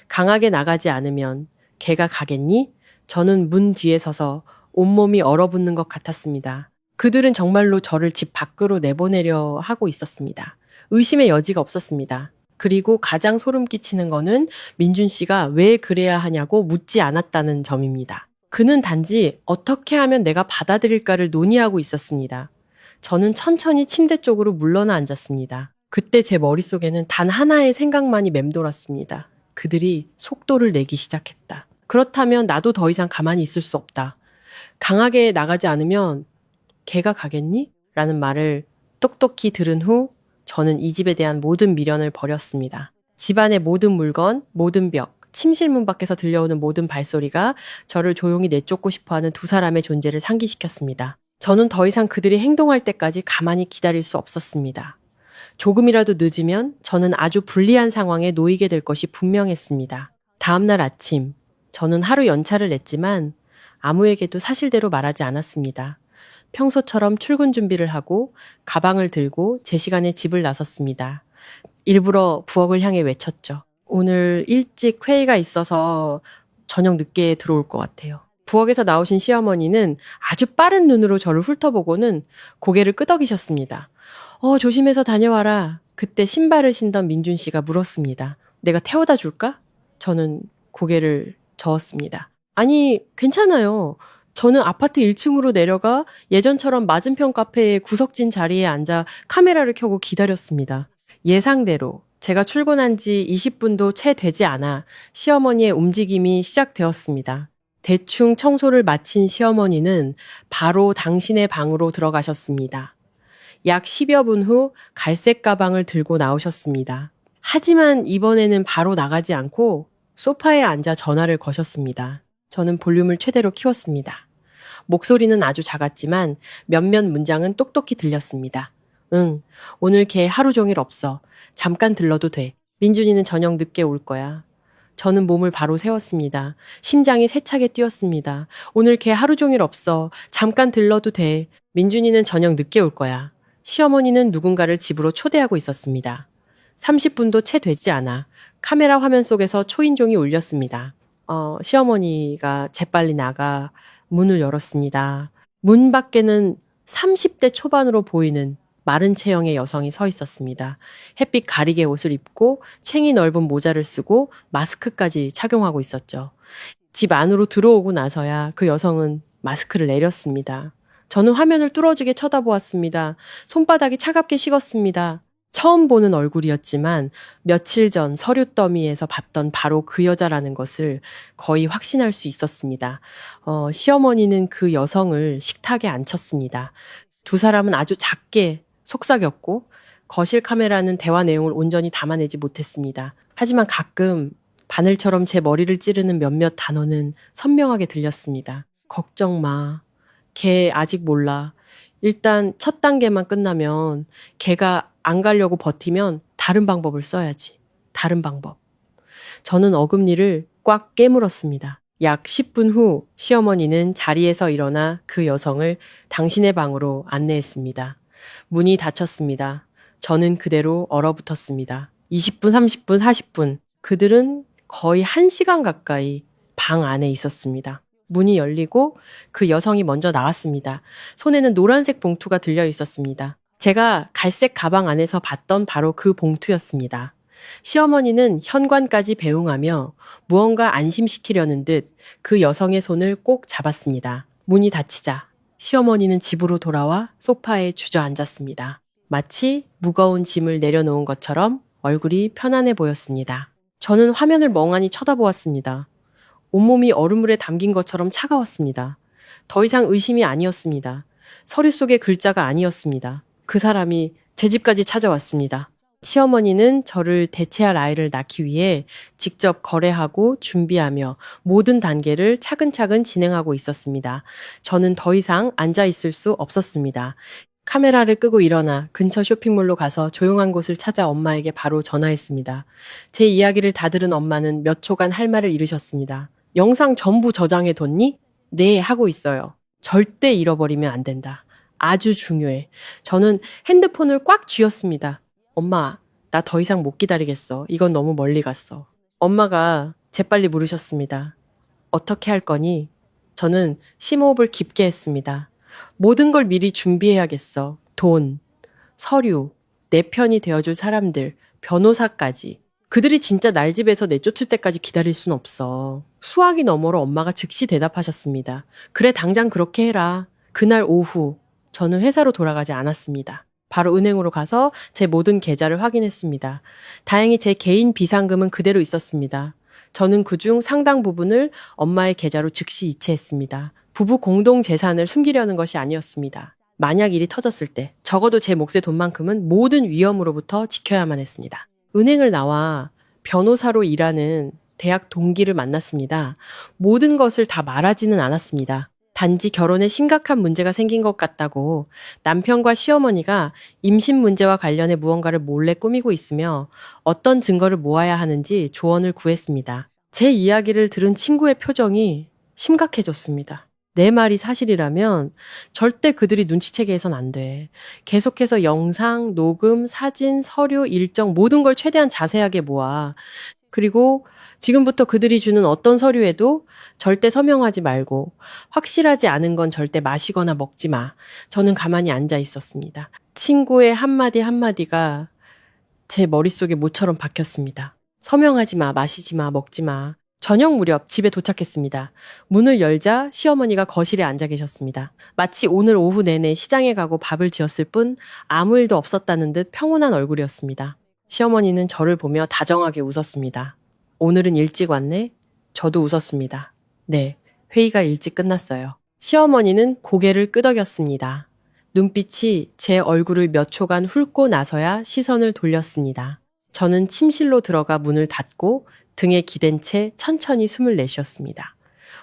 강하게 나가지 않으면 걔가 가겠니? 저는 문 뒤에 서서 온몸이 얼어붙는 것 같았습니다. 그들은 정말로 저를 집 밖으로 내보내려 하고 있었습니다. 의심의 여지가 없었습니다. 그리고 가장 소름 끼치는 거는 민준 씨가 왜 그래야 하냐고 묻지 않았다는 점입니다. 그는 단지 어떻게 하면 내가 받아들일까를 논의하고 있었습니다. 저는 천천히 침대 쪽으로 물러나 앉았습니다. 그때 제 머릿속에는 단 하나의 생각만이 맴돌았습니다. 그들이 속도를 내기 시작했다. 그렇다면 나도 더 이상 가만히 있을 수 없다. 강하게 나가지 않으면 걔가 가겠니? 라는 말을 똑똑히 들은 후 저는 이 집에 대한 모든 미련을 버렸습니다. 집안의 모든 물건, 모든 벽, 침실 문 밖에서 들려오는 모든 발소리가 저를 조용히 내쫓고 싶어하는 두 사람의 존재를 상기시켰습니다. 저는 더 이상 그들이 행동할 때까지 가만히 기다릴 수 없었습니다. 조금이라도 늦으면 저는 아주 불리한 상황에 놓이게 될 것이 분명했습니다. 다음날 아침, 저는 하루 연차를 냈지만 아무에게도 사실대로 말하지 않았습니다. 평소처럼 출근 준비를 하고 가방을 들고 제 시간에 집을 나섰습니다. 일부러 부엌을 향해 외쳤죠. 오늘 일찍 회의가 있어서 저녁 늦게 들어올 것 같아요. 부엌에서 나오신 시어머니는 아주 빠른 눈으로 저를 훑어보고는 고개를 끄덕이셨습니다. 조심해서 다녀와라. 그때 신발을 신던 민준 씨가 물었습니다. 내가 태워다 줄까? 저는 고개를 저었습니다. 아니, 괜찮아요. 저는 아파트 1층으로 내려가 예전처럼 맞은편 카페의 구석진 자리에 앉아 카메라를 켜고 기다렸습니다. 예상대로 제가 출근한 지 20분도 채 되지 않아 시어머니의 움직임이 시작되었습니다. 대충 청소를 마친 시어머니는 바로 당신의 방으로 들어가셨습니다. 약 10여 분 후 갈색 가방을 들고 나오셨습니다. 하지만 이번에는 바로 나가지 않고 소파에 앉아 전화를 거셨습니다. 저는 볼륨을 최대로 키웠습니다. 목소리는 아주 작았지만 몇몇 문장은 똑똑히 들렸습니다. 응, 오늘 걔 하루 종일 없어. 잠깐 들러도 돼. 민준이는 저녁 늦게 올 거야. 저는 몸을 바로 세웠습니다. 심장이 세차게 뛰었습니다. 오늘 걔 하루 종일 없어. 잠깐 들러도 돼. 민준이는 저녁 늦게 올 거야. 시어머니는 누군가를 집으로 초대하고 있었습니다. 30분도 채 되지 않아 카메라 화면 속에서 초인종이 울렸습니다. 시어머니가 재빨리 나가 문을 열었습니다. 문 밖에는 30대 초반으로 보이는 마른 체형의 여성이 서 있었습니다. 햇빛 가리개 옷을 입고 챙이 넓은 모자를 쓰고 마스크까지 착용하고 있었죠. 집 안으로 들어오고 나서야 그 여성은 마스크를 내렸습니다. 저는 화면을 뚫어지게 쳐다보았습니다. 손바닥이 차갑게 식었습니다. 처음 보는 얼굴이었지만 며칠 전 서류 더미에서 봤던 바로 그 여자라는 것을 거의 확신할 수 있었습니다. 시어머니는 그 여성을 식탁에 앉혔습니다. 두 사람은 아주 작게 속삭였고 거실 카메라는 대화 내용을 온전히 담아내지 못했습니다. 하지만 가끔 바늘처럼 제 머리를 찌르는 몇몇 단어는 선명하게 들렸습니다. 걱정 마. 걔 아직 몰라. 일단 첫 단계만 끝나면 걔가 안 가려고 버티면 다른 방법을 써야지. 다른 방법. 저는 어금니를 꽉 깨물었습니다. 약 10분 후 시어머니는 자리에서 일어나 그 여성을 당신의 방으로 안내했습니다. 문이 닫혔습니다. 저는 그대로 얼어붙었습니다. 20분, 30분, 40분. 그들은 거의 1시간 가까이 방 안에 있었습니다. 문이 열리고 그 여성이 먼저 나왔습니다. 손에는 노란색 봉투가 들려 있었습니다. 제가 갈색 가방 안에서 봤던 바로 그 봉투였습니다. 시어머니는 현관까지 배웅하며 무언가 안심시키려는 듯 그 여성의 손을 꼭 잡았습니다. 문이 닫히자 시어머니는 집으로 돌아와 소파에 주저앉았습니다. 마치 무거운 짐을 내려놓은 것처럼 얼굴이 편안해 보였습니다. 저는 화면을 멍하니 쳐다보았습니다. 온몸이 얼음물에 담긴 것처럼 차가웠습니다. 더 이상 의심이 아니었습니다. 서류 속의 글자가 아니었습니다. 그 사람이 제 집까지 찾아왔습니다. 시어머니는 저를 대체할 아이를 낳기 위해 직접 거래하고 준비하며 모든 단계를 차근차근 진행하고 있었습니다. 저는 더 이상 앉아 있을 수 없었습니다. 카메라를 끄고 일어나 근처 쇼핑몰로 가서 조용한 곳을 찾아 엄마에게 바로 전화했습니다. 제 이야기를 다 들은 엄마는 몇 초간 할 말을 잃으셨습니다. 영상 전부 저장해뒀니? 네, 하고 있어요. 절대 잃어버리면 안 된다. 아주 중요해. 저는 핸드폰을 꽉 쥐었습니다. 엄마, 나 더 이상 못 기다리겠어. 이건 너무 멀리 갔어. 엄마가 재빨리 물으셨습니다. 어떻게 할 거니? 저는 심호흡을 깊게 했습니다. 모든 걸 미리 준비해야겠어. 돈, 서류, 내 편이 되어줄 사람들, 변호사까지. 그들이 진짜 날 집에서 내쫓을 때까지 기다릴 순 없어. 수화기 너머로 엄마가 즉시 대답하셨습니다. 그래, 당장 그렇게 해라. 그날 오후, 저는 회사로 돌아가지 않았습니다. 바로 은행으로 가서 제 모든 계좌를 확인했습니다. 다행히 제 개인 비상금은 그대로 있었습니다. 저는 그중 상당 부분을 엄마의 계좌로 즉시 이체했습니다. 부부 공동 재산을 숨기려는 것이 아니었습니다. 만약 일이 터졌을 때 적어도 제 몫의 돈만큼은 모든 위험으로부터 지켜야만 했습니다. 은행을 나와 변호사로 일하는 대학 동기를 만났습니다. 모든 것을 다 말하지는 않았습니다. 단지 결혼에 심각한 문제가 생긴 것 같다고 남편과 시어머니가 임신 문제와 관련해 무언가를 몰래 꾸미고 있으며 어떤 증거를 모아야 하는지 조언을 구했습니다. 제 이야기를 들은 친구의 표정이 심각해졌습니다. 내 말이 사실이라면 절대 그들이 눈치채게 해선 안 돼. 계속해서 영상, 녹음, 사진, 서류, 일정 모든 걸 최대한 자세하게 모아. 그리고 지금부터 그들이 주는 어떤 서류에도 절대 서명하지 말고 확실하지 않은 건 절대 마시거나 먹지 마. 저는 가만히 앉아 있었습니다. 친구의 한마디 한마디가 제 머릿속에 모처럼 박혔습니다. 서명하지 마, 마시지 마, 먹지 마. 저녁 무렵 집에 도착했습니다. 문을 열자 시어머니가 거실에 앉아 계셨습니다. 마치 오늘 오후 내내 시장에 가고 밥을 지었을 뿐 아무 일도 없었다는 듯 평온한 얼굴이었습니다. 시어머니는 저를 보며 다정하게 웃었습니다. 오늘은 일찍 왔네? 저도 웃었습니다. 네, 회의가 일찍 끝났어요. 시어머니는 고개를 끄덕였습니다. 눈빛이 제 얼굴을 몇 초간 훑고 나서야 시선을 돌렸습니다. 저는 침실로 들어가 문을 닫고 등에 기댄 채 천천히 숨을 내쉬었습니다.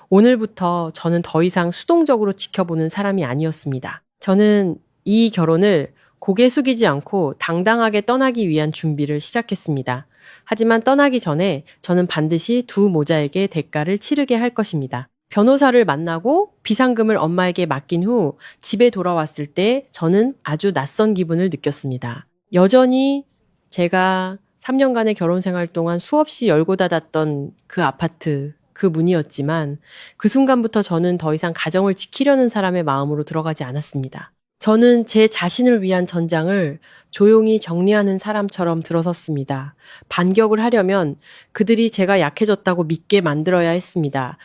오늘부터 저는 더 이상 수동적으로 지켜보는 사람이 아니었습니다. 저는 이 결혼을 고개 숙이지 않고 당당하게 떠나기 위한 준비를 시작했습니다. 하지만 떠나기 전에 저는 반드시 두 모자에게 대가를 치르게 할 것입니다. 변호사를 만나고 비상금을 엄마에게 맡긴 후 집에 돌아왔을 때 저는 아주 낯선 기분을 느꼈습니다. 여전히 제가 3년간의 결혼 생활 동안 수없이 열고 닫았던 그 아파트, 그 문이었지만 그 순간부터 저는 더 이상 가정을 지키려는 사람의 마음으로 들어가지 않았습니다. 저는 제 자신을 위한 전장을 조용히 정리하는 사람처럼 들어섰습니다. 반격을 하려면 그들이 제가 약해졌다고 믿게 만들어야 했습니다.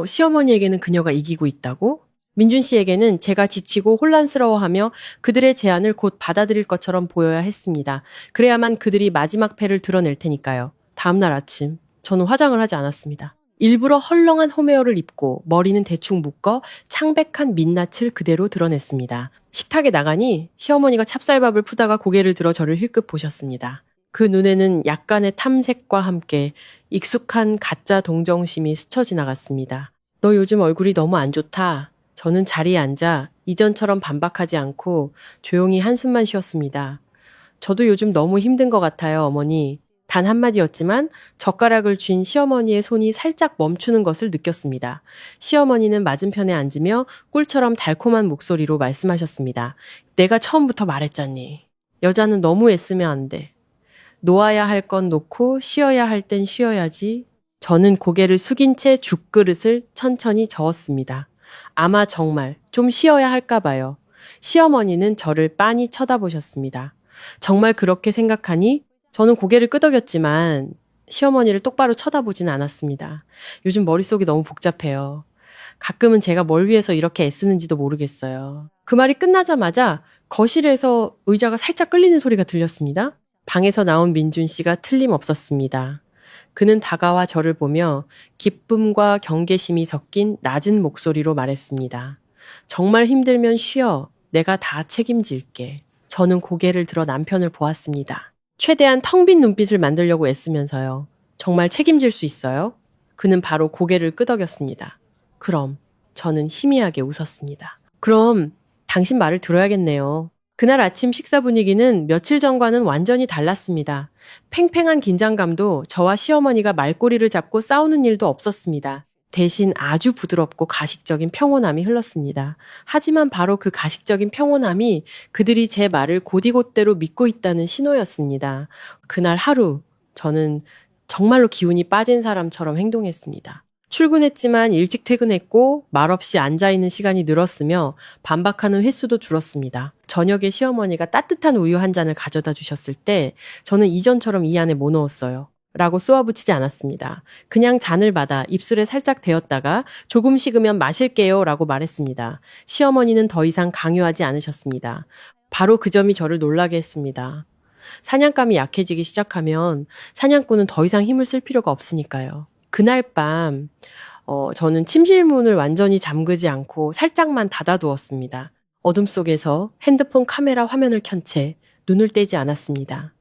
시어머니에게는 그녀가 이기고 있다고? 민준 씨에게는 제가 지치고 혼란스러워하며 그들의 제안을 곧 받아들일 것처럼 보여야 했습니다. 그래야만 그들이 마지막 패를 드러낼 테니까요. 다음날 아침, 저는 화장을 하지 않았습니다. 일부러 헐렁한 홈웨어를 입고 머리는 대충 묶어 창백한 민낯을 그대로 드러냈습니다. 식탁에 나가니 시어머니가 찹쌀밥을 푸다가 고개를 들어 저를 힐끗 보셨습니다. 그 눈에는 약간의 탐색과 함께 익숙한 가짜 동정심이 스쳐 지나갔습니다. 너 요즘 얼굴이 너무 안 좋다. 저는 자리에 앉아 이전처럼 반박하지 않고 조용히 한숨만 쉬었습니다. 저도 요즘 너무 힘든 것 같아요, 어머니. 단 한마디였지만 젓가락을 쥔 시어머니의 손이 살짝 멈추는 것을 느꼈습니다. 시어머니는 맞은편에 앉으며 꿀처럼 달콤한 목소리로 말씀하셨습니다. 내가 처음부터 말했잖니. 여자는 너무 애쓰면 안 돼. 놓아야 할 건 놓고 쉬어야 할 땐 쉬어야지. 저는 고개를 숙인 채 죽그릇을 천천히 저었습니다. 아마 정말 좀 쉬어야 할까 봐요. 시어머니는 저를 빤히 쳐다보셨습니다. 정말 그렇게 생각하니? 저는 고개를 끄덕였지만 시어머니를 똑바로 쳐다보진 않았습니다. 요즘 머릿속이 너무 복잡해요. 가끔은 제가 뭘 위해서 이렇게 애쓰는지도 모르겠어요. 그 말이 끝나자마자 거실에서 의자가 살짝 끌리는 소리가 들렸습니다. 방에서 나온 민준 씨가 틀림없었습니다. 그는 다가와 저를 보며 기쁨과 경계심이 섞인 낮은 목소리로 말했습니다. 정말 힘들면 쉬어. 내가 다 책임질게. 저는 고개를 들어 남편을 보았습니다. 최대한 텅 빈 눈빛을 만들려고 애쓰면서요. 정말 책임질 수 있어요? 그는 바로 고개를 끄덕였습니다. 그럼 저는 희미하게 웃었습니다. 그럼 당신 말을 들어야겠네요. 그날 아침 식사 분위기는 며칠 전과는 완전히 달랐습니다. 팽팽한 긴장감도 저와 시어머니가 말꼬리를 잡고 싸우는 일도 없었습니다. 대신 아주 부드럽고 가식적인 평온함이 흘렀습니다. 하지만 바로 그 가식적인 평온함이 그들이 제 말을 곧이곧대로 믿고 있다는 신호였습니다. 그날 하루 저는 정말로 기운이 빠진 사람처럼 행동했습니다. 출근했지만 일찍 퇴근했고 말없이 앉아있는 시간이 늘었으며 반박하는 횟수도 줄었습니다. 저녁에 시어머니가 따뜻한 우유 한 잔을 가져다 주셨을 때 저는 이전처럼 이 안에 뭐 넣었어요? 라고 쏘아붙이지 않았습니다. 그냥 잔을 받아 입술에 살짝 대었다가 조금 식으면 마실게요 라고 말했습니다. 시어머니는 더 이상 강요하지 않으셨습니다. 바로 그 점이 저를 놀라게 했습니다. 사냥감이 약해지기 시작하면 사냥꾼은 더 이상 힘을 쓸 필요가 없으니까요. 그날 밤 저는 침실문을 완전히 잠그지 않고 살짝만 닫아두었습니다. 어둠 속에서 핸드폰 카메라 화면을 켠 채 눈을 떼지 않았습니다.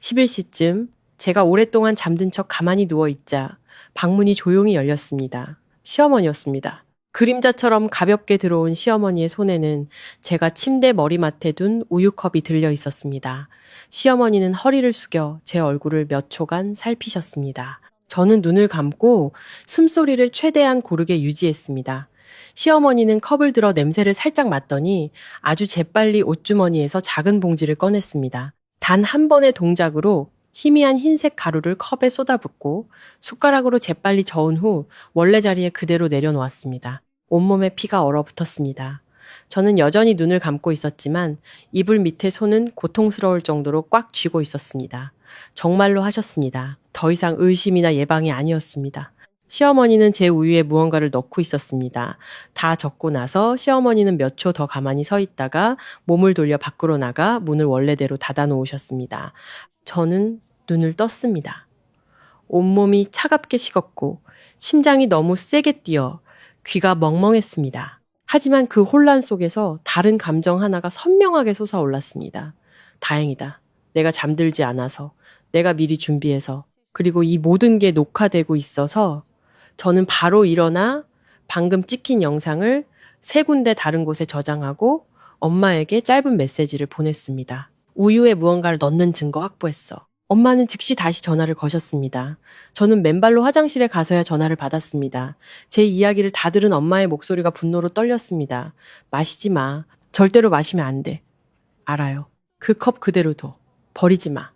11시쯤 제가 오랫동안 잠든 척 가만히 누워있자 방문이 조용히 열렸습니다. 시어머니였습니다. 그림자처럼 가볍게 들어온 시어머니의 손에는 제가 침대 머리맡에 둔 우유컵이 들려 있었습니다. 시어머니는 허리를 숙여 제 얼굴을 몇 초간 살피셨습니다. 저는 눈을 감고 숨소리를 최대한 고르게 유지했습니다. 시어머니는 컵을 들어 냄새를 살짝 맡더니 아주 재빨리 옷주머니에서 작은 봉지를 꺼냈습니다. 단 한 번의 동작으로 희미한 흰색 가루를 컵에 쏟아붓고 숟가락으로 재빨리 저은 후 원래 자리에 그대로 내려놓았습니다. 온몸에 피가 얼어붙었습니다. 저는 여전히 눈을 감고 있었지만 이불 밑에 손은 고통스러울 정도로 꽉 쥐고 있었습니다. 정말로 하셨습니다. 더 이상 의심이나 예방이 아니었습니다. 시어머니는 제 우유에 무언가를 넣고 있었습니다. 다 적고 나서 시어머니는 몇 초 더 가만히 서 있다가 몸을 돌려 밖으로 나가 문을 원래대로 닫아 놓으셨습니다. 저는 눈을 떴습니다. 온몸이 차갑게 식었고 심장이 너무 세게 뛰어 귀가 멍멍했습니다. 하지만 그 혼란 속에서 다른 감정 하나가 선명하게 솟아올랐습니다. 다행이다. 내가 잠들지 않아서, 내가 미리 준비해서, 그리고 이 모든 게 녹화되고 있어서 저는 바로 일어나 방금 찍힌 영상을 3군데 다른 곳에 저장하고 엄마에게 짧은 메시지를 보냈습니다. 우유에 무언가를 넣는 증거 확보했어. 엄마는 즉시 다시 전화를 거셨습니다. 저는 맨발로 화장실에 가서야 전화를 받았습니다. 제 이야기를 다 들은 엄마의 목소리가 분노로 떨렸습니다. 마시지 마. 절대로 마시면 안 돼. 알아요. 그 컵 그대로 둬. 버리지 마.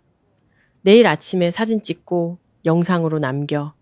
내일 아침에 사진 찍고 영상으로 남겨.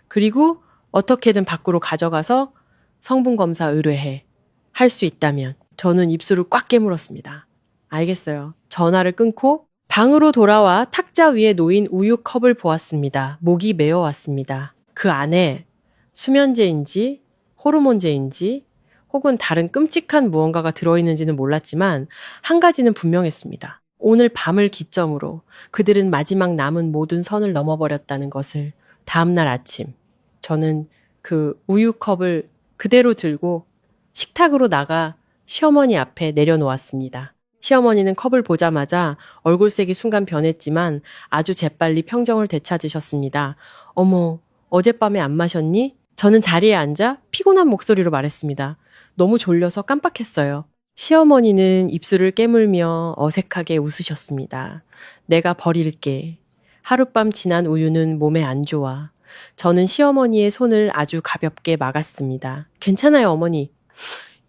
그리고 어떻게든 밖으로 가져가서 성분 검사 의뢰해. 할 수 있다면. 저는 입술을 꽉 깨물었습니다. 알겠어요. 전화를 끊고 방으로 돌아와 탁자 위에 놓인 우유컵을 보았습니다. 목이 메어왔습니다. 그 안에 수면제인지 호르몬제인지 혹은 다른 끔찍한 무언가가 들어있는지는 몰랐지만 한 가지는 분명했습니다. 오늘 밤을 기점으로 그들은 마지막 남은 모든 선을 넘어버렸다는 것을 다음날 아침 저는 그 우유컵을 그대로 들고 식탁으로 나가 시어머니 앞에 내려놓았습니다. 시어머니는 컵을 보자마자 얼굴색이 순간 변했지만 아주 재빨리 평정을 되찾으셨습니다. 어머, 어젯밤에 안 마셨니? 저는 자리에 앉아 피곤한 목소리로 말했습니다. 너무 졸려서 깜빡했어요. 시어머니는 입술을 깨물며 어색하게 웃으셨습니다. 내가 버릴게. 하룻밤 지난 우유는 몸에 안 좋아. 저는 시어머니의 손을 아주 가볍게 막았습니다. 괜찮아요, 어머니.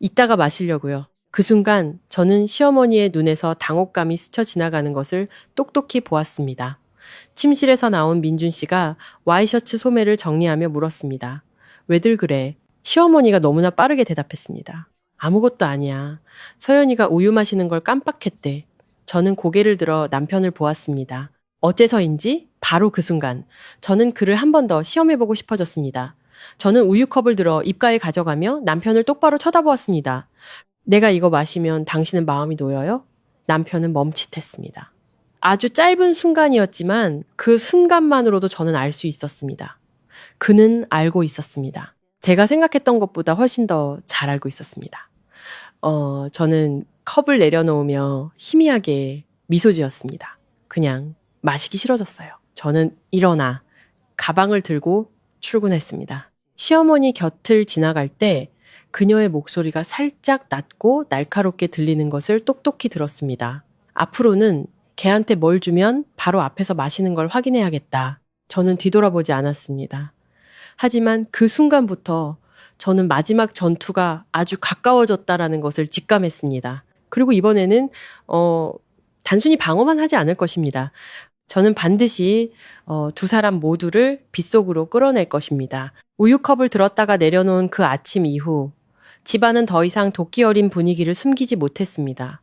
이따가 마시려고요. 그 순간 저는 시어머니의 눈에서 당혹감이 스쳐 지나가는 것을 똑똑히 보았습니다. 침실에서 나온 민준 씨가 와이셔츠 소매를 정리하며 물었습니다. 왜들 그래? 시어머니가 너무나 빠르게 대답했습니다. 아무것도 아니야. 서연이가 우유 마시는 걸 깜빡했대. 저는 고개를 들어 남편을 보았습니다. 어째서인지 바로 그 순간 저는 그를 한 번 더 시험해보고 싶어졌습니다. 저는 우유컵을 들어 입가에 가져가며 남편을 똑바로 쳐다보았습니다. 내가 이거 마시면 당신은 마음이 놓여요? 남편은 멈칫했습니다. 아주 짧은 순간이었지만 그 순간만으로도 저는 알 수 있었습니다. 그는 알고 있었습니다. 제가 생각했던 것보다 훨씬 더 잘 알고 있었습니다. 저는 컵을 내려놓으며 희미하게 미소 지었습니다. 그냥 마시기 싫어졌어요. 저는 일어나 가방을 들고 출근했습니다. 시어머니 곁을 지나갈 때 그녀의 목소리가 살짝 낮고 날카롭게 들리는 것을 똑똑히 들었습니다. 앞으로는 걔한테 뭘 주면 바로 앞에서 마시는 걸 확인해야겠다. 저는 뒤돌아보지 않았습니다. 하지만 그 순간부터 저는 마지막 전투가 아주 가까워졌다라는 것을 직감했습니다. 그리고 이번에는 단순히 방어만 하지 않을 것입니다. 저는 반드시 두 사람 모두를 빗속으로 끌어낼 것입니다. 우유컵을 들었다가 내려놓은 그 아침 이후 집안은 더 이상 도끼 어린 분위기를 숨기지 못했습니다.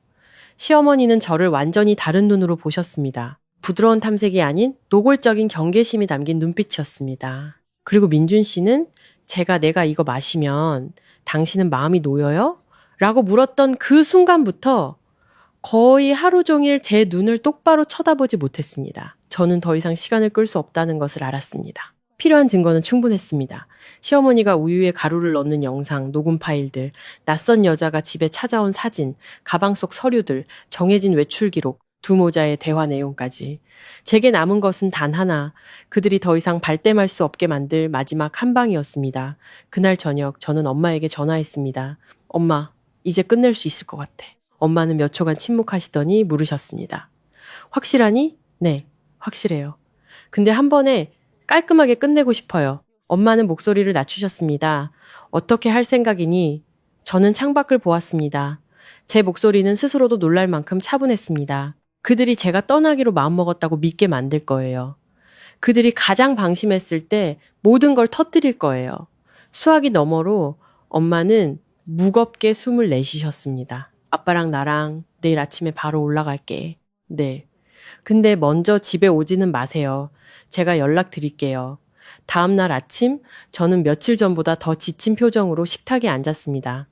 시어머니는 저를 완전히 다른 눈으로 보셨습니다. 부드러운 탐색이 아닌 노골적인 경계심이 담긴 눈빛이었습니다. 그리고 민준 씨는 내가 이거 마시면 당신은 마음이 놓여요? 라고 물었던 그 순간부터 거의 하루 종일 제 눈을 똑바로 쳐다보지 못했습니다. 저는 더 이상 시간을 끌 수 없다는 것을 알았습니다. 필요한 증거는 충분했습니다. 시어머니가 우유에 가루를 넣는 영상, 녹음 파일들, 낯선 여자가 집에 찾아온 사진, 가방 속 서류들, 정해진 외출 기록, 두 모자의 대화 내용까지. 제게 남은 것은 단 하나, 그들이 더 이상 발뺌할 수 없게 만들 마지막 한 방이었습니다. 그날 저녁 저는 엄마에게 전화했습니다. 엄마, 이제 끝낼 수 있을 것 같아. 엄마는 몇 초간 침묵하시더니 물으셨습니다. 확실하니? 네, 확실해요. 근데 한 번에 깔끔하게 끝내고 싶어요. 엄마는 목소리를 낮추셨습니다. 어떻게 할 생각이니? 저는 창밖을 보았습니다. 제 목소리는 스스로도 놀랄 만큼 차분했습니다. 그들이 제가 떠나기로 마음먹었다고 믿게 만들 거예요. 그들이 가장 방심했을 때 모든 걸 터뜨릴 거예요. 수화기 너머로 엄마는 무겁게 숨을 내쉬셨습니다. 아빠랑 나랑 내일 아침에 바로 올라갈게. 네. 근데 먼저 집에 오지는 마세요. 제가 연락드릴게요. 다음 날 아침 저는 며칠 전보다 더 지친 표정으로 식탁에 앉았습니다.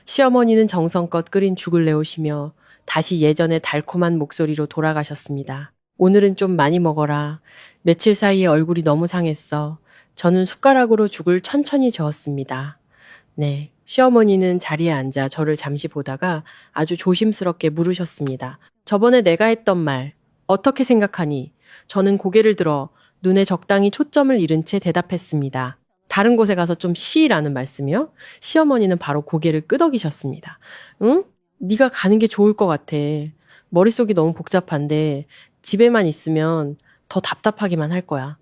시어머니는 정성껏 끓인 죽을 내오시며 다시 예전의 달콤한 목소리로 돌아가셨습니다. 오늘은 좀 많이 먹어라. 며칠 사이에 얼굴이 너무 상했어. 저는 숟가락으로 죽을 천천히 저었습니다. 네. 시어머니는 자리에 앉아 저를 잠시 보다가 아주 조심스럽게 물으셨습니다. 저번에 내가 했던 말, 어떻게 생각하니? 저는 고개를 들어 눈에 적당히 초점을 잃은 채 대답했습니다. 다른 곳에 가서 좀 쉬라는 말씀이요? 시어머니는 바로 고개를 끄덕이셨습니다. 응? 네가 가는 게 좋을 것 같아. 머릿속이 너무 복잡한데 집에만 있으면 더 답답하기만 할 거야.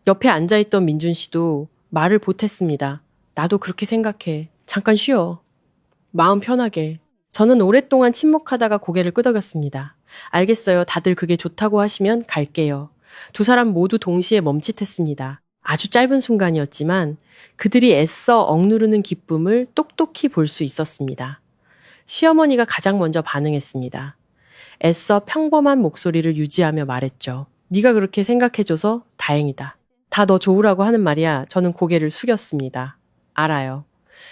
옆에 앉아있던 민준 씨도 말을 보탰습니다. 나도 그렇게 생각해. 잠깐 쉬어. 마음 편하게. 저는 오랫동안 침묵하다가 고개를 끄덕였습니다. 알겠어요. 다들 그게 좋다고 하시면 갈게요. 두 사람 모두 동시에 멈칫했습니다. 아주 짧은 순간이었지만 그들이 애써 억누르는 기쁨을 똑똑히 볼 수 있었습니다. 시어머니가 가장 먼저 반응했습니다. 애써 평범한 목소리를 유지하며 말했죠. 네가 그렇게 생각해줘서 다행이다. 다 너 좋으라고 하는 말이야. 저는 고개를 숙였습니다. 알아요.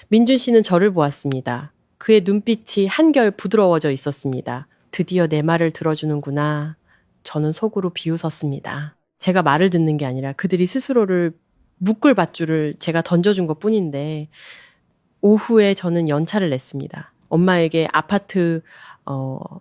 민준 씨는 저를 보았습니다. 그의 눈빛이 한결 부드러워져 있었습니다. 드디어 내 말을 들어주는구나. 저는 속으로 비웃었습니다. 제가 말을 듣는 게 아니라 그들이 스스로를 묶을 밧줄을 제가 던져준 것 뿐인데 오후에 저는 연차를 냈습니다. 엄마에게 아파트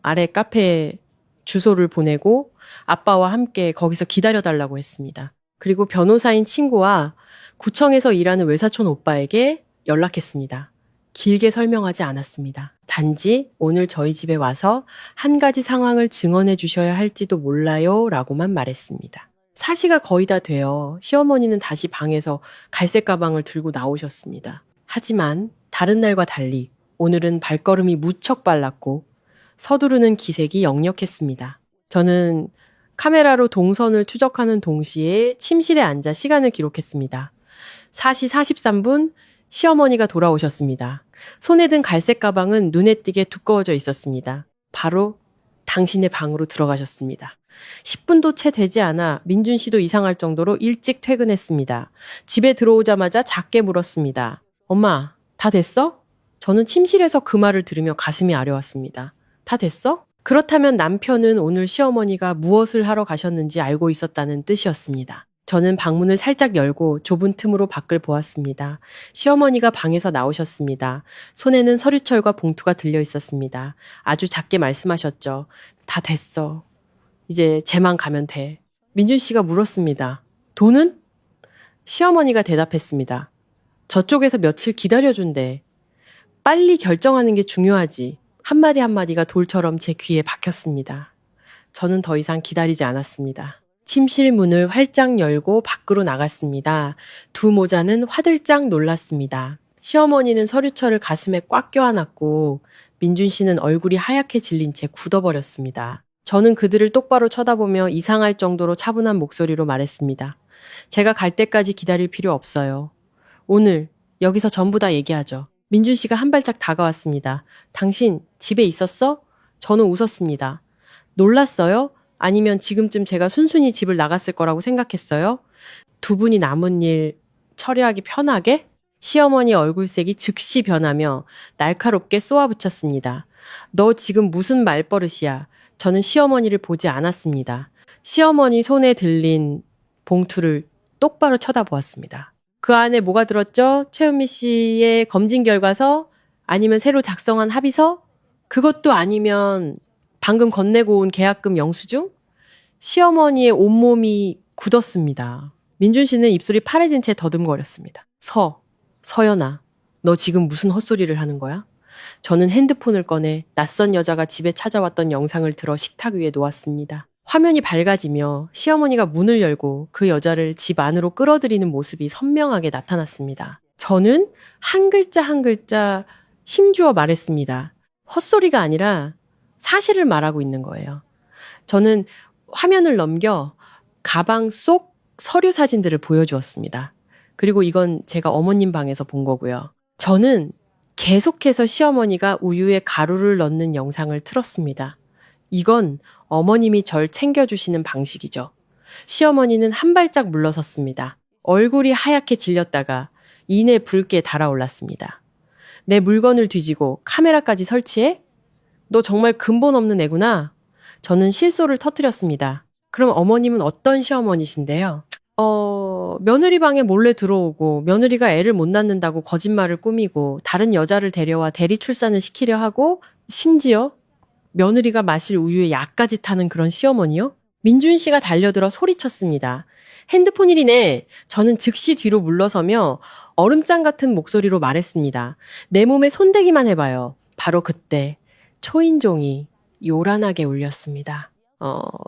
아래 카페 주소를 보내고 아빠와 함께 거기서 기다려달라고 했습니다. 그리고 변호사인 친구와 구청에서 일하는 외사촌 오빠에게 연락했습니다. 길게 설명하지 않았습니다. 단지 오늘 저희 집에 와서 한 가지 상황을 증언해 주셔야 할지도 몰라요 라고만 말했습니다. 4시가 거의 다 되어 시어머니는 다시 방에서 갈색 가방을 들고 나오셨습니다. 하지만 다른 날과 달리 오늘은 발걸음이 무척 빨랐고 서두르는 기색이 역력했습니다. 저는 카메라로 동선을 추적하는 동시에 침실에 앉아 시간을 기록했습니다. 4시 43분 시어머니가 돌아오셨습니다. 손에 든 갈색 가방은 눈에 띄게 두꺼워져 있었습니다. 바로 당신의 방으로 들어가셨습니다. 10분도 채 되지 않아 민준 씨도 이상할 정도로 일찍 퇴근했습니다. 집에 들어오자마자 작게 물었습니다. 엄마, 다 됐어? 저는 침실에서 그 말을 들으며 가슴이 아려왔습니다. 다 됐어? 그렇다면 남편은 오늘 시어머니가 무엇을 하러 가셨는지 알고 있었다는 뜻이었습니다. 저는 방문을 살짝 열고 좁은 틈으로 밖을 보았습니다. 시어머니가 방에서 나오셨습니다. 손에는 서류철과 봉투가 들려 있었습니다. 아주 작게 말씀하셨죠. 다 됐어. 이제 쟤만 가면 돼. 민준 씨가 물었습니다. 돈은? 시어머니가 대답했습니다. 저쪽에서 며칠 기다려준대. 빨리 결정하는 게 중요하지. 한마디 한마디가 돌처럼 제 귀에 박혔습니다. 저는 더 이상 기다리지 않았습니다. 침실 문을 활짝 열고 밖으로 나갔습니다. 두 모자는 화들짝 놀랐습니다. 시어머니는 서류철을 가슴에 꽉 껴안았고 민준 씨는 얼굴이 하얗게 질린 채 굳어버렸습니다. 저는 그들을 똑바로 쳐다보며 이상할 정도로 차분한 목소리로 말했습니다. 제가 갈 때까지 기다릴 필요 없어요. 오늘 여기서 전부 다 얘기하죠. 민준 씨가 한 발짝 다가왔습니다. 당신 집에 있었어? 저는 웃었습니다. 놀랐어요? 아니면 지금쯤 제가 순순히 집을 나갔을 거라고 생각했어요? 두 분이 남은 일 처리하기 편하게? 시어머니 얼굴색이 즉시 변하며 날카롭게 쏘아붙였습니다. 너 지금 무슨 말버릇이야? 저는 시어머니를 보지 않았습니다. 시어머니 손에 들린 봉투를 똑바로 쳐다보았습니다. 그 안에 뭐가 들었죠? 최은미 씨의 검진 결과서? 아니면 새로 작성한 합의서? 그것도 아니면 방금 건네고 온 계약금 영수증? 시어머니의 온몸이 굳었습니다. 민준 씨는 입술이 파래진 채 더듬거렸습니다. 서연아, 너 지금 무슨 헛소리를 하는 거야? 저는 핸드폰을 꺼내 낯선 여자가 집에 찾아왔던 영상을 들어 식탁 위에 놓았습니다. 화면이 밝아지며 시어머니가 문을 열고 그 여자를 집 안으로 끌어들이는 모습이 선명하게 나타났습니다. 저는 한 글자 한 글자 힘주어 말했습니다. 헛소리가 아니라 사실을 말하고 있는 거예요. 저는 화면을 넘겨 가방 속 서류 사진들을 보여주었습니다. 그리고 이건 제가 어머님 방에서 본 거고요. 저는 계속해서 시어머니가 우유에 가루를 넣는 영상을 틀었습니다. 이건 어머님이 절 챙겨주시는 방식이죠. 시어머니는 한 발짝 물러섰습니다. 얼굴이 하얗게 질렸다가 이내 붉게 달아올랐습니다. 내 물건을 뒤지고 카메라까지 설치해? 너 정말 근본 없는 애구나. 저는 실소를 터뜨렸습니다. 그럼 어머님은 어떤 시어머니신데요? 며느리 방에 몰래 들어오고 며느리가 애를 못 낳는다고 거짓말을 꾸미고 다른 여자를 데려와 대리 출산을 시키려 하고 심지어 며느리가 마실 우유에 약까지 타는 그런 시어머니요? 민준 씨가 달려들어 소리쳤습니다. 핸드폰 일이네. 저는 즉시 뒤로 물러서며 얼음장 같은 목소리로 말했습니다. 내 몸에 손대기만 해봐요. 바로 그때 초인종이 요란하게 울렸습니다.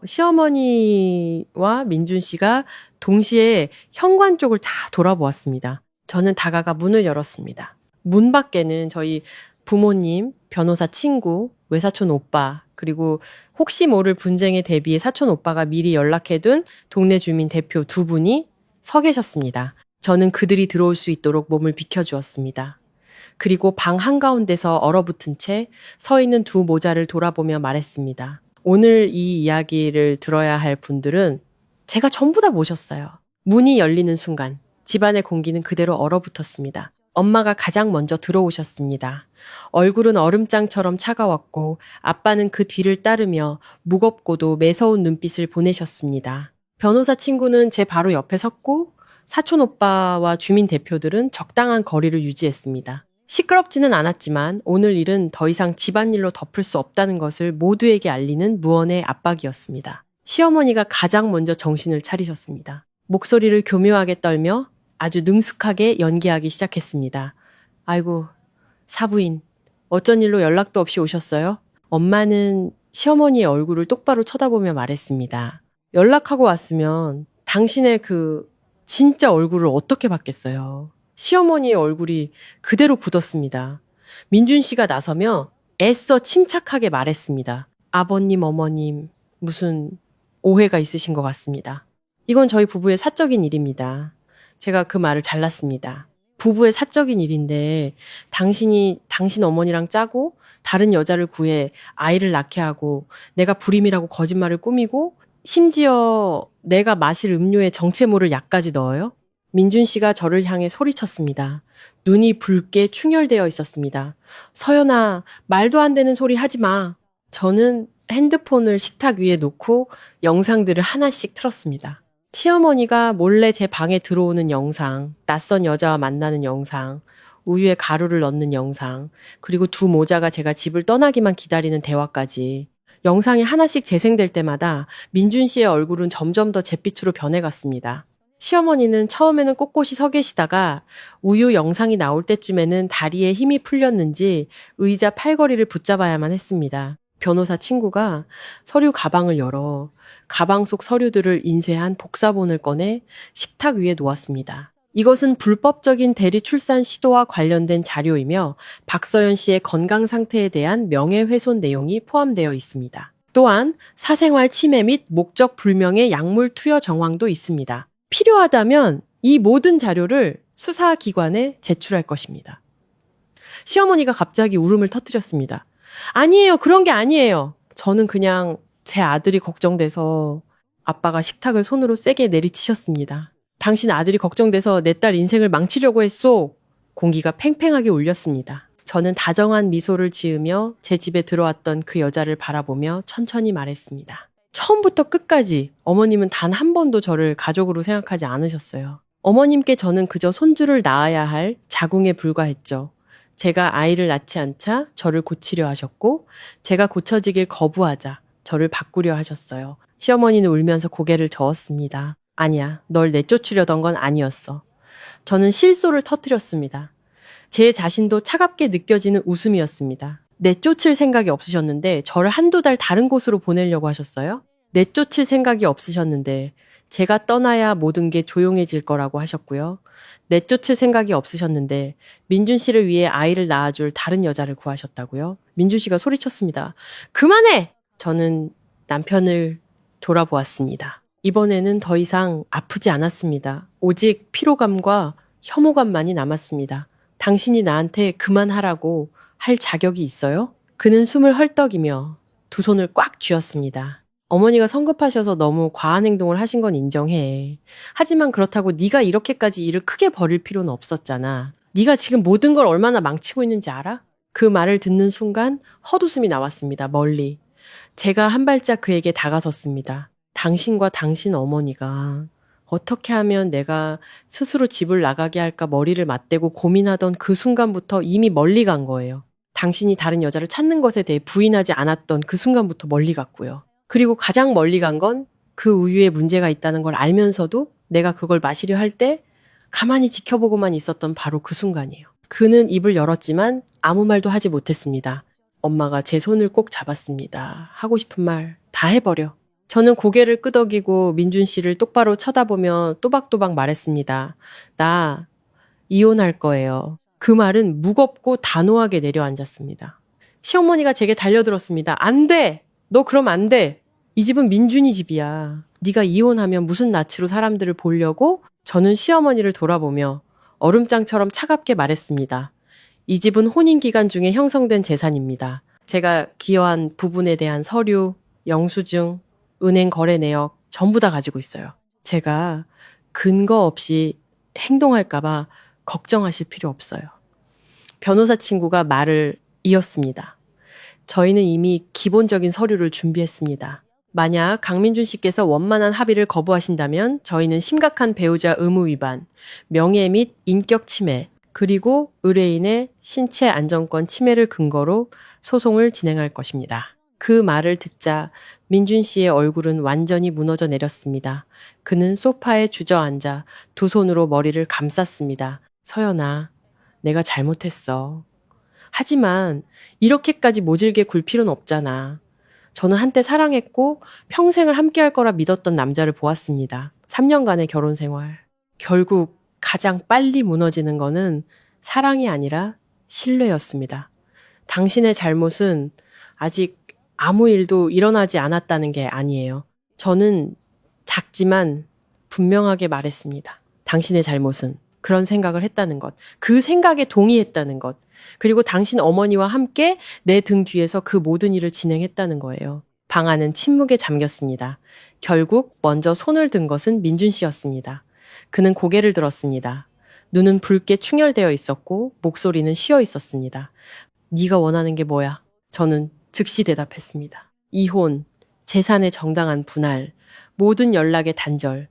시어머니와 민준 씨가 동시에 현관 쪽을 다 돌아보았습니다. 저는 다가가 문을 열었습니다. 문 밖에는 저희 부모님, 변호사 친구, 외사촌 오빠, 그리고 혹시 모를 분쟁에 대비해 사촌 오빠가 미리 연락해둔 동네 주민 대표 두 분이 서 계셨습니다. 저는 그들이 들어올 수 있도록 몸을 비켜주었습니다. 그리고 방 한가운데서 얼어붙은 채 서 있는 두 모자를 돌아보며 말했습니다. 오늘 이 이야기를 들어야 할 분들은 제가 전부 다 모셨어요. 문이 열리는 순간 집안의 공기는 그대로 얼어붙었습니다. 엄마가 가장 먼저 들어오셨습니다. 얼굴은 얼음장처럼 차가웠고 아빠는 그 뒤를 따르며 무겁고도 매서운 눈빛을 보내셨습니다. 변호사 친구는 제 바로 옆에 섰고 사촌 오빠와 주민 대표들은 적당한 거리를 유지했습니다. 시끄럽지는 않았지만 오늘 일은 더 이상 집안일로 덮을 수 없다는 것을 모두에게 알리는 무언의 압박이었습니다. 시어머니가 가장 먼저 정신을 차리셨습니다. 목소리를 교묘하게 떨며 아주 능숙하게 연기하기 시작했습니다. 아이고, 사부인, 어쩐 일로 연락도 없이 오셨어요? 엄마는 시어머니의 얼굴을 똑바로 쳐다보며 말했습니다. 연락하고 왔으면 당신의 그 진짜 얼굴을 어떻게 받겠어요. 시어머니의 얼굴이 그대로 굳었습니다. 민준 씨가 나서며 애써 침착하게 말했습니다. 아버님, 어머님, 무슨 오해가 있으신 것 같습니다. 이건 저희 부부의 사적인 일입니다. 제가 그 말을 잘랐습니다. 부부의 사적인 일인데 당신이 당신 어머니랑 짜고 다른 여자를 구해 아이를 낳게 하고 내가 불임이라고 거짓말을 꾸미고 심지어 내가 마실 음료에 정체모를 약까지 넣어요? 민준 씨가 저를 향해 소리쳤습니다. 눈이 붉게 충혈되어 있었습니다. 서연아, 말도 안 되는 소리 하지 마. 저는 핸드폰을 식탁 위에 놓고 영상들을 하나씩 틀었습니다. 시어머니가 몰래 제 방에 들어오는 영상, 낯선 여자와 만나는 영상, 우유에 가루를 넣는 영상, 그리고 두 모자가 제가 집을 떠나기만 기다리는 대화까지. 영상이 하나씩 재생될 때마다 민준 씨의 얼굴은 점점 더 잿빛으로 변해갔습니다. 시어머니는 처음에는 꼿꼿이 서 계시다가 우유 영상이 나올 때쯤에는 다리에 힘이 풀렸는지 의자 팔걸이를 붙잡아야만 했습니다. 변호사 친구가 서류 가방을 열어 가방 속 서류들을 인쇄한 복사본을 꺼내 식탁 위에 놓았습니다. 이것은 불법적인 대리 출산 시도와 관련된 자료이며 박서연 씨의 건강 상태에 대한 명예훼손 내용이 포함되어 있습니다. 또한 사생활 침해 및 목적 불명의 약물 투여 정황도 있습니다. 필요하다면 이 모든 자료를 수사기관에 제출할 것입니다. 시어머니가 갑자기 울음을 터뜨렸습니다. 아니에요. 그런 게 아니에요. 저는 그냥 제 아들이 걱정돼서 아빠가 식탁을 손으로 세게 내리치셨습니다. 당신 아들이 걱정돼서 내 딸 인생을 망치려고 했소. 공기가 팽팽하게 울렸습니다. 저는 다정한 미소를 지으며 제 집에 들어왔던 그 여자를 바라보며 천천히 말했습니다. 처음부터 끝까지 어머님은 단 한 번도 저를 가족으로 생각하지 않으셨어요. 어머님께 저는 그저 손주를 낳아야 할 자궁에 불과했죠. 제가 아이를 낳지 않자 저를 고치려 하셨고 제가 고쳐지길 거부하자 저를 바꾸려 하셨어요. 시어머니는 울면서 고개를 저었습니다. 아니야, 널 내쫓으려던 건 아니었어. 저는 실소를 터뜨렸습니다. 제 자신도 차갑게 느껴지는 웃음이었습니다. 내쫓을 생각이 없으셨는데 저를 한두 달 다른 곳으로 보내려고 하셨어요? 내쫓을 생각이 없으셨는데 제가 떠나야 모든 게 조용해질 거라고 하셨고요. 내쫓을 생각이 없으셨는데 민준 씨를 위해 아이를 낳아줄 다른 여자를 구하셨다고요. 민준 씨가 소리쳤습니다. 그만해! 저는 남편을 돌아보았습니다. 이번에는 더 이상 아프지 않았습니다. 오직 피로감과 혐오감만이 남았습니다. 당신이 나한테 그만하라고 할 자격이 있어요? 그는 숨을 헐떡이며 두 손을 꽉 쥐었습니다. 어머니가 성급하셔서 너무 과한 행동을 하신 건 인정해. 하지만 그렇다고 네가 이렇게까지 일을 크게 벌일 필요는 없었잖아. 네가 지금 모든 걸 얼마나 망치고 있는지 알아? 그 말을 듣는 순간 헛웃음이 나왔습니다. 멀리. 제가 한 발짝 그에게 다가섰습니다. 당신과 당신 어머니가 어떻게 하면 내가 스스로 집을 나가게 할까 머리를 맞대고 고민하던 그 순간부터 이미 멀리 간 거예요. 당신이 다른 여자를 찾는 것에 대해 부인하지 않았던 그 순간부터 멀리 갔고요. 그리고 가장 멀리 간 건 그 우유에 문제가 있다는 걸 알면서도 내가 그걸 마시려 할 때 가만히 지켜보고만 있었던 바로 그 순간이에요. 그는 입을 열었지만 아무 말도 하지 못했습니다. 엄마가 제 손을 꼭 잡았습니다. 하고 싶은 말 다 해버려. 저는 고개를 끄덕이고 민준 씨를 똑바로 쳐다보며 또박또박 말했습니다. 나 이혼할 거예요. 그 말은 무겁고 단호하게 내려앉았습니다. 시어머니가 제게 달려들었습니다. 안 돼! 너 그럼 안 돼! 이 집은 민준이 집이야. 네가 이혼하면 무슨 낯으로 사람들을 보려고? 저는 시어머니를 돌아보며 얼음장처럼 차갑게 말했습니다. 이 집은 혼인 기간 중에 형성된 재산입니다. 제가 기여한 부분에 대한 서류, 영수증, 은행 거래 내역 전부 다 가지고 있어요. 제가 근거 없이 행동할까봐 걱정하실 필요 없어요. 변호사 친구가 말을 이었습니다. 저희는 이미 기본적인 서류를 준비했습니다. 만약 강민준 씨께서 원만한 합의를 거부하신다면 저희는 심각한 배우자 의무 위반, 명예 및 인격 침해, 그리고 의뢰인의 신체 안전권 침해를 근거로 소송을 진행할 것입니다. 그 말을 듣자 민준 씨의 얼굴은 완전히 무너져 내렸습니다. 그는 소파에 주저앉아 두 손으로 머리를 감쌌습니다. 서연아, 내가 잘못했어. 하지만 이렇게까지 모질게 굴 필요는 없잖아. 저는 한때 사랑했고 평생을 함께할 거라 믿었던 남자를 보았습니다. 3년간의 결혼 생활. 결국 가장 빨리 무너지는 거는 사랑이 아니라 신뢰였습니다. 당신의 잘못은 아직 아무 일도 일어나지 않았다는 게 아니에요. 저는 작지만 분명하게 말했습니다. 당신의 잘못은 그런 생각을 했다는 것, 그 생각에 동의했다는 것, 그리고 당신 어머니와 함께 내 등 뒤에서 그 모든 일을 진행했다는 거예요. 방 안은 침묵에 잠겼습니다. 결국 먼저 손을 든 것은 민준 씨였습니다. 그는 고개를 들었습니다. 눈은 붉게 충혈되어 있었고 목소리는 쉬어 있었습니다. 네가 원하는 게 뭐야? 저는 즉시 대답했습니다. 이혼, 재산의 정당한 분할, 모든 연락의 단절,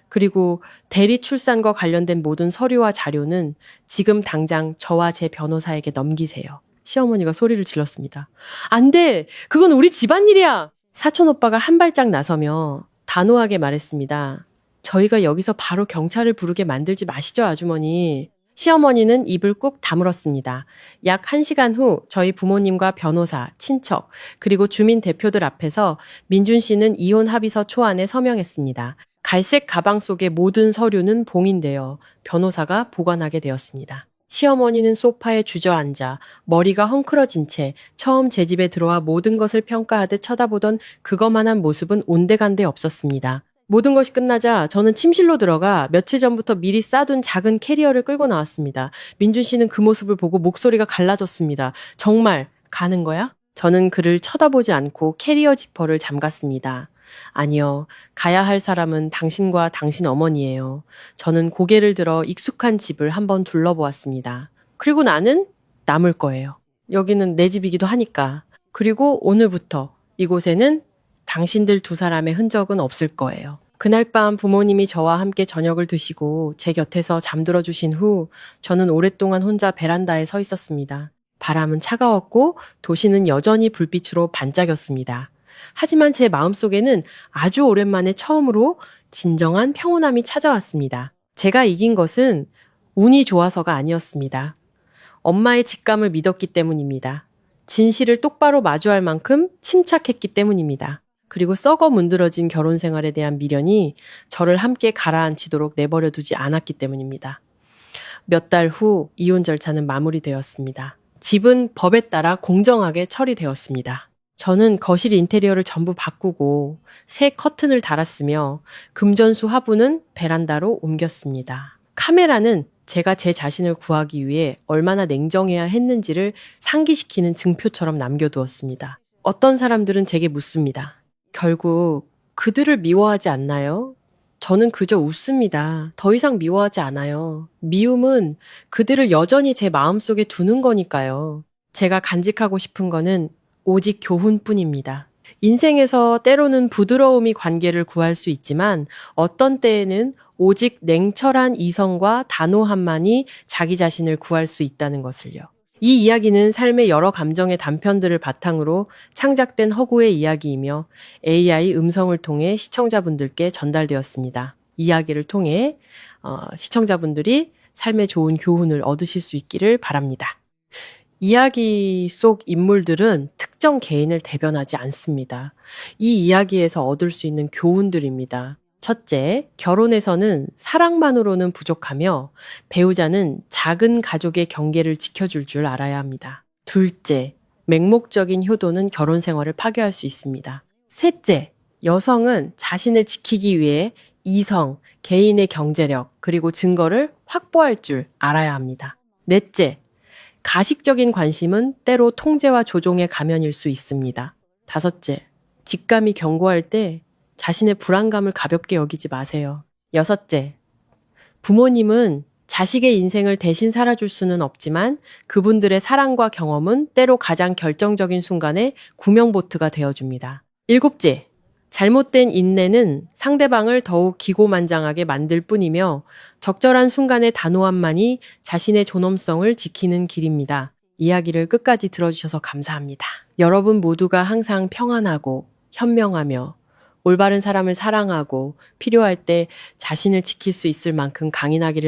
그리고 대리 출산과 관련된 모든 서류와 자료는 지금 당장 저와 제 변호사에게 넘기세요. 시어머니가 소리를 질렀습니다. 안 돼! 그건 우리 집안일이야! 사촌 오빠가 한 발짝 나서며 단호하게 말했습니다. 저희가 여기서 바로 경찰을 부르게 만들지 마시죠, 아주머니. 시어머니는 입을 꾹 다물었습니다. 약 1시간 후 저희 부모님과 변호사, 친척, 그리고 주민 대표들 앞에서 민준 씨는 이혼 합의서 초안에 서명했습니다. 갈색 가방 속의 모든 서류는 봉인되어 변호사가 보관하게 되었습니다. 시어머니는 소파에 주저앉아 머리가 헝클어진 채 처음 제 집에 들어와 모든 것을 평가하듯 쳐다보던 그것만한 모습은 온데간데 없었습니다. 모든 것이 끝나자 저는 침실로 들어가 며칠 전부터 미리 싸둔 작은 캐리어를 끌고 나왔습니다. 민준 씨는 그 모습을 보고 목소리가 갈라졌습니다. 정말 가는 거야? 저는 그를 쳐다보지 않고 캐리어 지퍼를 잠갔습니다. 아니요. 가야 할 사람은 당신과 당신 어머니예요. 저는 고개를 들어 익숙한 집을 한번 둘러보았습니다. 그리고 나는 남을 거예요. 여기는 내 집이기도 하니까. 그리고 오늘부터 이곳에는 당신들 두 사람의 흔적은 없을 거예요. 그날 밤 부모님이 저와 함께 저녁을 드시고 제 곁에서 잠들어 주신 후 저는 오랫동안 혼자 베란다에 서 있었습니다. 바람은 차가웠고 도시는 여전히 불빛으로 반짝였습니다. 하지만 제 마음속에는 아주 오랜만에 처음으로 진정한 평온함이 찾아왔습니다. 제가 이긴 것은 운이 좋아서가 아니었습니다. 엄마의 직감을 믿었기 때문입니다. 진실을 똑바로 마주할 만큼 침착했기 때문입니다. 그리고 썩어 문드러진 결혼 생활에 대한 미련이 저를 함께 가라앉히도록 내버려 두지 않았기 때문입니다. 몇 달 후 이혼 절차는 마무리되었습니다. 집은 법에 따라 공정하게 처리되었습니다. 저는 거실 인테리어를 전부 바꾸고 새 커튼을 달았으며 금전수 화분은 베란다로 옮겼습니다. 카메라는 제가 제 자신을 구하기 위해 얼마나 냉정해야 했는지를 상기시키는 증표처럼 남겨두었습니다. 어떤 사람들은 제게 묻습니다. 결국 그들을 미워하지 않나요? 저는 그저 웃습니다. 더 이상 미워하지 않아요. 미움은 그들을 여전히 제 마음속에 두는 거니까요. 제가 간직하고 싶은 거는 오직 교훈뿐입니다. 인생에서 때로는 부드러움이 관계를 구할 수 있지만 어떤 때에는 오직 냉철한 이성과 단호함만이 자기 자신을 구할 수 있다는 것을요. 이 이야기는 삶의 여러 감정의 단편들을 바탕으로 창작된 허구의 이야기이며 AI 음성을 통해 시청자분들께 전달되었습니다. 이야기를 통해 시청자분들이 삶의 좋은 교훈을 얻으실 수 있기를 바랍니다. 이야기 속 인물들은 특정 개인을 대변하지 않습니다. 이 이야기에서 얻을 수 있는 교훈들입니다. 첫째, 결혼에서는 사랑만으로는 부족하며 배우자는 작은 가족의 경계를 지켜줄 줄 알아야 합니다. 둘째, 맹목적인 효도는 결혼 생활을 파괴할 수 있습니다. 셋째, 여성은 자신을 지키기 위해 이성, 개인의 경제력, 그리고 증거를 확보할 줄 알아야 합니다. 넷째, 가식적인 관심은 때로 통제와 조종의 가면일 수 있습니다. 다섯째, 직감이 견고할 때 자신의 불안감을 가볍게 여기지 마세요. 여섯째, 부모님은 자식의 인생을 대신 살아줄 수는 없지만 그분들의 사랑과 경험은 때로 가장 결정적인 순간에 구명보트가 되어줍니다. 일곱째, 잘못된 인내는 상대방을 더욱 기고만장하게 만들 뿐이며 적절한 순간의 단호함만이 자신의 존엄성을 지키는 길입니다. 이야기를 끝까지 들어주셔서 감사합니다. 여러분 모두가 항상 평안하고 현명하며 올바른 사람을 사랑하고 필요할 때 자신을 지킬 수 있을 만큼 강인하기를